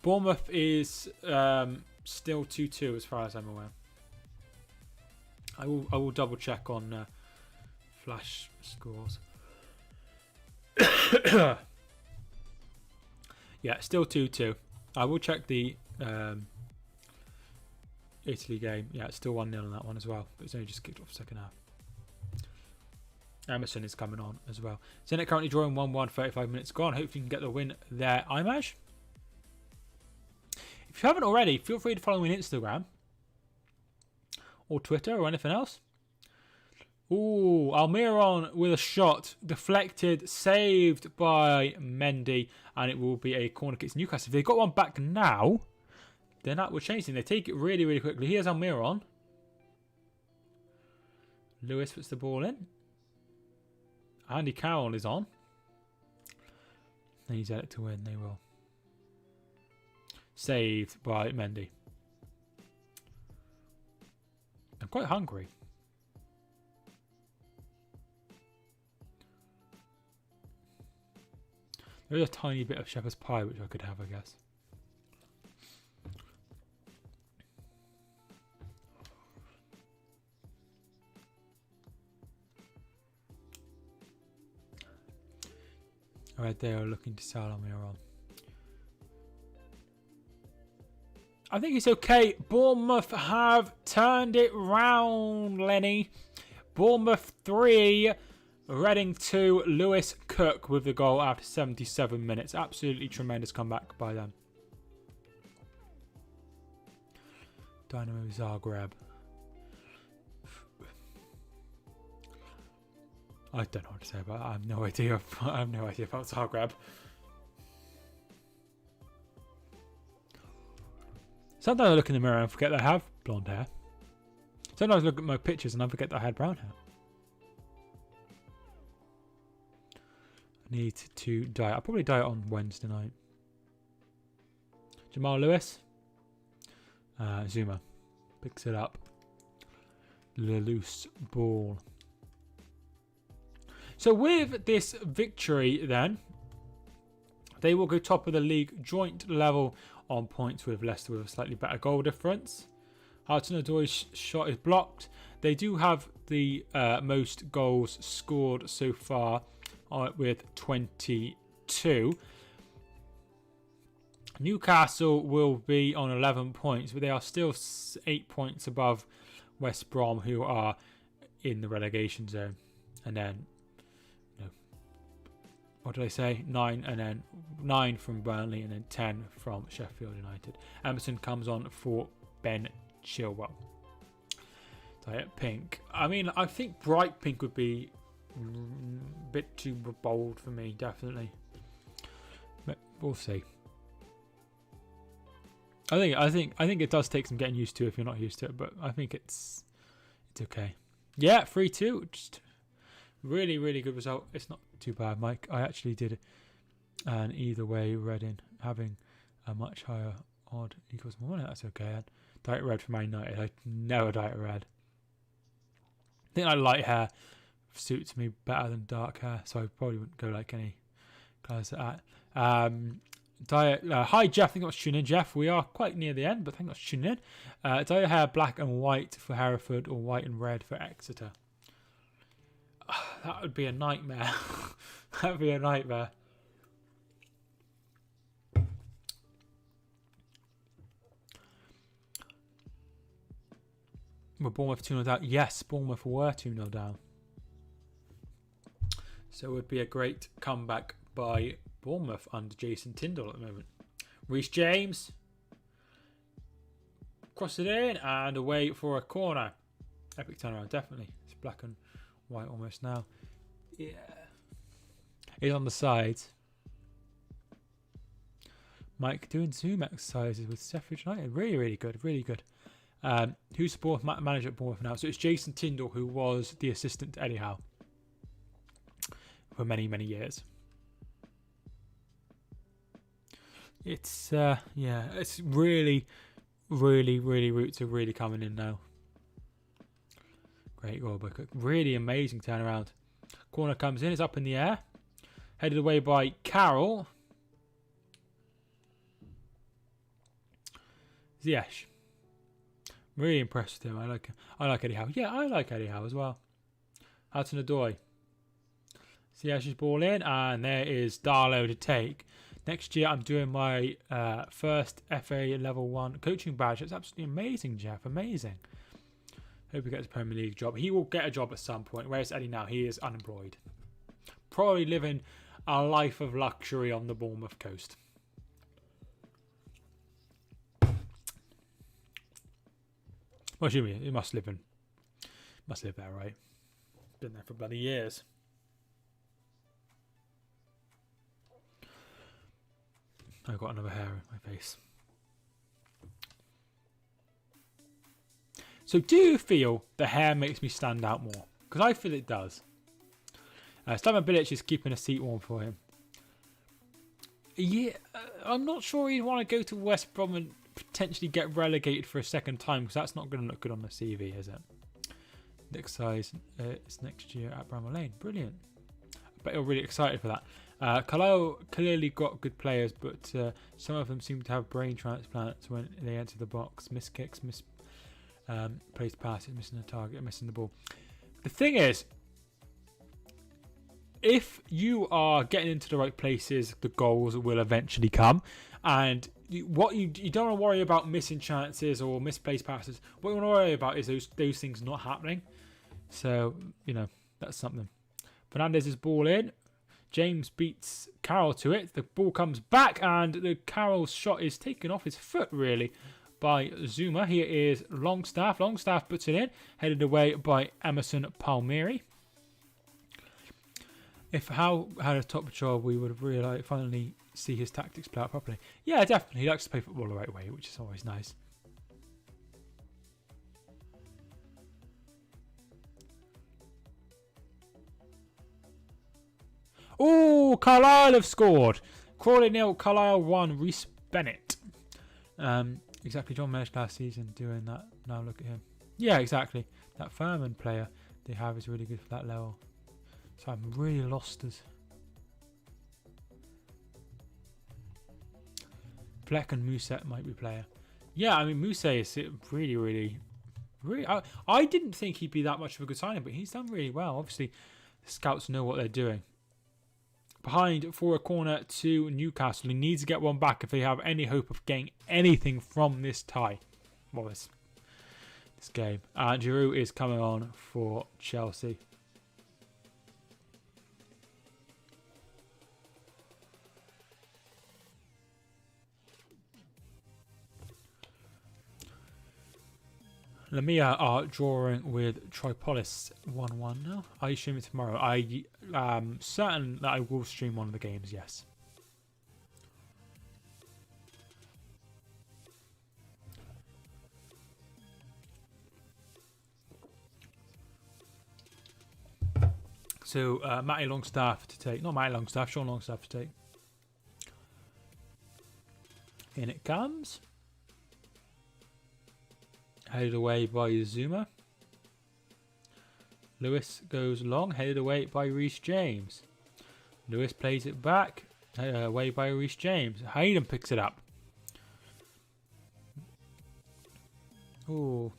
Bournemouth is still 2-2 as far as I'm aware. I will double check on flash scores. Yeah, still 2-2. I will check the Italy game. Yeah, it's still 1-0 on that one as well. But it's only just kicked off second half. Emerson is coming on as well. Zenit currently drawing 1-1, 35 minutes gone. Hopefully you can get the win there, Image. If you haven't already, feel free to follow me on Instagram or Twitter or anything else. Ooh, Almiron with a shot. Deflected, saved by Mendy. And it will be a corner kick to Newcastle. If they got one back now, then that would change things. They take it really, really quickly. Here's Almiron. Lewis puts the ball in. Andy Carroll is on. They need it to win. They will. Saved by Mendy. I'm quite hungry. There is a tiny bit of shepherd's pie which I could have, I guess. Alright, they are looking to sell on me on. I think it's okay. Bournemouth have turned it round, Lenny. Bournemouth 3, Reading 2. Lewis Cook with the goal after 77 minutes. Absolutely tremendous comeback by them. Dynamo Zagreb. I don't know what to say about that. I have no idea. I have no idea about Zagreb. Sometimes I look in the mirror and forget that I have blonde hair. Sometimes I look at my pictures and I forget that I had brown hair. I need to dye it. I'll probably dye it on Wednesday night. Jamal Lewis. Zuma picks it up. The loose ball. So with this victory then, they will go top of the league joint level on points with Leicester with a slightly better goal difference. Hudson-Odoi's shot is blocked. They do have the most goals scored so far with 22. Newcastle will be on 11 points, but they are still 8 points above West Brom, who are in the relegation zone. And then, what did I say? 9, and then 9 from Burnley, and then 10 from Sheffield United. Emerson comes on for Ben Chilwell. Diet pink. I mean, I think bright pink would be a bit too bold for me, definitely. But we'll see. I think it does take some getting used to if you're not used to it, but I think it's okay. Yeah, 3-2. Just really, really good result. It's not too bad, Mike. I actually did it. And either way, Reading having a much higher odd equals more. That's okay. And diet red for Man United. I never diet red. I think light hair suits me better than dark hair, so I probably wouldn't go like any colours at that. Diet. Hi, Jeff. Thank you for tuning in, Jeff. We are quite near the end, but thank you for tuning in. Diet hair black and white for Hereford, or white and red for Exeter. That would be a nightmare. That would be a nightmare. Were Bournemouth 2-0 down? Yes, Bournemouth were 2-0 down. So it would be a great comeback by Bournemouth under Jason Tindall at the moment. Reece James. Cross it in and away for a corner. Epic turnaround, definitely. It's black and white almost now. Yeah. He's on the sides. Mike doing Zoom exercises with Sheffield United. Really, really good. Really good. Who's the manager at Bournemouth now? So it's Jason Tindall, who was the assistant to Eddie Howe. for many, many years. It's it's really roots are really coming in now. Great goal by Cook. Really amazing turnaround. Corner comes in, it's up in the air. Headed away by Carroll. Ziyech. Really impressed with him. I like Eddie Howe. Yeah, I like Eddie Howe as well. Hudson-Odoi. Ziyech's ball in, and there is Darlow to take. Next year, I'm doing my first FA Level 1 coaching badge. It's absolutely amazing, Jeff. Amazing. Hope he gets a Premier League job. He will get a job at some point. Where's Eddie now? He is unemployed. Probably living a life of luxury on the Bournemouth coast. What do you mean? He must live there, right? Been there for bloody years. I've got another hair in my face. So do you feel the hair makes me stand out more? Because I feel it does. Slaven Bilic is keeping a seat warm for him. Yeah, I'm not sure he'd want to go to West Brom and potentially get relegated for a second time, because that's not going to look good on the CV, is it? Next size it's next year at Bramall Lane. Brilliant. I bet you're really excited for that. Carlisle clearly got good players, but some of them seem to have brain transplants when they enter the box. Miss kicks, miss placed passes, missing the target, missing the ball. The thing is, if you are getting into the right places, the goals will eventually come. And you don't want to worry about missing chances or misplaced passes. What you want to worry about is those things not happening. So, that's something. Fernandez's ball in. James beats Carroll to it. The ball comes back, and the Carroll's shot is taken off his foot, really, by Zuma. Here is Longstaff. Longstaff puts it in. Headed away by Emerson Palmieri. If Howe had a top job, we would really finally see his tactics play out properly. Yeah, definitely. He likes to play football the right way, which is always nice. Oh, Carlisle have scored. Crawley 0, Carlisle 1, Reece Bennett. Exactly, John Mesh last season doing that. Now look at him. Yeah, exactly. That Furman player they have is really good for that level. So I'm really lost as Fleck and Mousset might be player. Yeah, I mean Mousset is really. I didn't think he'd be that much of a good signing, but he's done really well. Obviously, the scouts know what they're doing. Behind for a corner to Newcastle. He needs to get one back if they have any hope of getting anything from this tie. Well, this game. Giroud is coming on for Chelsea. Lamia are drawing with Tripolis 1-1 now. Are you streaming tomorrow? I am certain that I will stream one of the games, yes. So, Matty Longstaff to take. Not Matty Longstaff, Sean Longstaff to take. In it comes. Headed away by Zuma. Lewis goes long, headed away by Reece James. Lewis plays it back, headed away by Reece James. Hayden picks it up. Ooh.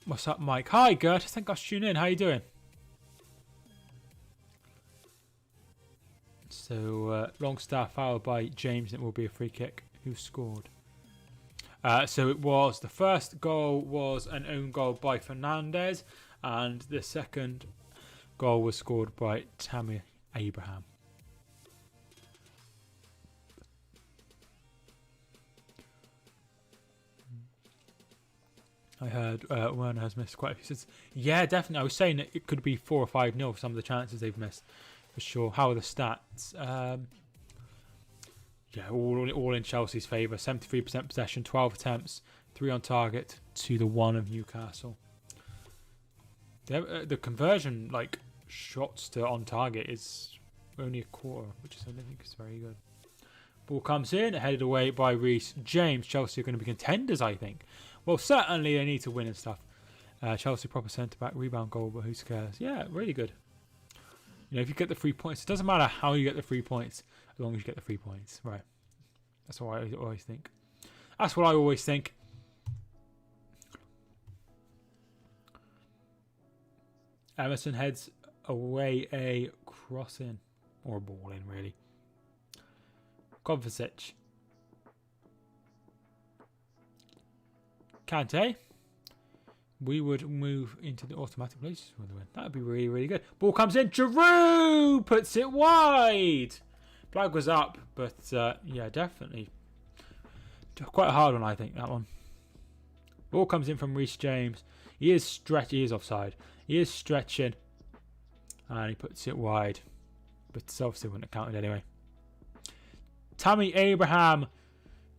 What's up, Mike? Hi, Gert. Thank God you tuned in. How you doing? So, Longstaff fouled by James, and it will be a free kick. Who scored? So it was, the first goal was an own goal by Fernandez, and the second goal was scored by Tammy Abraham. I heard Werner has missed quite a few. Since, yeah, definitely. I was saying that it could be 4 or 5-0 for some of the chances they've missed, for sure. How are the stats? Yeah, all in Chelsea's favour. 73% possession, 12 attempts, 3 on target to the 1 of Newcastle. The conversion, shots to on target is only a quarter, which is, I don't think is very good. Ball comes in, headed away by Reece James. Chelsea are going to be contenders, I think. Well, certainly they need to win and stuff. Chelsea proper centre-back, rebound goal, but who cares? Yeah, really good. You know, if you get the 3 points, it doesn't matter how you get the 3 points, as long as you get the 3 points. Right. That's what I always think. That's what I always think. Emerson heads away a cross-in. Or a ball in, really. Kovacic. Kante. We would move into the automatic places for the win. That would be really, really good. Ball comes in. Giroud puts it wide. Flag was up, but yeah, definitely. Quite a hard one, I think, that one. Ball comes in from Reece James. He is stretching. He is offside. He is stretching. And he puts it wide. But obviously wouldn't have counted anyway. Tammy Abraham,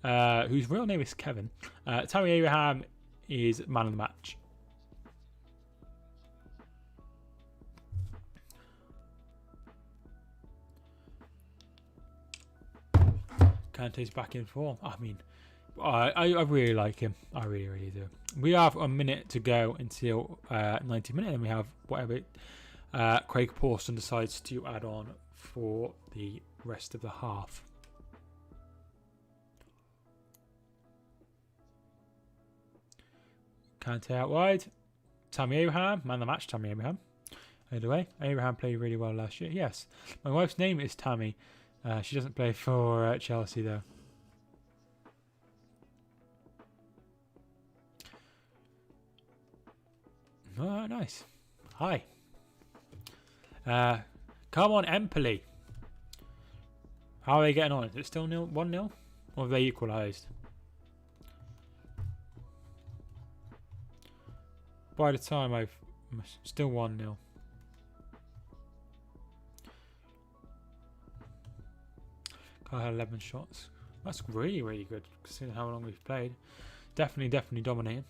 whose real name is Kevin. Tammy Abraham is man of the match. Kante's back in form. I mean, I really like him. I really, really do. We have a minute to go until 90 minutes, and we have whatever Craig Pawson decides to add on for the rest of the half. Kante out wide. Tammy Abraham, man of the match, Tammy Abraham. Either way, Abraham played really well last year. Yes, my wife's name is Tammy. She doesn't play for Chelsea though. Oh, nice. Hi. Come on, Empoli. How are they getting on? Is it still 1-0? Or have they equalised? By the time I've... Still 1-0. I had 11 shots. That's really, really good, considering how long we've played. Definitely dominating.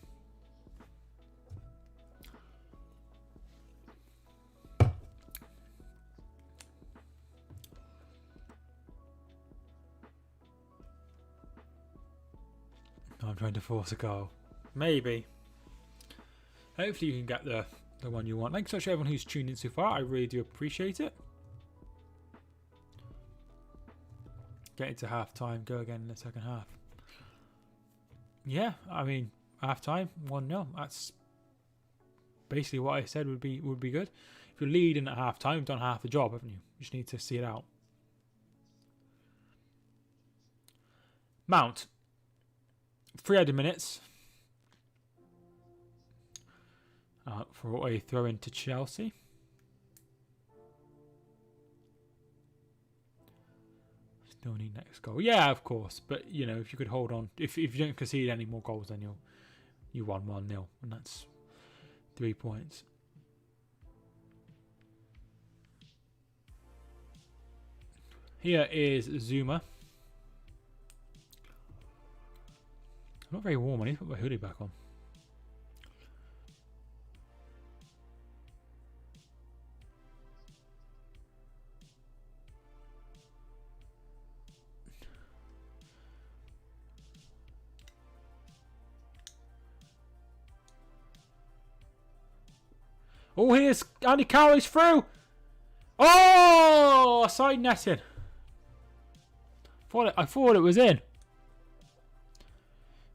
I'm trying to force a goal. Maybe. Hopefully you can get the one you want. Thanks so much to everyone who's tuned in so far. I really do appreciate it. Get into half time, go again in the second half. Yeah, I mean, half time, 1-0. That's basically what I said would be good. If you're leading at half time, you've done half the job, haven't you? You just need to see it out. Mount. 3 added minutes. For a throw into Chelsea. Still need next goal. Yeah, of course. But, you know, if you could hold on. If you don't concede any more goals, then you won 1-0. And that's 3 points. Here is Zuma. I'm not very warm. I need to put my hoodie back on. Oh, here's Andy Carroll's through. Oh, side netting. I thought it was in.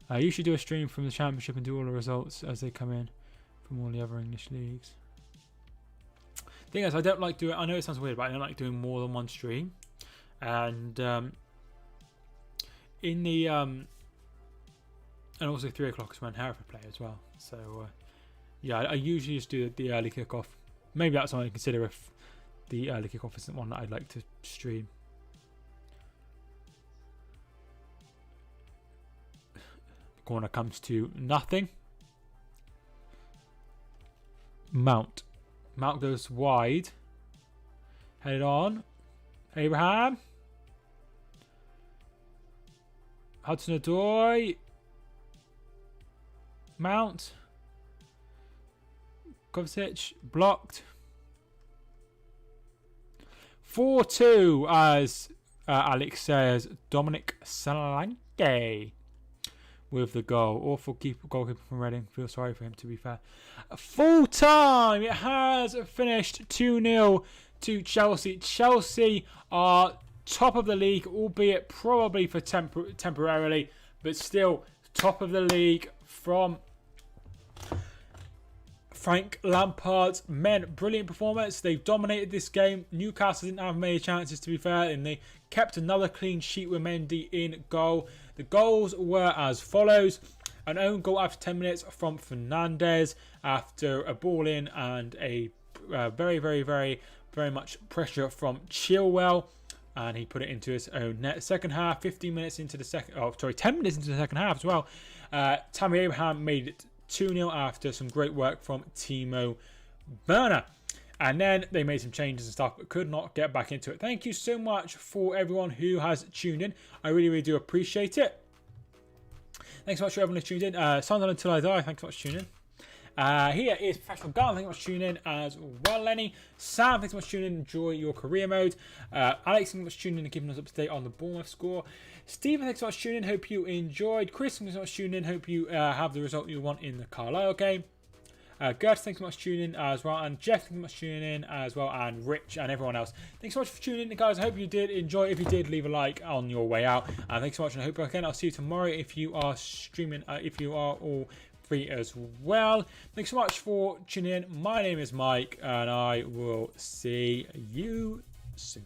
You should do a stream from the Championship and do all the results as they come in from all the other English leagues. Thing is, I don't like doing. I know it sounds weird, but I don't like doing more than one stream. And in the and also 3 o'clock is when Hereford play as well. So. Yeah, I usually just do the early kickoff. Maybe that's something to consider if the early kickoff isn't one that I'd like to stream. The corner comes to nothing. Mount. Mount goes wide. Headed on. Abraham. Hudson-Odoi. Mount. Kovacic blocked. 4-2 as Alex says Dominic Solanke with the goal. Awful goalkeeper from Reading. Feel sorry for him, to be fair. Full time. It has finished 2-0 to Chelsea. Chelsea are top of the league, albeit probably for temporarily, but still top of the league from Frank Lampard's men. Brilliant performance. They've dominated this game. Newcastle didn't have many chances, to be fair, and they kept another clean sheet with Mendy in goal. The goals were as follows. An own goal after 10 minutes from Fernandez after a ball in and a very much pressure from Chilwell. And he put it into his own net. Second half, 15 minutes into the second... 10 minutes into the second half as well. Tammy Abraham made it 2-0 after some great work from Timo Werner. And then they made some changes and stuff, but could not get back into it. Thank you so much for everyone who has tuned in. I really do appreciate it. Thanks so much for everyone who's tuned in. Sunderland Until I Die, thanks so much for tuning in. Here is Professional Gun. Thanks so much for tuning in as well, Lenny. Sam, thanks so much for tuning in. Enjoy your career mode. Alex, thanks so much for tuning in and keeping us up to date on the Bournemouth score. Stephen, thanks so much for tuning in. Hope you enjoyed. Chris, thanks so much for tuning in. Hope you have the result you want in the Carlisle game. Gert, thanks so much for tuning in as well. And Jeff, thanks so much for tuning in as well. And Rich and everyone else. Thanks so much for tuning in, guys. I hope you did enjoy. If you did, leave a like on your way out. And thanks so much. And I hope again, I'll see you tomorrow if you are streaming, if you are all free as well. Thanks so much for tuning in. My name is Mike, and I will see you soon.